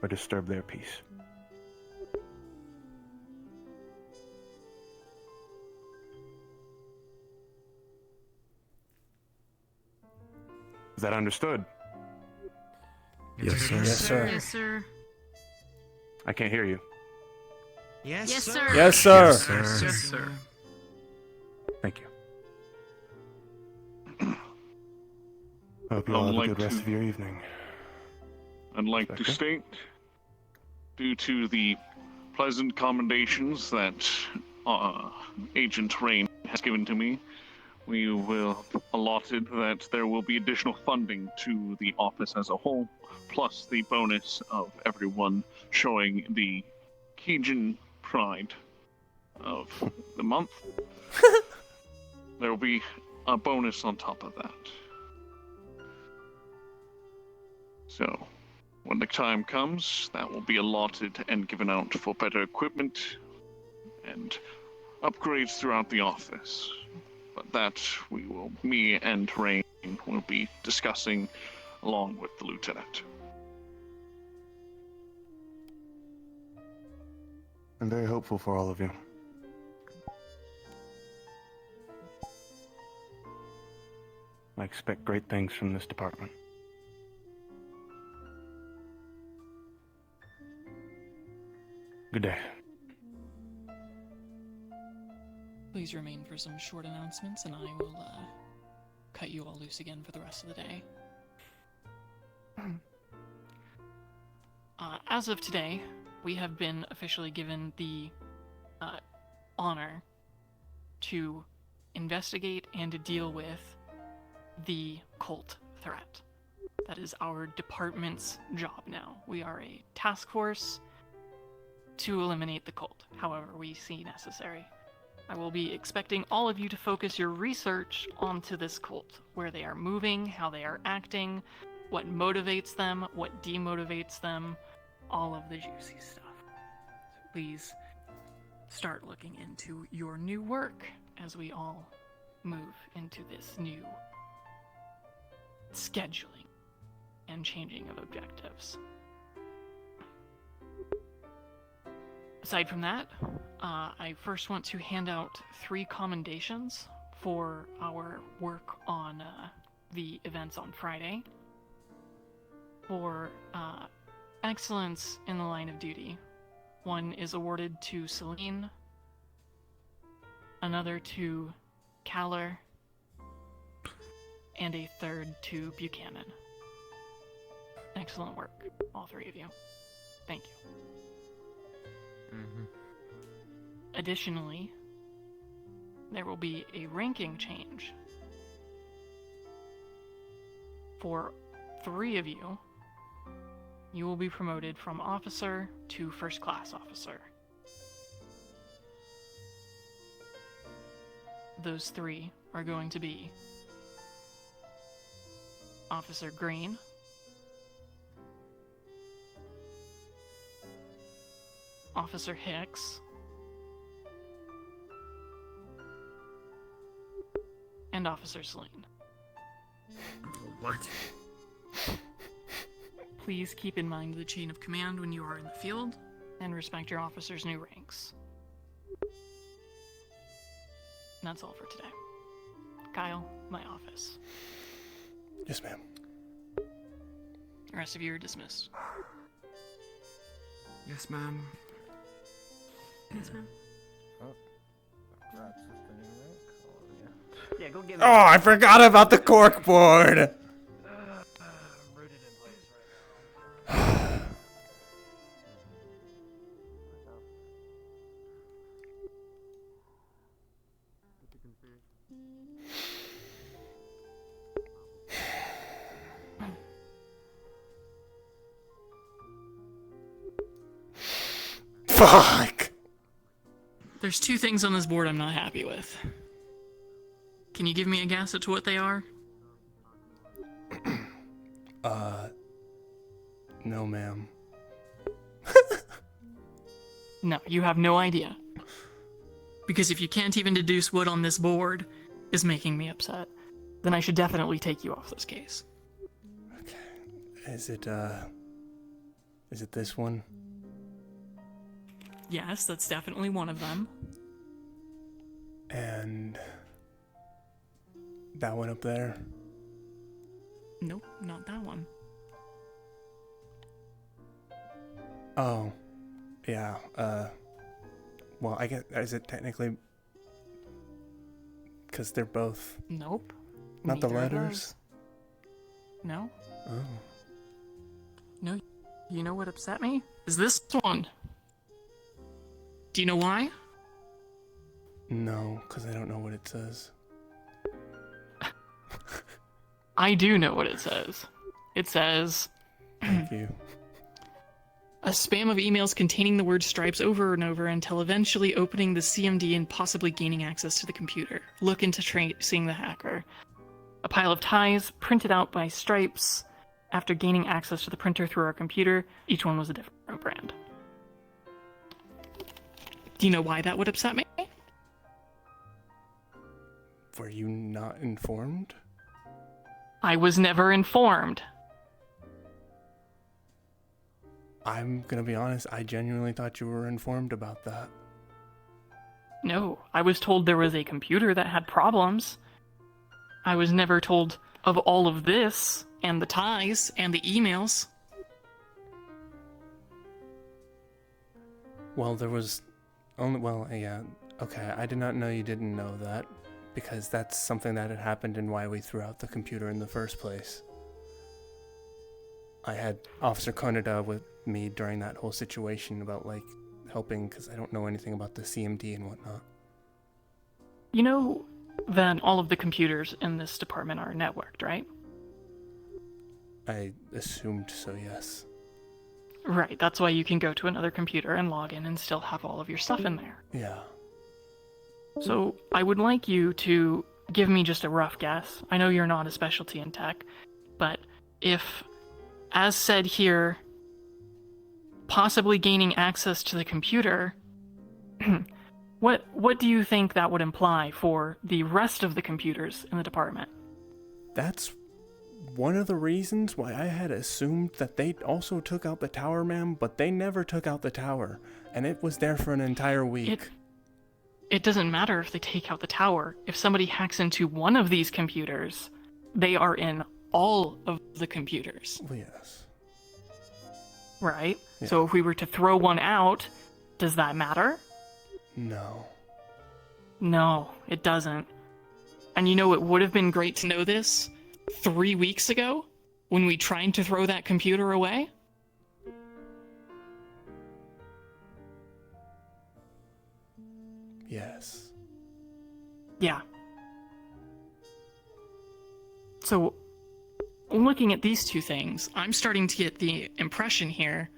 or disturb their peace. Is that understood? Yes, sir. Yes, sir. Yes, sir. I can't hear you. Yes, Yes, sir. sir. Yes, sir. Yes, sir. Yes, sir. Thank you. I hope you all have a good rest of your evening. I'd like to state, due to the pleasant commendations that Agent Rain has given to me, we will allotted that there will be additional funding to the office as a whole, plus the bonus of everyone showing the Cajun pride of the month. There will be a bonus on top of that. So, when the time comes, that will be allotted and given out for better equipment and upgrades throughout the office. But that me and Rain will be discussing along with the lieutenant. I'm very hopeful for all of you. I expect great things from this department. Good day. Please remain for some short announcements, and I will cut you all loose again for the rest of the day. As of today, we have been officially given the honor to investigate and to deal with the cult threat. That is our department's job now. We are a task force to eliminate the cult, however we see necessary. I will be expecting all of you to focus your research onto this cult, where they are moving, how they are acting, what motivates them, what demotivates them, all of the juicy stuff. So please start looking into your new work as we all move into this new scheduling and changing of objectives. Aside from that, I first want to hand out 3 commendations for our work on the events on Friday. For excellence in the line of duty, one is awarded to Celine, another to Caller, and a third to Buchanan. Excellent work, all 3 of you. Thank you. Additionally, there will be a ranking change. For 3 of you, you will be promoted from officer to first class officer. Those 3 are going to be Officer Green, Officer Hicks, and Officer Celine. What? Please keep in mind the chain of command when you are in the field, and respect your officers' new ranks. And that's all for today. Kyle, my office. Yes, ma'am. The rest of you are dismissed. Yes, ma'am. Yes, ma'am. Yeah, go get Oh, I forgot about the cork board! Fuck! There's 2 things on this board I'm not happy with. Can you give me a guess at what they are? No, ma'am. No, you have no idea. Because if you can't even deduce what on this board is making me upset, then I should definitely take you off this case. Is it this one? Yes, that's definitely one of them. And that one up there? Nope, not that one. Oh, yeah, well, I guess, is it technically, because they're both... Nope. Not the Neither of letters? those. No. Oh. No, you know what upset me? Is this one. Do you know why? No, because I don't know what it says. I do know what it says. It says... Thank you. A spam of emails containing the word stripes over and over until eventually opening the CMD and possibly gaining access to the computer. Look into tracing the hacker. A pile of ties printed out by Stripes after gaining access to the printer through our computer. Each one was a different brand. Do you know why that would upset me? Were you not informed? I was never informed. I'm gonna be honest, I genuinely thought you were informed about that. No, I was told there was a computer that had problems. I was never told of all of this, and the ties, and the emails. Well, there was only, well, yeah, okay, I did not know you didn't know that, because that's something that had happened and why we threw out the computer in the first place. I had Officer Konada with me during that whole situation about, like, helping, because I don't know anything about the CMD and whatnot. You know that all of the computers in this department are networked, right? I assumed so, yes. Right, that's why you can go to another computer and log in and still have all of your stuff in there. Yeah. So, I would like you to give me just a rough guess. I know you're not a specialty in tech, but if, as said here, possibly gaining access to the computer, what do you think that would imply for the rest of the computers in the department? That's one of the reasons why I had assumed that they also took out the tower, ma'am, but they never took out the tower, and it was there for an entire week. It doesn't matter if they take out the tower. If somebody hacks into one of these computers, they are in all of the computers. Well, yes. Right? Yeah. So if we were to throw one out, does that matter? No. No, it doesn't. And you know, it would have been great to know this 3 weeks ago when we tried to throw that computer away. Yes. Yeah. So, looking at these two things, I'm starting to get the impression here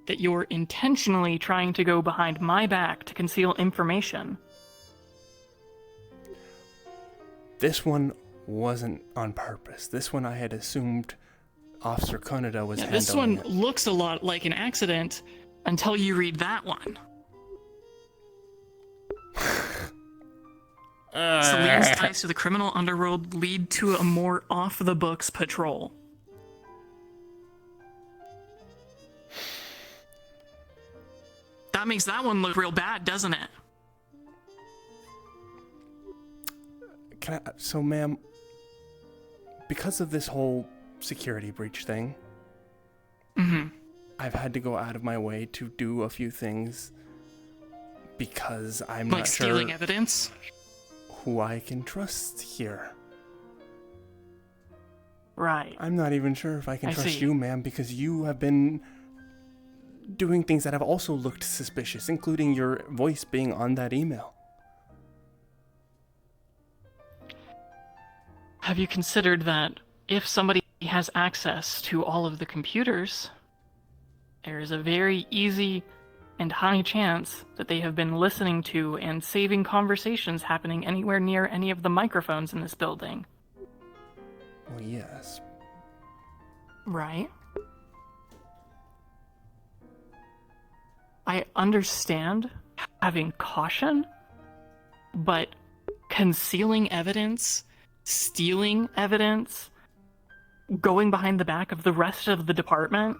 that you're intentionally trying to go behind my back to conceal information. This one wasn't on purpose. This one I had assumed Officer Konada was handling. This one looks a lot like an accident until you read that one. Celine's ties to the criminal underworld lead to a more off-the-books patrol. That makes that one look real bad, doesn't it? So, ma'am, because of this whole security breach thing, I've had to go out of my way to do a few things because I'm like not sure stealing evidence? Who I can trust here. Right. I'm not even sure if I can I trust see. you, ma'am, because you have been doing things that have also looked suspicious, including your voice being on that email. Have you considered that if somebody has access to all of the computers, there is a very easy and high chance that they have been listening to and saving conversations happening anywhere near any of the microphones in this building? Well, yes. Right? I understand having caution, but concealing evidence, stealing evidence, going behind the back of the rest of the department.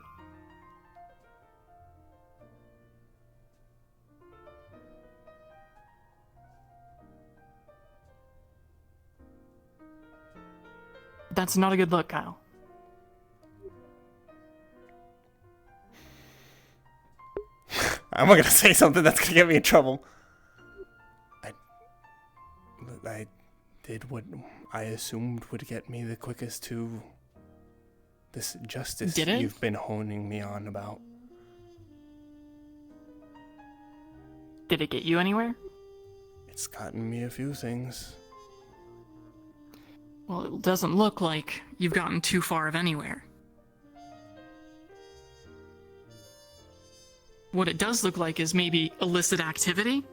That's not a good look, Kyle. I'm not gonna say something that's gonna get me in trouble. I did what I assumed would get me the quickest to this justice Did it? you've been honing me on about. Did it get you anywhere? It's gotten me a few things. Well, it doesn't look like you've gotten too far of anywhere. What it does look like is maybe illicit activity.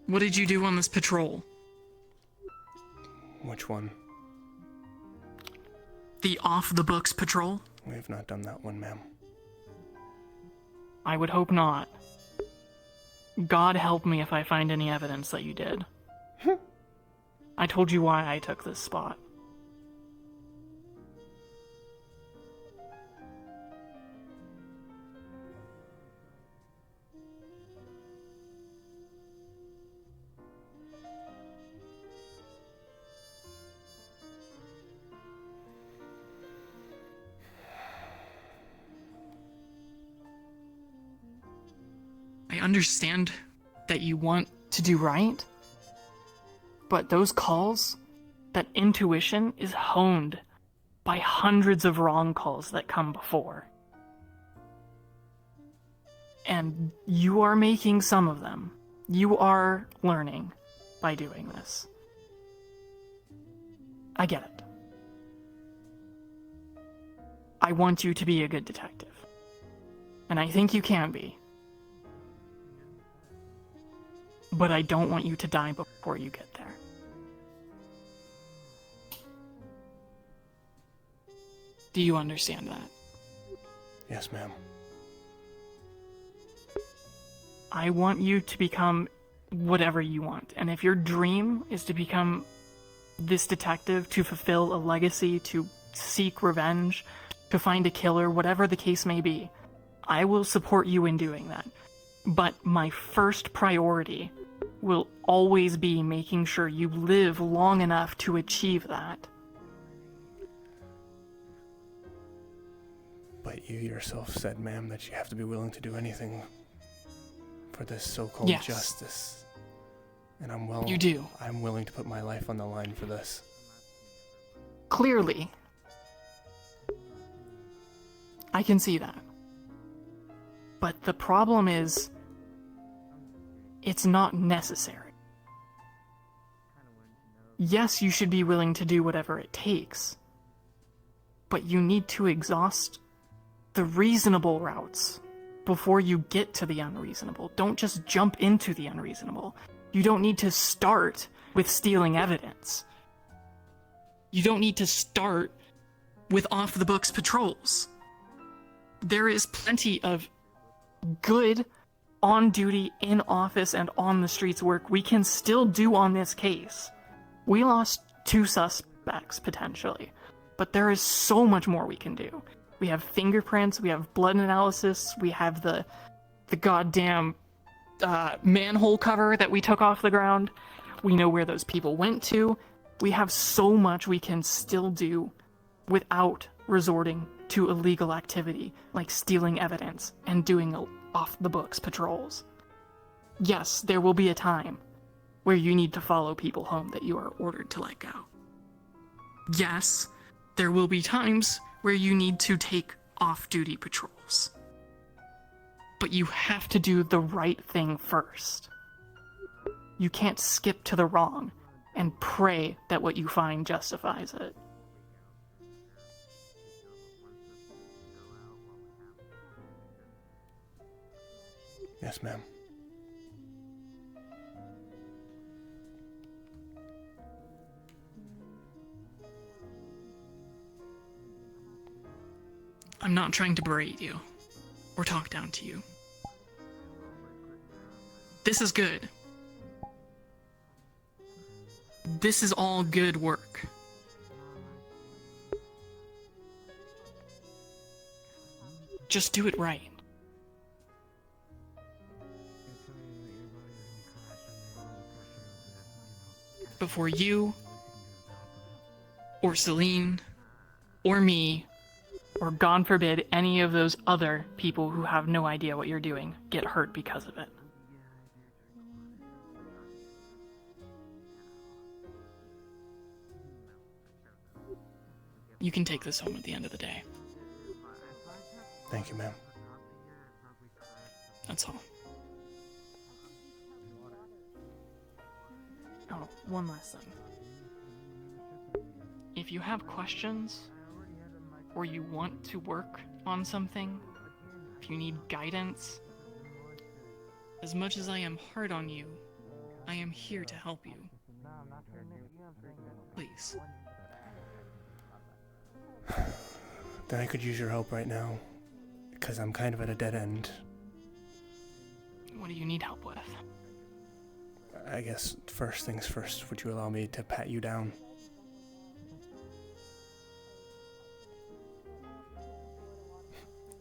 What did you do on this patrol? Which one? The off-the-books patrol? We have not done that one, ma'am. I would hope not. God help me if I find any evidence that you did. I told you why I took this spot. I understand that you want to do right, but those calls, that intuition is honed by hundreds of wrong calls that come before. And you are making some of them. You are learning by doing this. I get it. I want you to be a good detective. And I think you can be. But I don't want you to die before you get there. Do you understand that? Yes, ma'am. I want you to become whatever you want. And if your dream is to become this detective, to fulfill a legacy, to seek revenge, to find a killer, whatever the case may be, I will support you in doing that. But my first priority will always be making sure you live long enough to achieve that. But you yourself said, ma'am, that you have to be willing to do anything for this so-called Yes. justice. And You do. I'm willing to put my life on the line for this. Clearly. I can see that. But the problem is, it's not necessary. Yes, you should be willing to do whatever it takes, but you need to exhaust the reasonable routes before you get to the unreasonable. Don't just jump into the unreasonable. You don't need to start with stealing evidence. You don't need to start with off-the-books patrols. There is plenty of good on-duty, in-office, and on-the-streets work we can still do on this case. We lost 2 suspects, potentially, but there is so much more we can do. We have fingerprints, we have blood analysis, we have the goddamn manhole cover that we took off the ground. We know where those people went to. We have so much we can still do without resorting to illegal activity like stealing evidence and doing off-the-books patrols. Yes, there will be a time where you need to follow people home that you are ordered to let go. Yes, there will be times where you need to take off-duty patrols. But you have to do the right thing first. You can't skip to the wrong and pray that what you find justifies it. Yes, ma'am. I'm not trying to berate you or talk down to you. This is good. This is all good work. Just do it right. Before you, or Celine, or me, or God forbid any of those other people who have no idea what you're doing get hurt because of it. You can take this home at the end of the day. Thank you, ma'am. That's all. Oh, one last thing. If you have questions, or you want to work on something, if you need guidance, as much as I am hard on you, I am here to help you. Please. Then I could use your help right now, because I'm kind of at a dead end. What do you need help with? I guess first things first, would you allow me to pat you down?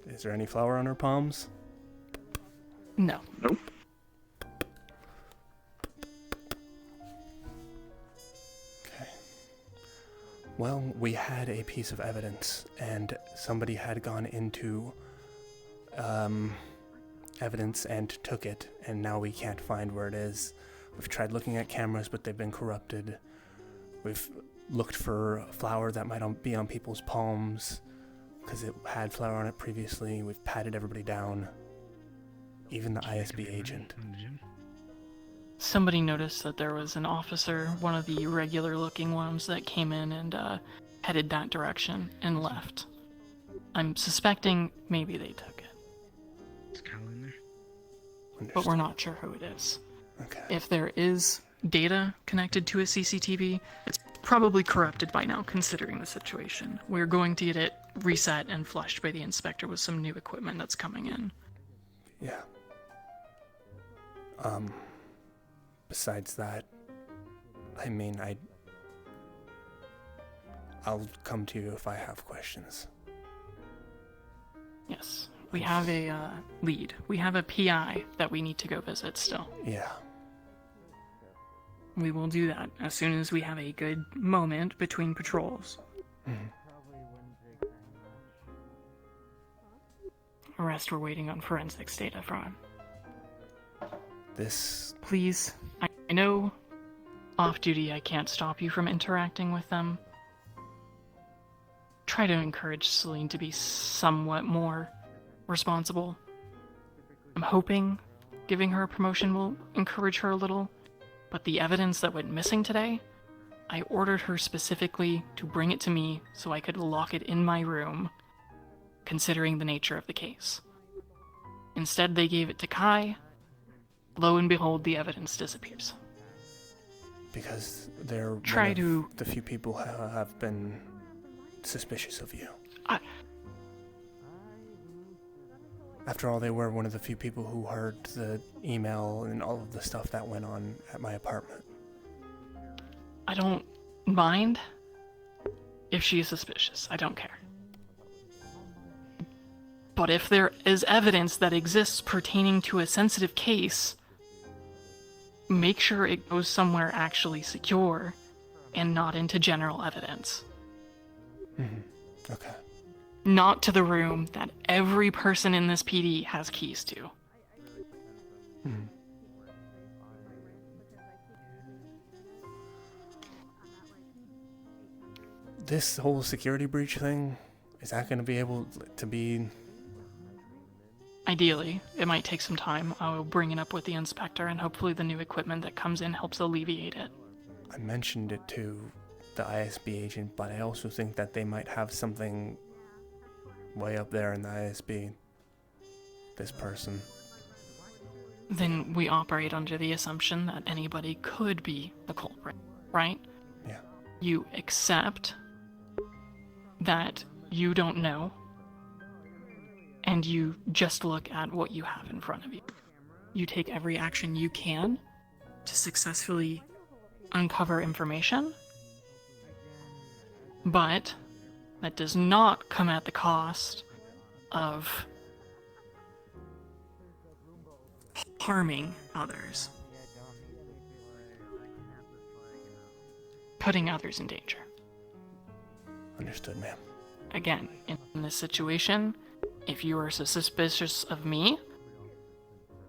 Is there any flour on her palms? No. Nope. Okay. Well, we had a piece of evidence, and somebody had gone into evidence and took it, and now we can't find where it is. We've tried looking at cameras, but they've been corrupted. We've looked for flour that might be on people's palms, because it had flour on it previously. We've patted everybody down. Even the ISB agent. Somebody noticed that there was an officer, one of the regular-looking ones, that came in and headed that direction and left. I'm suspecting maybe they took it. Is Kyle in there? But we're not sure who it is. Okay. If there is data connected to a CCTV, it's probably corrupted by now, considering the situation. We're going to get it reset and flushed by the inspector with some new equipment that's coming in. Yeah. Besides that, I mean, I'll come to you if I have questions. Yes. We have a lead. We have a PI that we need to go visit still. Yeah. We will do that as soon as we have a good moment between patrols. The rest we're waiting on forensics data from. Please, I know off duty I can't stop you from interacting with them. Try to encourage Celine to be somewhat more responsible. I'm hoping giving her a promotion will encourage her a little, but the evidence that went missing today, I ordered her specifically to bring it to me so I could lock it in my room, considering the nature of the case. Instead, they gave it to Kai. Lo and behold, the evidence disappears. Because they're the few people who have been suspicious of you. After all, they were one of the few people who heard the email and all of the stuff that went on at my apartment. I don't mind if she's suspicious. I don't care. But if there is evidence that exists pertaining to a sensitive case, make sure it goes somewhere actually secure and not into general evidence. Okay. Not to the room that every person in this PD has keys to. This whole security breach thing, is that going to be able to be... Ideally, it might take some time. I will bring it up with the inspector, and hopefully the new equipment that comes in helps alleviate it. I mentioned it to the ISB agent, but I also think that they might have something way up there in the ISB. This person. Then we operate under the assumption that anybody could be the culprit, right? Yeah. You accept that you don't know, and you just look at what you have in front of you. You take every action you can to successfully uncover information, but that does not come at the cost of harming others, putting others in danger. Understood, ma'am. Again, in this situation, if you are so suspicious of me,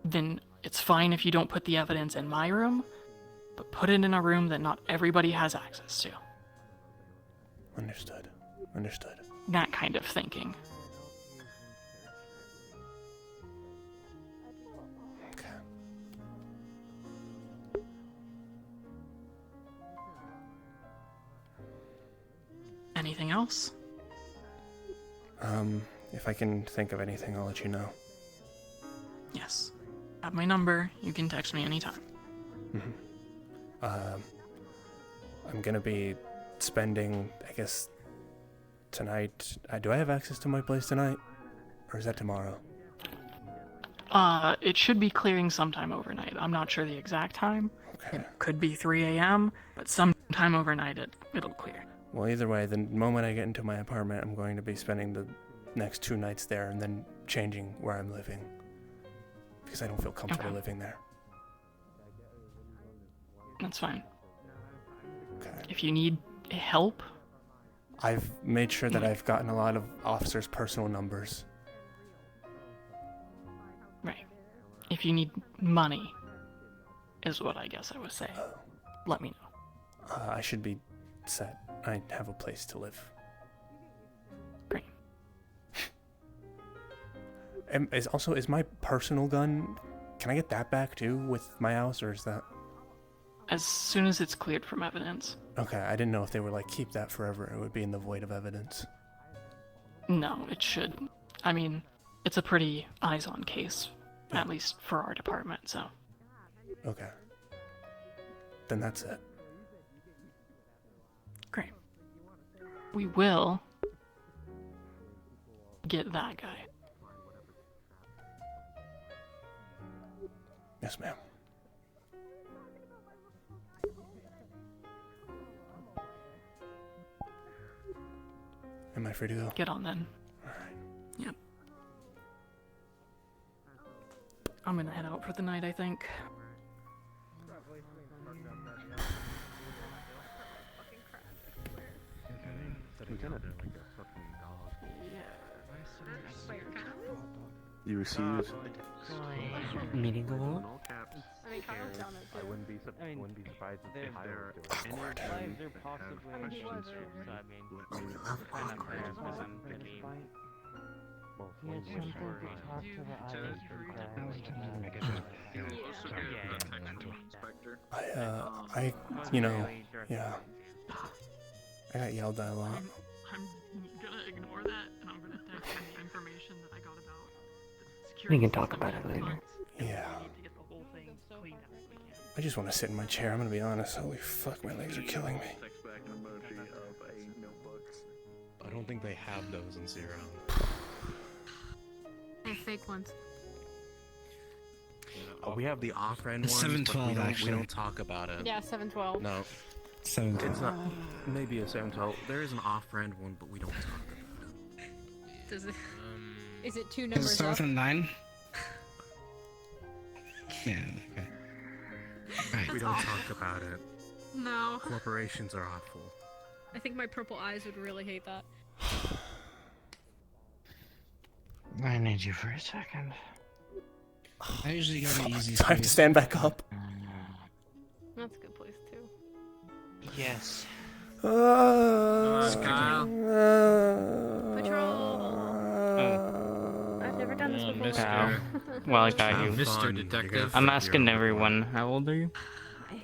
then it's fine if you don't put the evidence in my room, but put it in a room that not everybody has access to. Understood. Understood. That kind of thinking. Okay. Anything else? If I can think of anything, I'll let you know. Yes. Have my number. You can text me anytime. I'm gonna be spending, I guess, tonight. Do I have access to my place tonight? Or is that tomorrow? It should be clearing sometime overnight. I'm not sure the exact time. Okay. It could be 3 a.m., but sometime overnight it'll clear. Well, either way, the moment I get into my apartment, I'm going to be spending the next 2 nights there and then changing where I'm living. Because I don't feel comfortable living there. That's fine. Okay. If you need help... I've made sure that I've gotten a lot of officers' personal numbers. Right. if you need money, is what I guess I was saying. Let me know. I should be set. I have a place to live. Great. Is my personal gun? Can I get that back too with my house, or is that? As soon as it's cleared from evidence. Okay, I didn't know if they were like keep that forever. It would be in the void of evidence. No, it should. I mean, it's a pretty eyes-on case, at least for our department. So. Okay. Then that's it. Great. We will get that guy. Yes, ma'am. Am I free to go? Get on then. Alright. Yep. I'm gonna head out for the night, I think. You received. Meeting go on? I mean, Kyle's down there too. I wouldn't be surprised if they hire any lives are possibly in danger, so I mean, kind of parents wasn't really. Yeah. I got yelled at a lot. I'm gonna ignore that, and I'm gonna text him the information that I got about the We security can talk system about it and later. Yeah. to get the whole thing cleaned up if we can. I just want to sit in my chair. I'm gonna be honest. Holy fuck, my legs are killing me. Text back an emoji of a notebook. I don't think they have those in Zero. They're fake ones. We have the off-brand The ones, 712 but we actually. don't talk about it. Yeah, 712. No. 712. It's not. Maybe a 712. There is an off-brand one, but we don't talk about it. Does it? Is it two Does it numbers start up? with a 9? Yeah, okay. Right. We don't talk about it. No. Corporations are awful. I think my purple eyes would really hate that. I need you for a second. I usually go to easy. Do I have to stand back up? That's a good place too. Yes. Patrol. I've never done this before. Kyle. Well, I got you. Mr. Detective. I'm asking everyone, how old are you?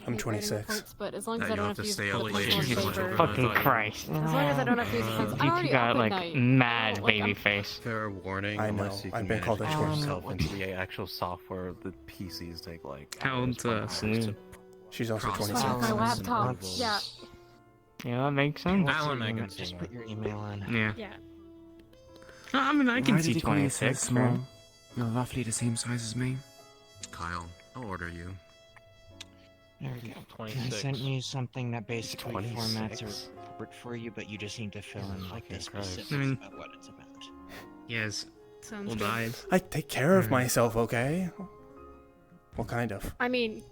I'm 26. But as long as I don't have to use the up late pencil if you and want paper. Fucking Christ. As long as I don't have to use the pencil. I'm already You got up at like night. mad Like, baby face. Fair warning. I know. Unless you I've can been called manage a short. yourself into the actual software, the PCs take like. How old's Celine? She's also process 26. My laptop. approvals. Yeah. Yeah, that makes sense. Just put your email in. Yeah. Yeah. I mean, I can Why see did you call me so 26. small? right? You're roughly the same size as me. Kyle, I'll order you. There we go. I sent you something that basically formats a report for you, but you just need to fill in like the specifics about what it's about. Yes. Sounds Old good. eyes. I take care of myself, okay? What kind of? I mean,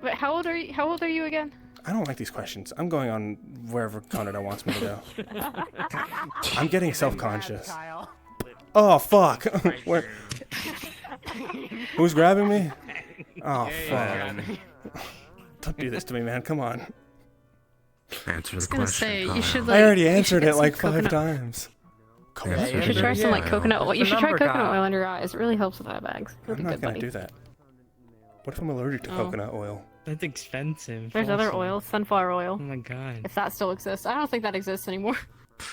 but how old are you? How old are you again? I don't like these questions. I'm going on wherever Canada wants me to go. I'm getting self-conscious. Oh fuck! Where? Who's grabbing me? Oh fuck! Don't do this to me, man. Come on. Answer the gonna question. say, you Kyle. should, I already you should answered get it some like 5 coconut- times. You should try some like coconut oil. You should try number coconut guy. oil under your eyes. It really helps with eye bags. It'll I'm be not good, gonna buddy. do that. What if I'm allergic to Oh. coconut oil? That's expensive. There's other also. oils, sunflower oil. Oh my god. If that still exists, I don't think that exists anymore.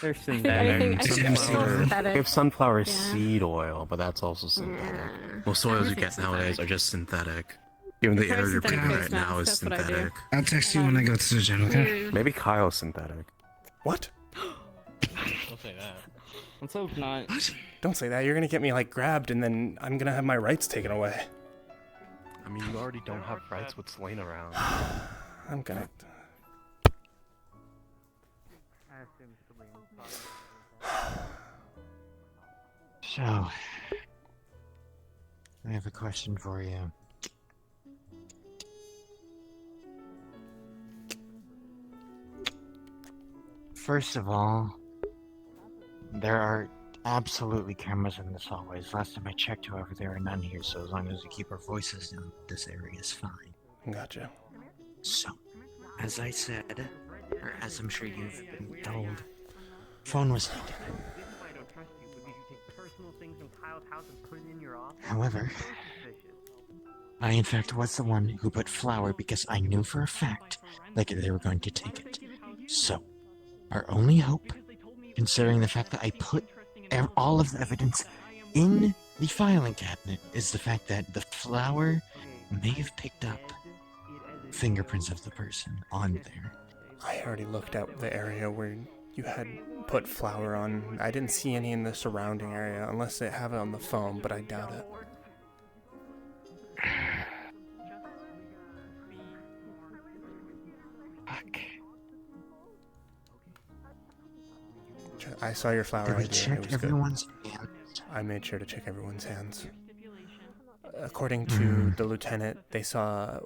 They're anything- synthetic. I think it's still synthetic. We have sunflower Yeah. seed oil, but that's also synthetic. Most oils you get nowadays are just synthetic. Even the Try air you're synthetic breathing face right now masks, is that's what I do. synthetic. I'll text you when I go to the gym, okay? Maybe Kyle's synthetic. What? Don't say that. Let's hope not. Don't say that. You're gonna get me like grabbed, and then I'm gonna have my rights taken away. I mean, you already don't have rights with Slain around. I'm gonna. So, I have a question for you. First of all, there are absolutely cameras in this hallways. Last time I checked, however, there are none here, so as long as we keep our voices down, this area is fine. Gotcha. So, as I said, or as I'm sure you've been told, phone was taken. However, I in fact was the one who put flour because I knew for a fact that they were going to take it. So, our only hope, considering the fact that I put all of the evidence in the filing cabinet, is the fact that the flour may have picked up fingerprints of the person on there. I already looked at the area where you had put flour on. I didn't see any in the surrounding area, unless they have it on the phone, but I doubt it. Fuck. I saw your flour Did we idea. check It was everyone's good. hands? I made sure to check everyone's hands. According to the lieutenant, they saw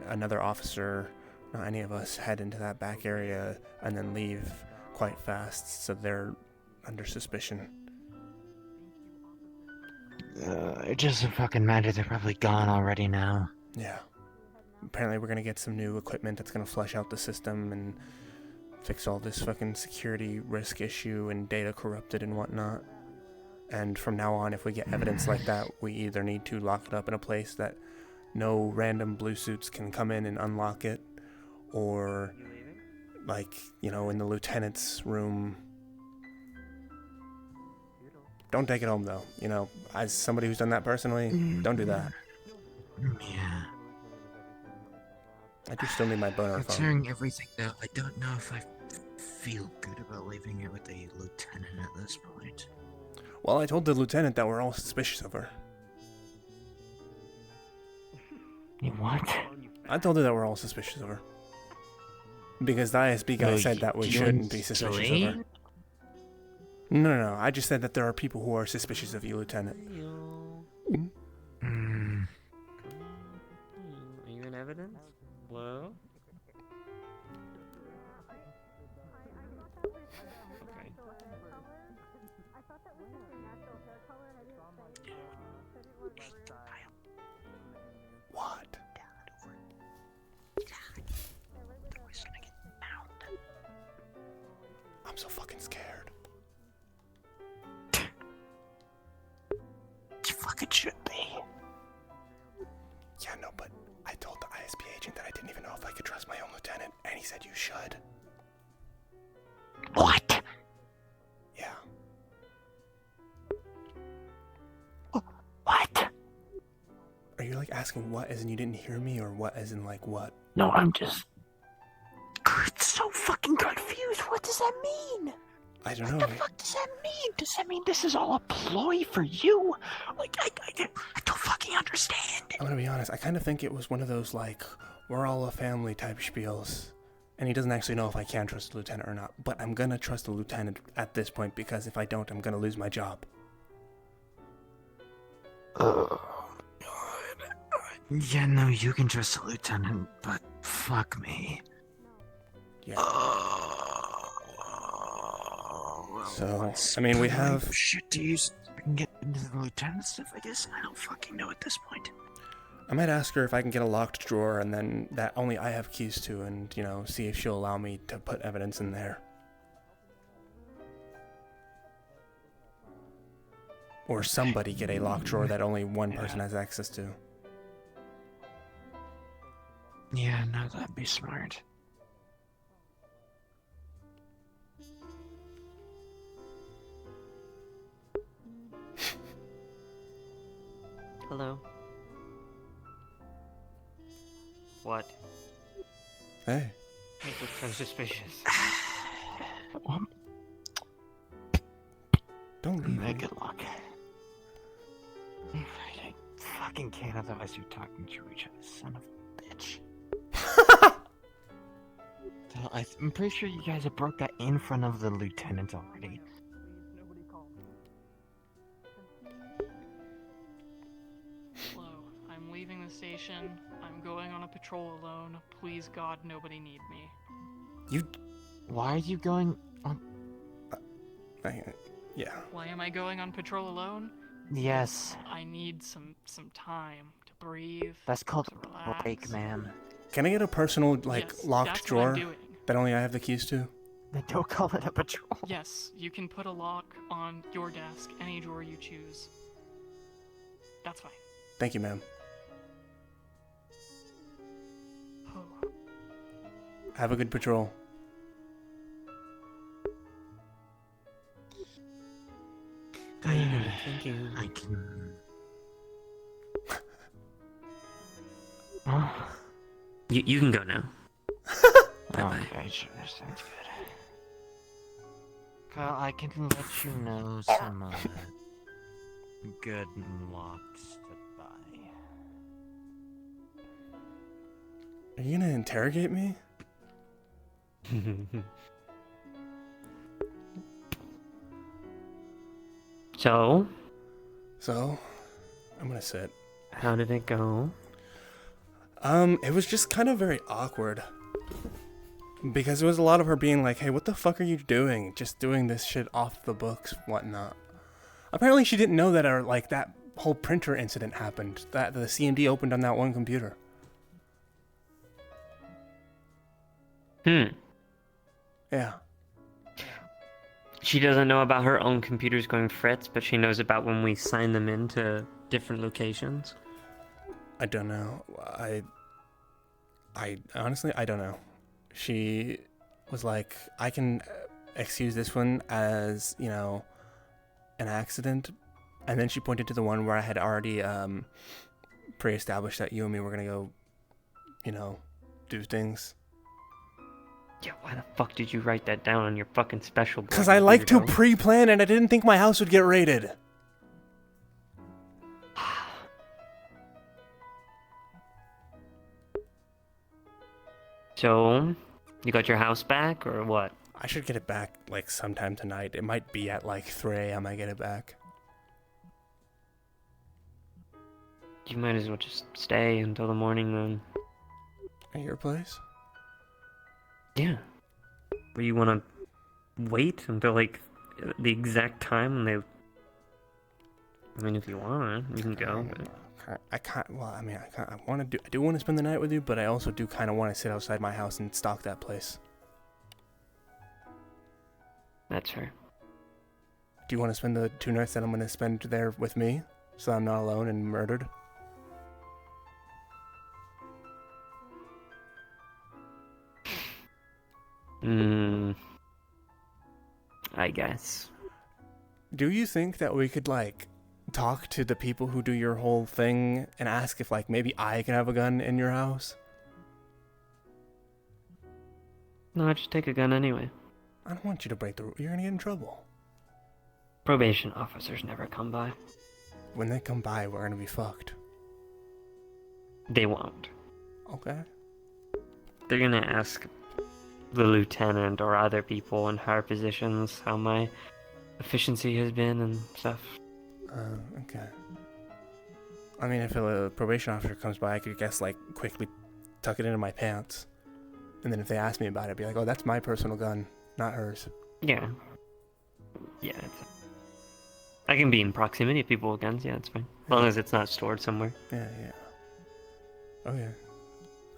another officer, not any of us, head into that back area and then leave quite fast, so they're under suspicion. It doesn't fucking matter, they're probably gone already now. Yeah. Apparently we're gonna get some new equipment that's gonna flush out the system and fix all this fucking security risk issue and data corrupted and whatnot. And from now on, if we get evidence like that, we either need to lock it up in a place that no random blue suits can come in and unlock it, or, like, you know, in the lieutenant's room. Don't take it home, though. You know, as somebody who's done that personally, don't do that. Yeah. I do still need my burner phone. Considering everything, though, I don't know if I feel good about leaving it with the lieutenant at this point. Well, I told the lieutenant that we're all suspicious of her. What? I told her that we're all suspicious of her. Because the ISB guy said that we shouldn't be suspicious of her. No. I just said that there are people who are suspicious of you, Lieutenant. Are you in evidence? Hello? Okay. What? I'm so fucking scared. You fucking should be. Yeah, no, but I told the ISB agent that I didn't even know if I could trust my own lieutenant, and he said you should. What? Yeah. What? Are you, like, asking what as in you didn't hear me, or what as in, like, what? No, I'm just... so fucking confused. What does that mean? I don't know. What the fuck does that mean? Does that mean this is all a ploy for you? Like, I don't fucking understand. I'm gonna be honest, I kind of think it was one of those, like, we're all a family type spiels. And he doesn't actually know if I can trust the lieutenant or not. But I'm gonna trust the lieutenant at this point, because if I don't, I'm gonna lose my job. Yeah, no, you can trust the lieutenant, but fuck me. Yeah. So, I mean, we have... Shit to use. I can get into the lieutenant stuff, I guess. I don't fucking know at this point. I might ask her if I can get a locked drawer, and then that only I have keys to, and, you know, see if she'll allow me to put evidence in there. Or somebody get a locked drawer that only one person has access to. Yeah, no, that'd be smart. Hello. What? Hey. This looks so suspicious. Don't leave me. Good luck. I fucking can't, otherwise you're talking to each other, son of a bitch. I'm pretty sure you guys have broke that in front of the lieutenant already. Hello, I'm leaving the station. I'm going on a patrol alone. Please, God, nobody need me. You... Why are you going on... Yeah. Why am I going on patrol alone? Yes. I need some time to breathe. That's called to a relax. break, man. Can I get a personal, Yes, locked that's what I'm drawer doing. that only I have the keys to? Then don't call it a patrol. Yes, you can put a lock on your desk, any drawer you choose. That's fine. Thank you, ma'am. Oh. Have a good patrol. Thank you. I can. You can go now. Bye-bye. Okay, sure, sounds good. Kyle, I can let you know some good locks to buy. Are you gonna interrogate me? So, I'm gonna sit. how did it go? It was just kind of very awkward. Because it was a lot of her being like, hey, what the fuck are you doing? Just doing this shit off the books, whatnot. Apparently she didn't know that that whole printer incident happened. That the CMD opened on that one computer. Yeah. She doesn't know about her own computers going frets, but she knows about when we sign them into different locations. I don't know. I honestly, I don't know. She was like, I can excuse this one as, an accident. And then she pointed to the one where I had already pre-established that you and me were going to go, do things. Yeah, why the fuck did you write that down on your fucking special board? Because I like to weirdo? pre-plan and I didn't think my house would get raided. So, you got your house back, or what? I should get it back, sometime tonight. It might be at, 3 a.m. I get it back. You might as well just stay until the morning, then. At your place? Yeah. Or you want to wait until, the exact time when they... I mean, if you want, you can go, but... I can't. Well, I do want to spend the night with you, but I also do kind of want to sit outside my house and stalk that place. That's fair. Do you want to spend the 2 nights that I'm going to spend there with me, so I'm not alone and murdered? I guess. Do you think that we could, talk to the people who do your whole thing and ask if, maybe I can have a gun in your house? No, I just take a gun anyway. I don't want you to break the rule. You're going to get in trouble. Probation officers never come by. When they come by, we're going to be fucked. They won't. Okay. They're gonna ask the lieutenant or other people in higher positions how my efficiency has been and stuff. Okay. I mean, if a probation officer comes by, I could guess, quickly tuck it into my pants. And then if they ask me about it, I'd be like, oh, that's my personal gun, not hers. Yeah. Yeah, I can be in proximity of people with guns, yeah, that's fine. As long as it's not stored somewhere. Yeah. Oh, yeah.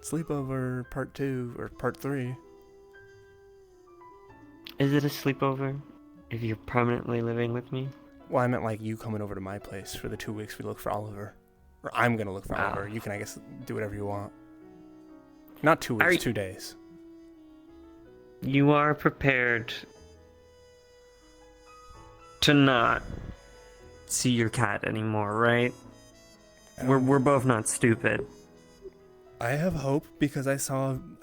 Sleepover part 2 or part 3. Is it a sleepover if you're permanently living with me? Well, I meant you coming over to my place for the 2 weeks we look for Oliver. Or I'm gonna look for Oliver. You can, I guess, do whatever you want. Not 2 weeks, 2 days. You are prepared to not see your cat anymore, right? We're both not stupid. I have hope because I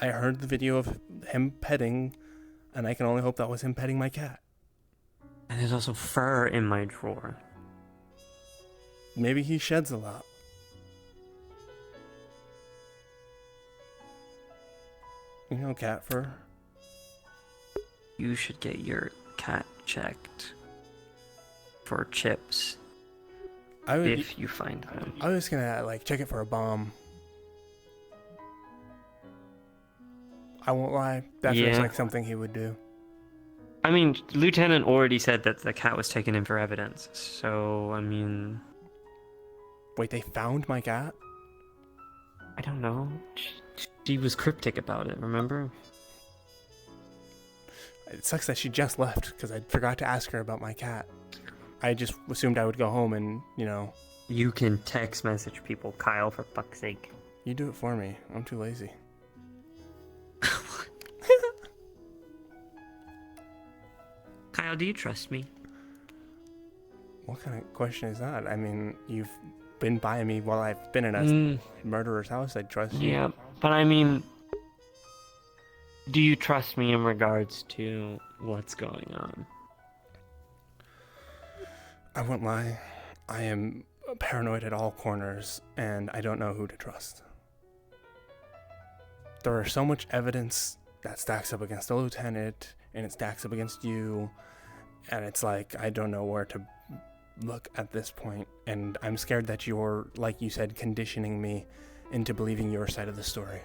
heard the video of him petting, and I can only hope that was him petting my cat. And there's also fur in my drawer. Maybe he sheds a lot. Cat fur. You should get your cat checked for chips. If you find them. I was gonna check it for a bomb. I won't lie. That feels like something he would do. I mean, Lieutenant already said that the cat was taken in for evidence, so, I mean... Wait, they found my cat? I don't know. She was cryptic about it, remember? It sucks that she just left, because I forgot to ask her about my cat. I just assumed I would go home and, you know... You can text message people, Kyle, for fuck's sake. You do it for me. I'm too lazy. Kyle, do you trust me? What kind of question is that? I mean, you've been by me while I've been in a murderer's house. I trust you. Yeah, but I mean... Do you trust me in regards to what's going on? I won't lie. I am paranoid at all corners, and I don't know who to trust. There are so much evidence that stacks up against the lieutenant, and it stacks up against you, and it's like, I don't know where to look at this point, and I'm scared that you're, like you said, conditioning me into believing your side of the story.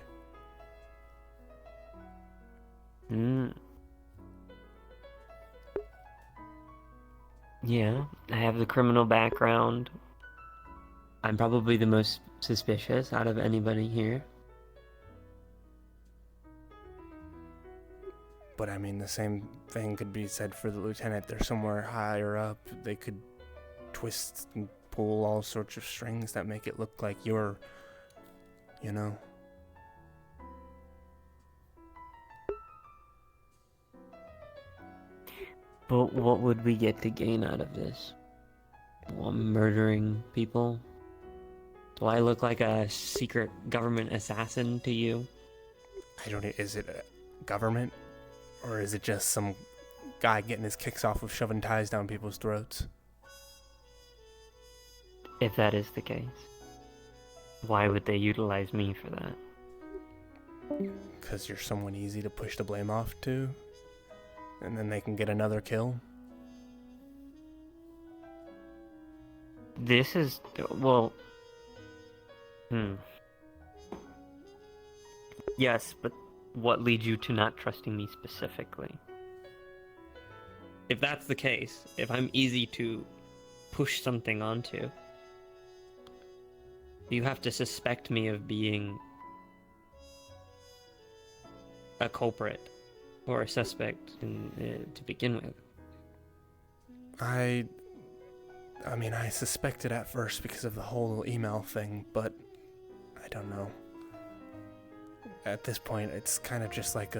Yeah, I have the criminal background. I'm probably the most suspicious out of anybody here. But I mean, the same thing could be said for the lieutenant. They're somewhere higher up. They could twist and pull all sorts of strings that make it look like you're, you know. But what would we get to gain out of this? Well, murdering people? Do I look like a secret government assassin to you? I don't know, is it a government? Or is it just some guy getting his kicks off of shoving ties down people's throats? If that is the case, why would they utilize me for that? Because you're someone easy to push the blame off to? And then they can get another kill? This is... well... Yes, but what leads you to not trusting me specifically? If that's the case, if I'm easy to push something onto, you have to suspect me of being a culprit or a suspect to begin with. I mean, I suspected at first because of the whole email thing, but I don't know. At this point, it's kind of just like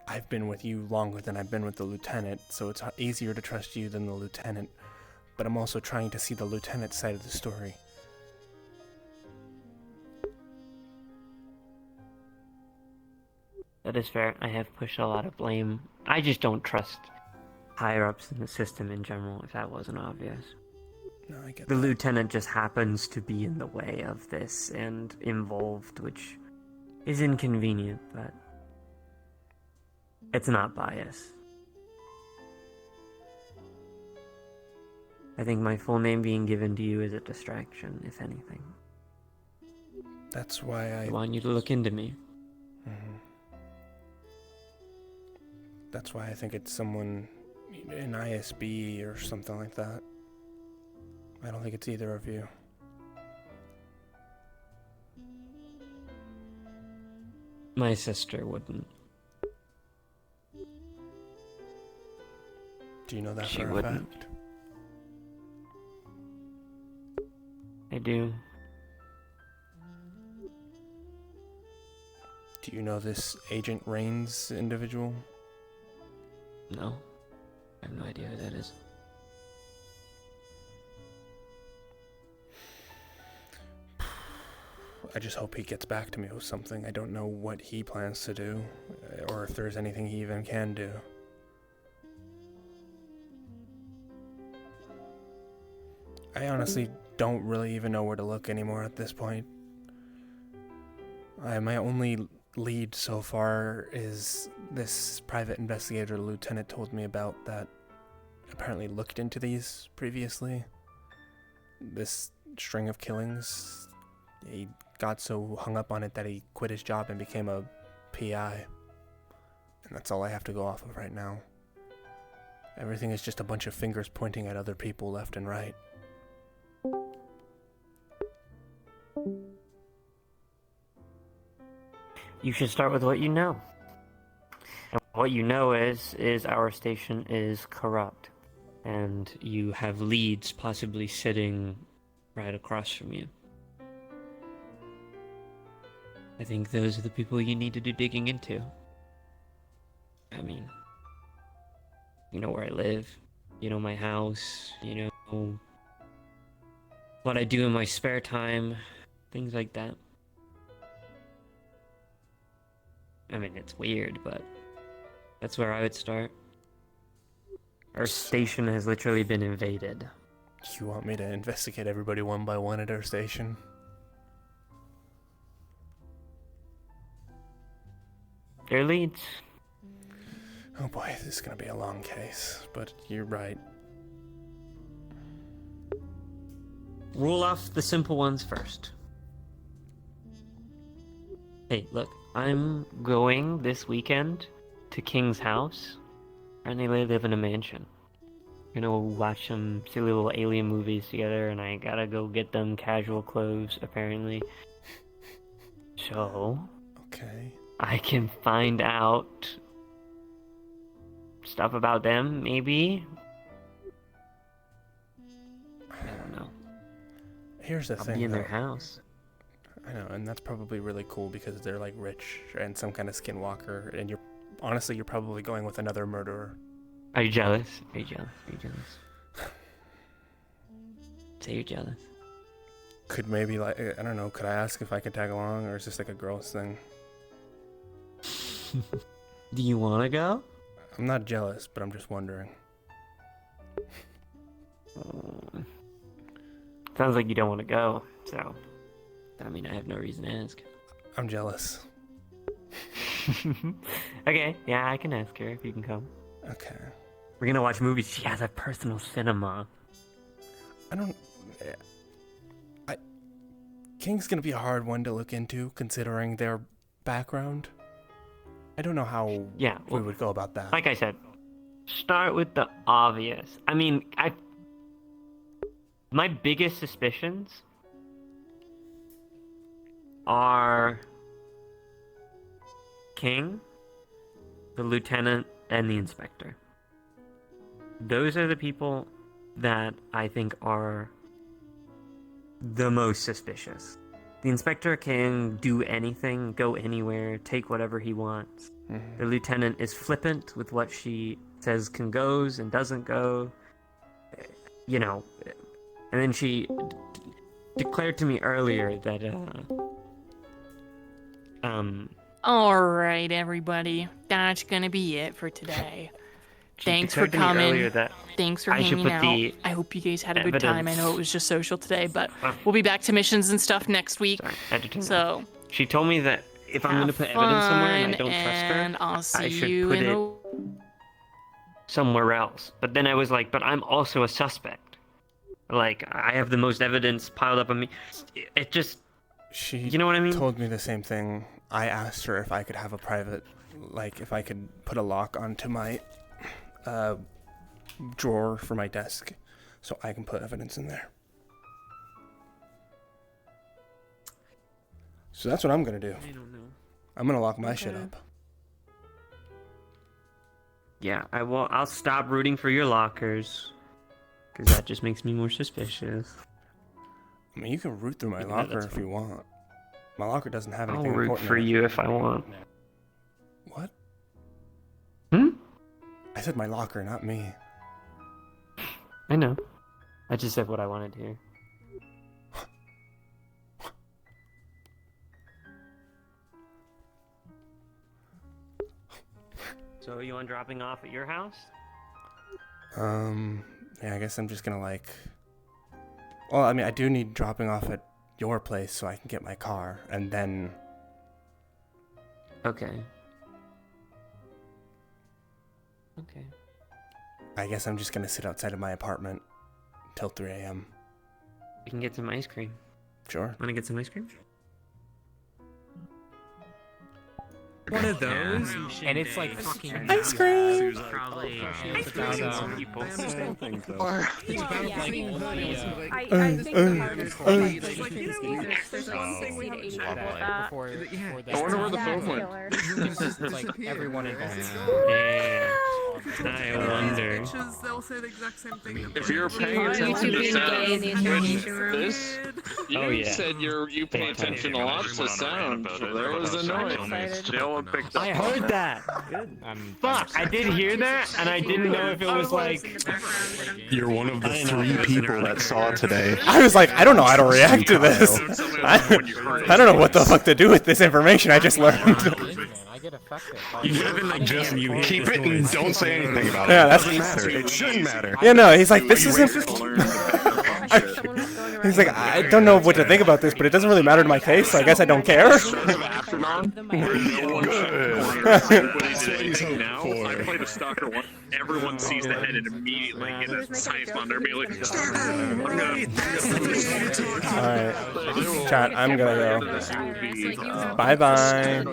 I've been with you longer than I've been with the lieutenant, so it's easier to trust you than the lieutenant, but I'm also trying to see the lieutenant's side of the story. That is fair. I have pushed a lot of blame. I just don't trust higher-ups in the system in general, if that wasn't obvious. No, I get the that. lieutenant just happens to be in the way of this and involved, which is inconvenient, but it's not bias. I think my full name being given to you is a distraction, if anything. That's why I want you to look into me. That's why I think it's someone in ISB or something like that. I don't think it's either of you. My sister wouldn't. Do you know that She for a wouldn't. fact? I do. Do you know this Agent Rains individual? No. I have no idea who that is. I just hope he gets back to me with something. I don't know what he plans to do, or if there's anything he even can do. I honestly don't really even know where to look anymore at this point. My only lead so far is this private investigator the lieutenant told me about that apparently looked into these previously. This string of killings, he got so hung up on it that he quit his job and became a PI. And that's all I have to go off of right now. Everything is just a bunch of fingers pointing at other people left and right. You should start with what you know. And what you know is our station is corrupt. And you have leads possibly sitting right across from you. I think those are the people you need to do digging into. I mean, you know where I live, you know my house, you know what I do in my spare time, things like that. I mean, it's weird, but that's where I would start. Our station has literally been invaded. You want me to investigate everybody one by one at our station? Their leads. Oh boy, this is gonna be a long case, but you're right. Rule off the simple ones first. Hey, look, I'm going this weekend to King's house. Apparently they live in a mansion. We're gonna watch some silly little alien movies together, and I gotta go get them casual clothes, apparently. So... Okay. I can find out stuff about them, maybe? I don't know. Here's the I'll thing, be in their though. house. I know, and that's probably really cool because they're like rich and some kind of skinwalker, and you're probably going with another murderer. Are you jealous? Are you jealous? Are you jealous? Say you're jealous. Could maybe, like, I don't know, could I ask if I could tag along, or is this like a girls thing? Do you want to go? I'm not jealous, but I'm just wondering. Sounds like you don't want to go, so... I mean, I have no reason to ask. I'm jealous. Okay, yeah, I can ask her if you can come. Okay. We're gonna watch movies. She has a personal cinema. King's gonna be a hard one to look into, considering their background. I don't know how we would go about that. Like I said, start with the obvious. I mean, my biggest suspicions are King, the lieutenant, and the inspector. Those are the people that I think are the most suspicious. The inspector can do anything, go anywhere, take whatever he wants. Mm-hmm. The lieutenant is flippant with what she says can goes and doesn't go. You know, and then she declared to me earlier that, Alright, everybody. That's gonna be it for today. Thanks for declared to me coming. earlier that Thanks for I should hanging put out. the I hope you guys had a good time. I know evidence- it was just social today, but we'll be back to missions and stuff next week. entertainment. So, She told me that if I'm going to put evidence somewhere and I don't trust and her, I'll see I should you put in it somewhere else. But then I was like, but I'm also a suspect. Like, I have the most evidence piled up on me. It just... You know what I mean? Told me the same thing. I asked her if I could have a private, like, if I could put a lock onto my drawer for my desk so I can put evidence in there. So that's what I'm gonna do. I don't know. I'm gonna lock my shit up. Yeah, I'll stop rooting for your lockers. Because that just makes me more suspicious. I mean, you can root through my Yeah, locker that's if you want. My locker doesn't have anything I'll root important for in it. you if I want. What? Hmm? I said my locker, not me. I know. I just said what I wanted to hear. So you want dropping off at your house? Yeah, I guess I'm just gonna like... Well, I mean, I do need dropping off at your place so I can get my car, and then... Okay. Okay. I guess I'm just gonna sit outside of my apartment till 3 a.m. We can get some ice cream. Sure. Wanna get some ice cream? one of those, and it's like fucking ice cream. Probably It's about people. I think the hardest part is there's one thing we haven't checked with that. I wonder where the phone went. It's like everyone involved. Yeah. I wonder. They'll say the exact same thing. If you're paying attention to sound, this, you said you pay attention a lot to sound. So there was a noise. No one picked up. I heard that. Fuck! I did hear that, and I didn't know if it was like. You're one of the 3 people that saw today. I was like, I don't know how to react to this. I don't know what the fuck to do with this information I just learned. I get affected. You haven't like just keep it and don't say anything about it. Yeah, It that's doesn't matter. It shouldn't matter. Yeah, no, he's like, this isn't. He's like, I don't know what to think about this, but it doesn't really matter to my case, so I guess I don't care. I played a stalker one. Everyone sees the head and immediately get a science monitor be like, Alright. Chat, I'm gonna go. Bye bye.